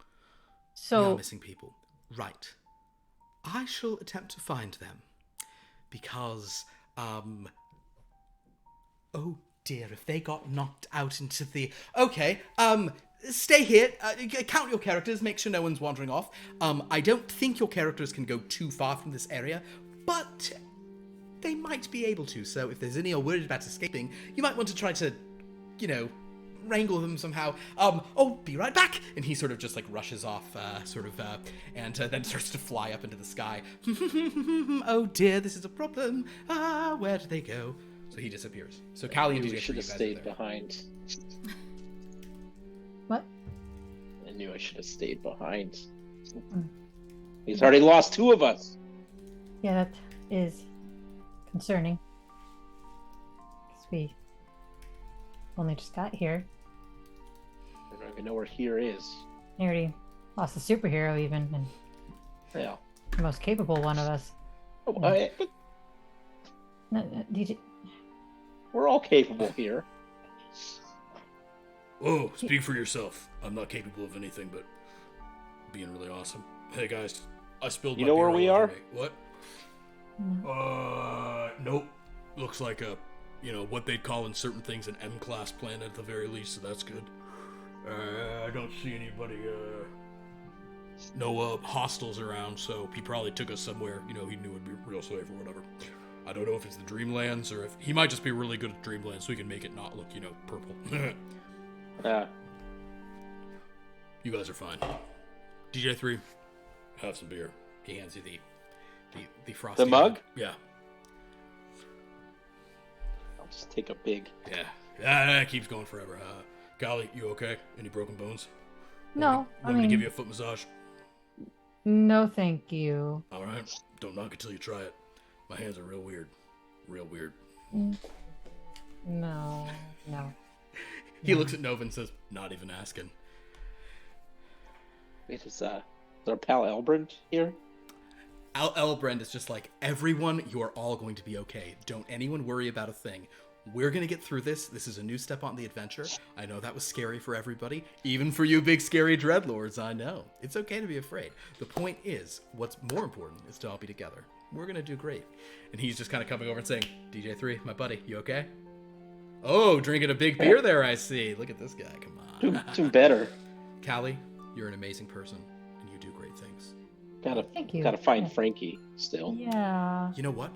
So. We are missing people. Right. I shall attempt to find them. Because, oh dear, if they got knocked out into the... Okay, stay here, count your characters, make sure no one's wandering off. I don't think your characters can go too far from this area, but they might be able to, so if there's any are worried about escaping, you might want to try to, wrangle them somehow. Be right back! And he sort of just, rushes off, and then starts to fly up into the sky. Oh dear, this is a problem. Where did they go? So he disappears. So Callie and DJ should have stayed behind. What? I knew I should have stayed behind. He's already lost 2 of us. Yeah, that is concerning. Because we only just got here. I don't even know where here is. I already lost a superhero, even, and Yeah. the most capable one of us. DJ. We're all capable here. Oh, speak for yourself. I'm not capable of anything but being really awesome. Hey guys, I spilled. You know where we are? What? Nope. Looks like a, what they'd call in certain things an M-class planet at the very least, so that's good. I don't see anybody, no hostiles around, so he probably took us somewhere, he knew it'd be real safe or whatever. I don't know if it's the Dreamlands or if he might just be really good at Dreamlands, so he can make it not look, purple. You guys are fine. DJ3, have some beer. He hands you the frosty. The mug? Yeah. I'll just take a big. Yeah, that keeps going forever. Callie, you okay? Any broken bones? No, Want me to give you a foot massage? No, thank you. All right. Don't knock it till you try it. My hands are real weird. Real weird. No. He looks at Nova and says, not even asking. Wait, is our pal Elbrand here? Elbrand is just like, everyone, you are all going to be okay. Don't anyone worry about a thing. We're going to get through this. This is a new step on the adventure. I know that was scary for everybody. Even for you big scary dreadlords, I know. It's okay to be afraid. The point is, what's more important is to all be together. We're going to do great. And he's just kind of coming over and saying, DJ3, my buddy, you okay? Oh, drinking a big beer there, I see. Look at this guy, come on. Do better. Callie, you're an amazing person, and you do great things. Thank you. Gotta find Frankie still. Yeah. You know what?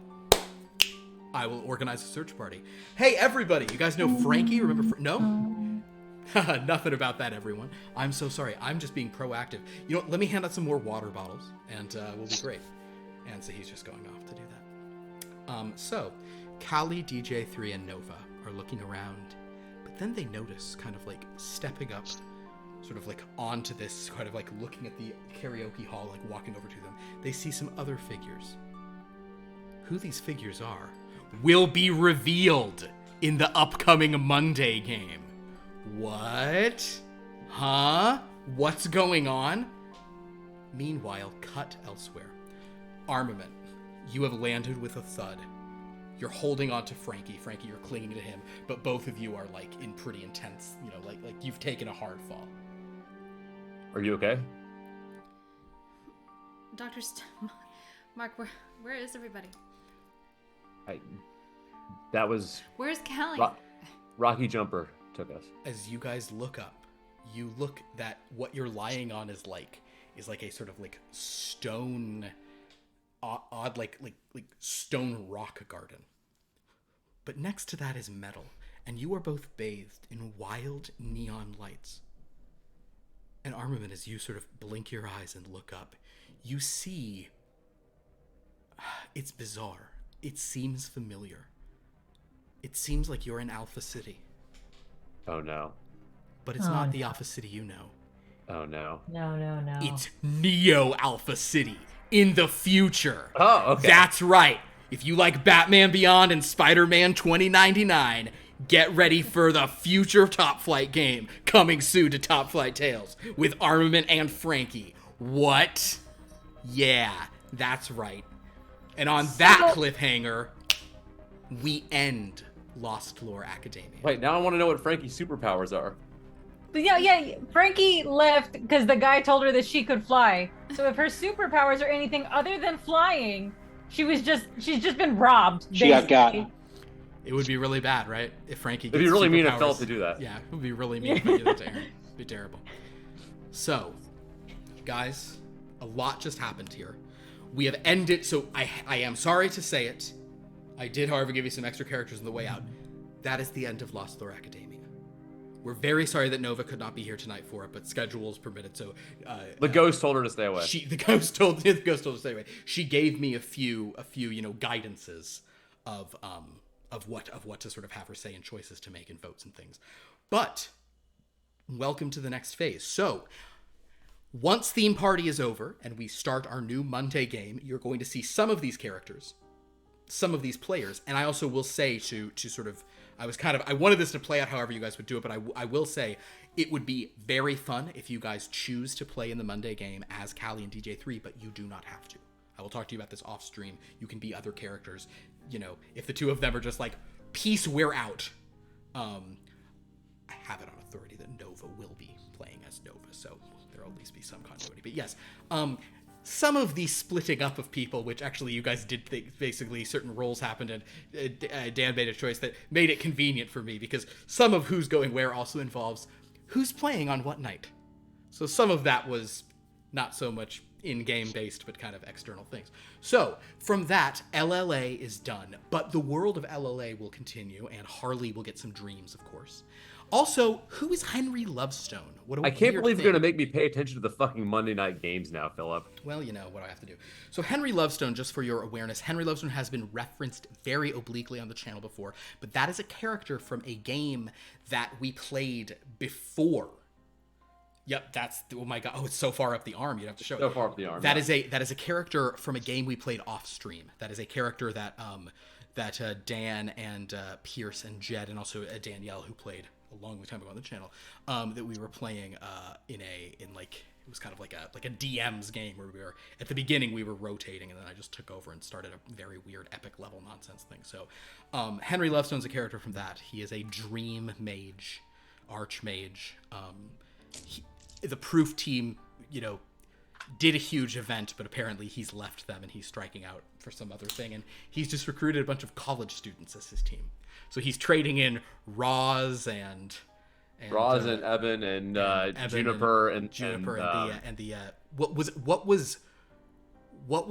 I will organize a search party. Hey, everybody! You guys know Frankie? Remember? No? Nothing about that, everyone. I'm so sorry. I'm just being proactive. Let me hand out some more water bottles, and we'll be great. And so he's just going off to do that. So, Callie, DJ3, and Nova are looking around, but then they notice kind of stepping up, sort of onto this, kind of looking at the karaoke hall, walking over to them. They see some other figures. Who these figures are will be revealed in the upcoming Monday game. What? Huh? What's going on? Meanwhile, cut elsewhere. Armament. You have landed with a thud. You're holding on to Frankie. Frankie, you're clinging to him, but both of you are in pretty intense, like you've taken a hard fall. Are you okay? Mark, where is everybody? That was Where's Callie? Rocky Jumper took us. As you guys look up, you look that what you're lying on is like a sort of like stone, odd like stone rock garden. But next to that is metal, and you are both bathed in wild neon lights. And Armament, as you sort of blink your eyes and look up, you see. It's bizarre. It seems familiar. It seems like you're in Alpha City. Oh no. But it's not the Alpha City you know. Oh no. No. It's Neo Alpha City in the future. Oh, okay. That's right. If you like Batman Beyond and Spider-Man 2099, get ready for the future Top Flight game coming soon to Top Flight Tales with Armament and Frankie. What? Yeah, that's right. And on that cliffhanger, we end Lost Lore Academia. Wait, now I want to know what Frankie's superpowers are. But yeah. Frankie left because the guy told her that she could fly. So if her superpowers are anything other than flying, she's just been robbed. She got gotten. It would be really bad, right? If Frankie gets It'd be really mean if superpowers. Felt to do that. Yeah, it would be really mean if I did that to Aaron. It'd be terrible. So, guys, a lot just happened here. We have ended, so I am sorry to say it. I did, however, give you some extra characters on the way out. That is the end of Lost Lore Academia. We're very sorry that Nova could not be here tonight for it, but schedules permitted. So The ghost told her to stay away. the ghost told her to stay away. She gave me a few guidances of what to sort of have her say and choices to make and votes and things. But welcome to the next phase. So once theme party is over and we start our new Monday game, you're going to see some of these characters, some of these players, and I also will say to sort of, I wanted this to play out however you guys would do it, but I will say it would be very fun if you guys choose to play in the Monday game as Callie and DJ3, but you do not have to. I will talk to you about this off stream. You can be other characters. You know, if the two of them are just like, peace, we're out. I have it on authority that Nova will be playing as Nova, so there'll at least be some continuity. But yes, some of the splitting up of people, which actually you guys did think basically certain roles happened, and Dan made a choice that made it convenient for me because some of who's going where also involves who's playing on what night. So some of that was not so much in-game based, but kind of external things. So from that, LLA is done, but the world of LLA will continue, and Harley will get some dreams, of course. Also, who is Henry Lovestone? I can't believe you're going to make me pay attention to the fucking Monday night games now, Philip. Well, you know, what do I have to do? So Henry Lovestone, just for your awareness, Henry Lovestone has been referenced very obliquely on the channel before, but that is a character from a game that we played before. Yep, that's, oh my god, it's so far up the arm, you'd have to show it. So far up the arm. That is a character from a game we played off stream. That is a character that Dan and Pierce and Jed and also Danielle, who played a long time ago on the channel, that we were playing it was kind of like a DM's game where we were at the beginning we were rotating, and then I just took over and started a very weird epic level nonsense thing. So Henry Lovestone's a character from that. He is a dream mage, archmage. The proof team, you know, did a huge event, but apparently he's left them and he's striking out for some other thing, and he's just recruited a bunch of college students as his team. So he's trading in Roz and Evan and Juniper and what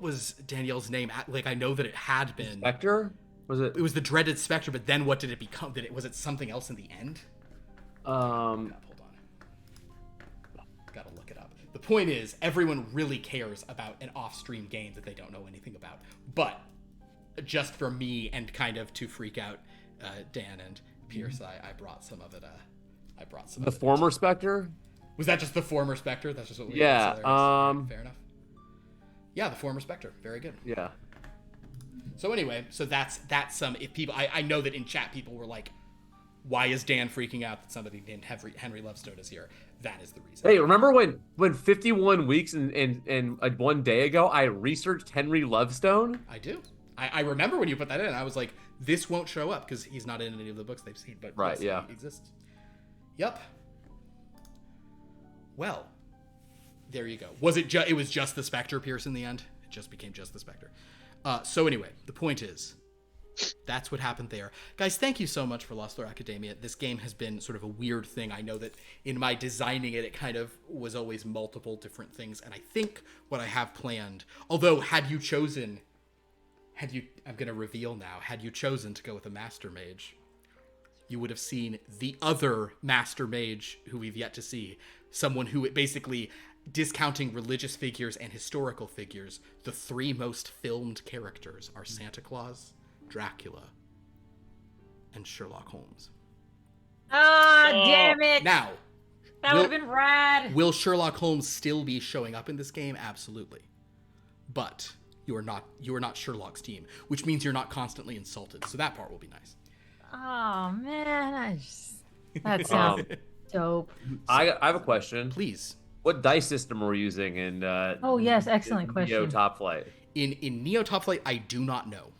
was Danielle's name? Like, I know that it had been Spectre. It was the dreaded Spectre, but then what did it become? Was it something else in the end? Hold on. Gotta look it up. The point is, everyone really cares about an off-stream game that they don't know anything about. But just for me and kind of to freak out Dan and Pierce, I brought some of it. The former Spectre? Was that just the former Spectre? That's just what we Yeah. Fair enough. Yeah, the former Spectre. Very good. Yeah. So anyway, so that's some. If people, I know that in chat people were like, "Why is Dan freaking out that somebody named Henry Lovestone is here?" That is the reason. Hey, remember when 51 weeks and one day ago I researched Henry Lovestone? I do. I remember when you put that in. I was like, this won't show up because he's not in any of the books they've seen. But right, yes, yeah, he exists. Yep. Well, there you go. Was it it was just the Spectre Pierce in the end? It just became just the Spectre. So anyway, the point is, that's what happened there. Guys, thank you so much for Lost Lore Academia. This game has been sort of a weird thing. I know that in my designing it, it kind of was always multiple different things. And I think what I have planned, although I'm going to reveal now, had you chosen to go with a Master Mage, you would have seen the other Master Mage who we've yet to see. Someone who basically, discounting religious figures and historical figures, the three most filmed characters are Santa Claus, Dracula, and Sherlock Holmes. Damn it! Now, That would have been rad. will Sherlock Holmes still be showing up in this game? Absolutely. But you are not Sherlock's team, which means you're not constantly insulted. So that part will be nice. Oh man, that sounds dope. I have a question. Please. What dice system are we using in Oh yes, excellent Neo question. Top Flight? In Neo Top Flight, I do not know.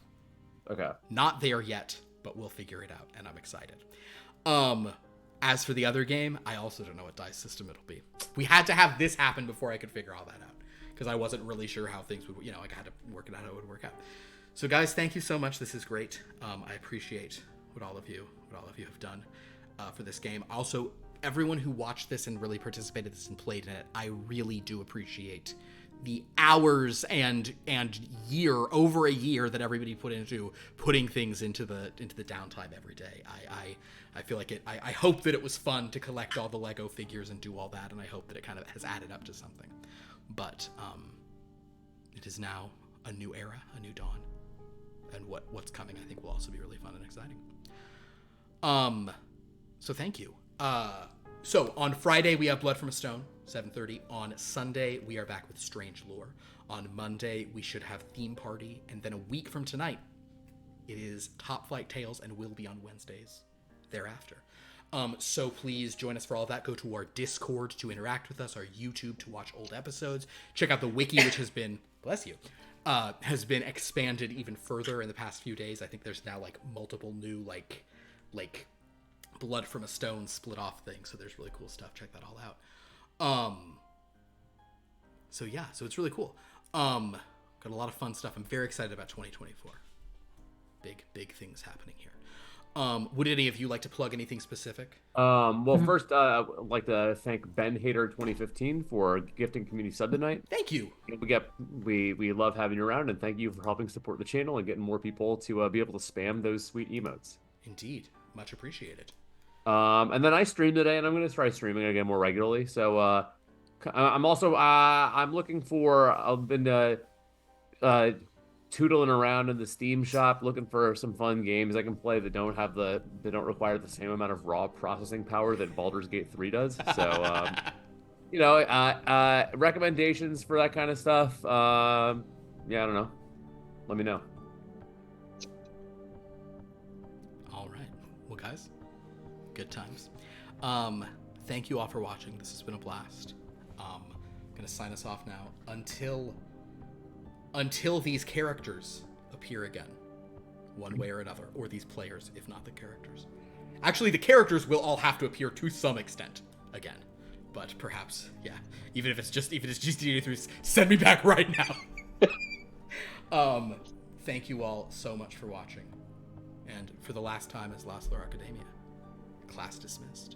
Okay. Not there yet, but we'll figure it out, and I'm excited. As for the other game, I also don't know what dice system it'll be. We had to have this happen before I could figure all that out, because I wasn't really sure how things would, I had to work it out how it would work out. So guys, thank you so much. This is great. I appreciate what all of you have done for this game. Also, everyone who watched this and really participated in this and played in it, I really do appreciate the hours and over a year that everybody put into putting things into the downtime every day. I feel like I hope that it was fun to collect all the Lego figures and do all that, and I hope that it kind of has added up to something. But it is now a new era, a new dawn, and what's coming I think will also be really fun and exciting. So thank you. So on Friday we have Blood from a Stone, 7:30. On Sunday we are back with Strange Lore. On Monday we should have Theme Party, and then a week from tonight it is Top Flight Tales, and will be on Wednesdays thereafter. So please join us for all that. Go to our Discord to interact with us, our YouTube to watch old episodes. Check out the wiki, which has been, bless you, has been expanded even further in the past few days. I think there's now like multiple new like Blood from a Stone split off things, so there's really cool stuff. Check that all out. So yeah, so it's really cool. Got a lot of fun stuff. I'm very excited about 2024. Big things happening here. Would any of you like to plug anything specific? Well, first, I'd like to thank Ben Hader 2015 for gifting community sub tonight. Thank you. We love having you around, and thank you for helping support the channel and getting more people to be able to spam those sweet emotes. Indeed, much appreciated. And then I streamed today, and I'm going to try streaming again more regularly. So I'm also I'm looking for, I've been tootling around in the Steam shop looking for some fun games I can play that don't require the same amount of raw processing power that Baldur's Gate 3 does. So recommendations for that kind of stuff. I don't know. Let me know. All right. Well, guys, good times. Thank you all for watching. This has been a blast. I'm gonna sign us off now until these characters appear again, one way or another, or these players, if not the characters. Actually, the characters will all have to appear to some extent again, but perhaps, yeah, even if it's just GT3, send me back right now. Thank you all so much for watching, and for the last time as Lost Lore Academia, class dismissed.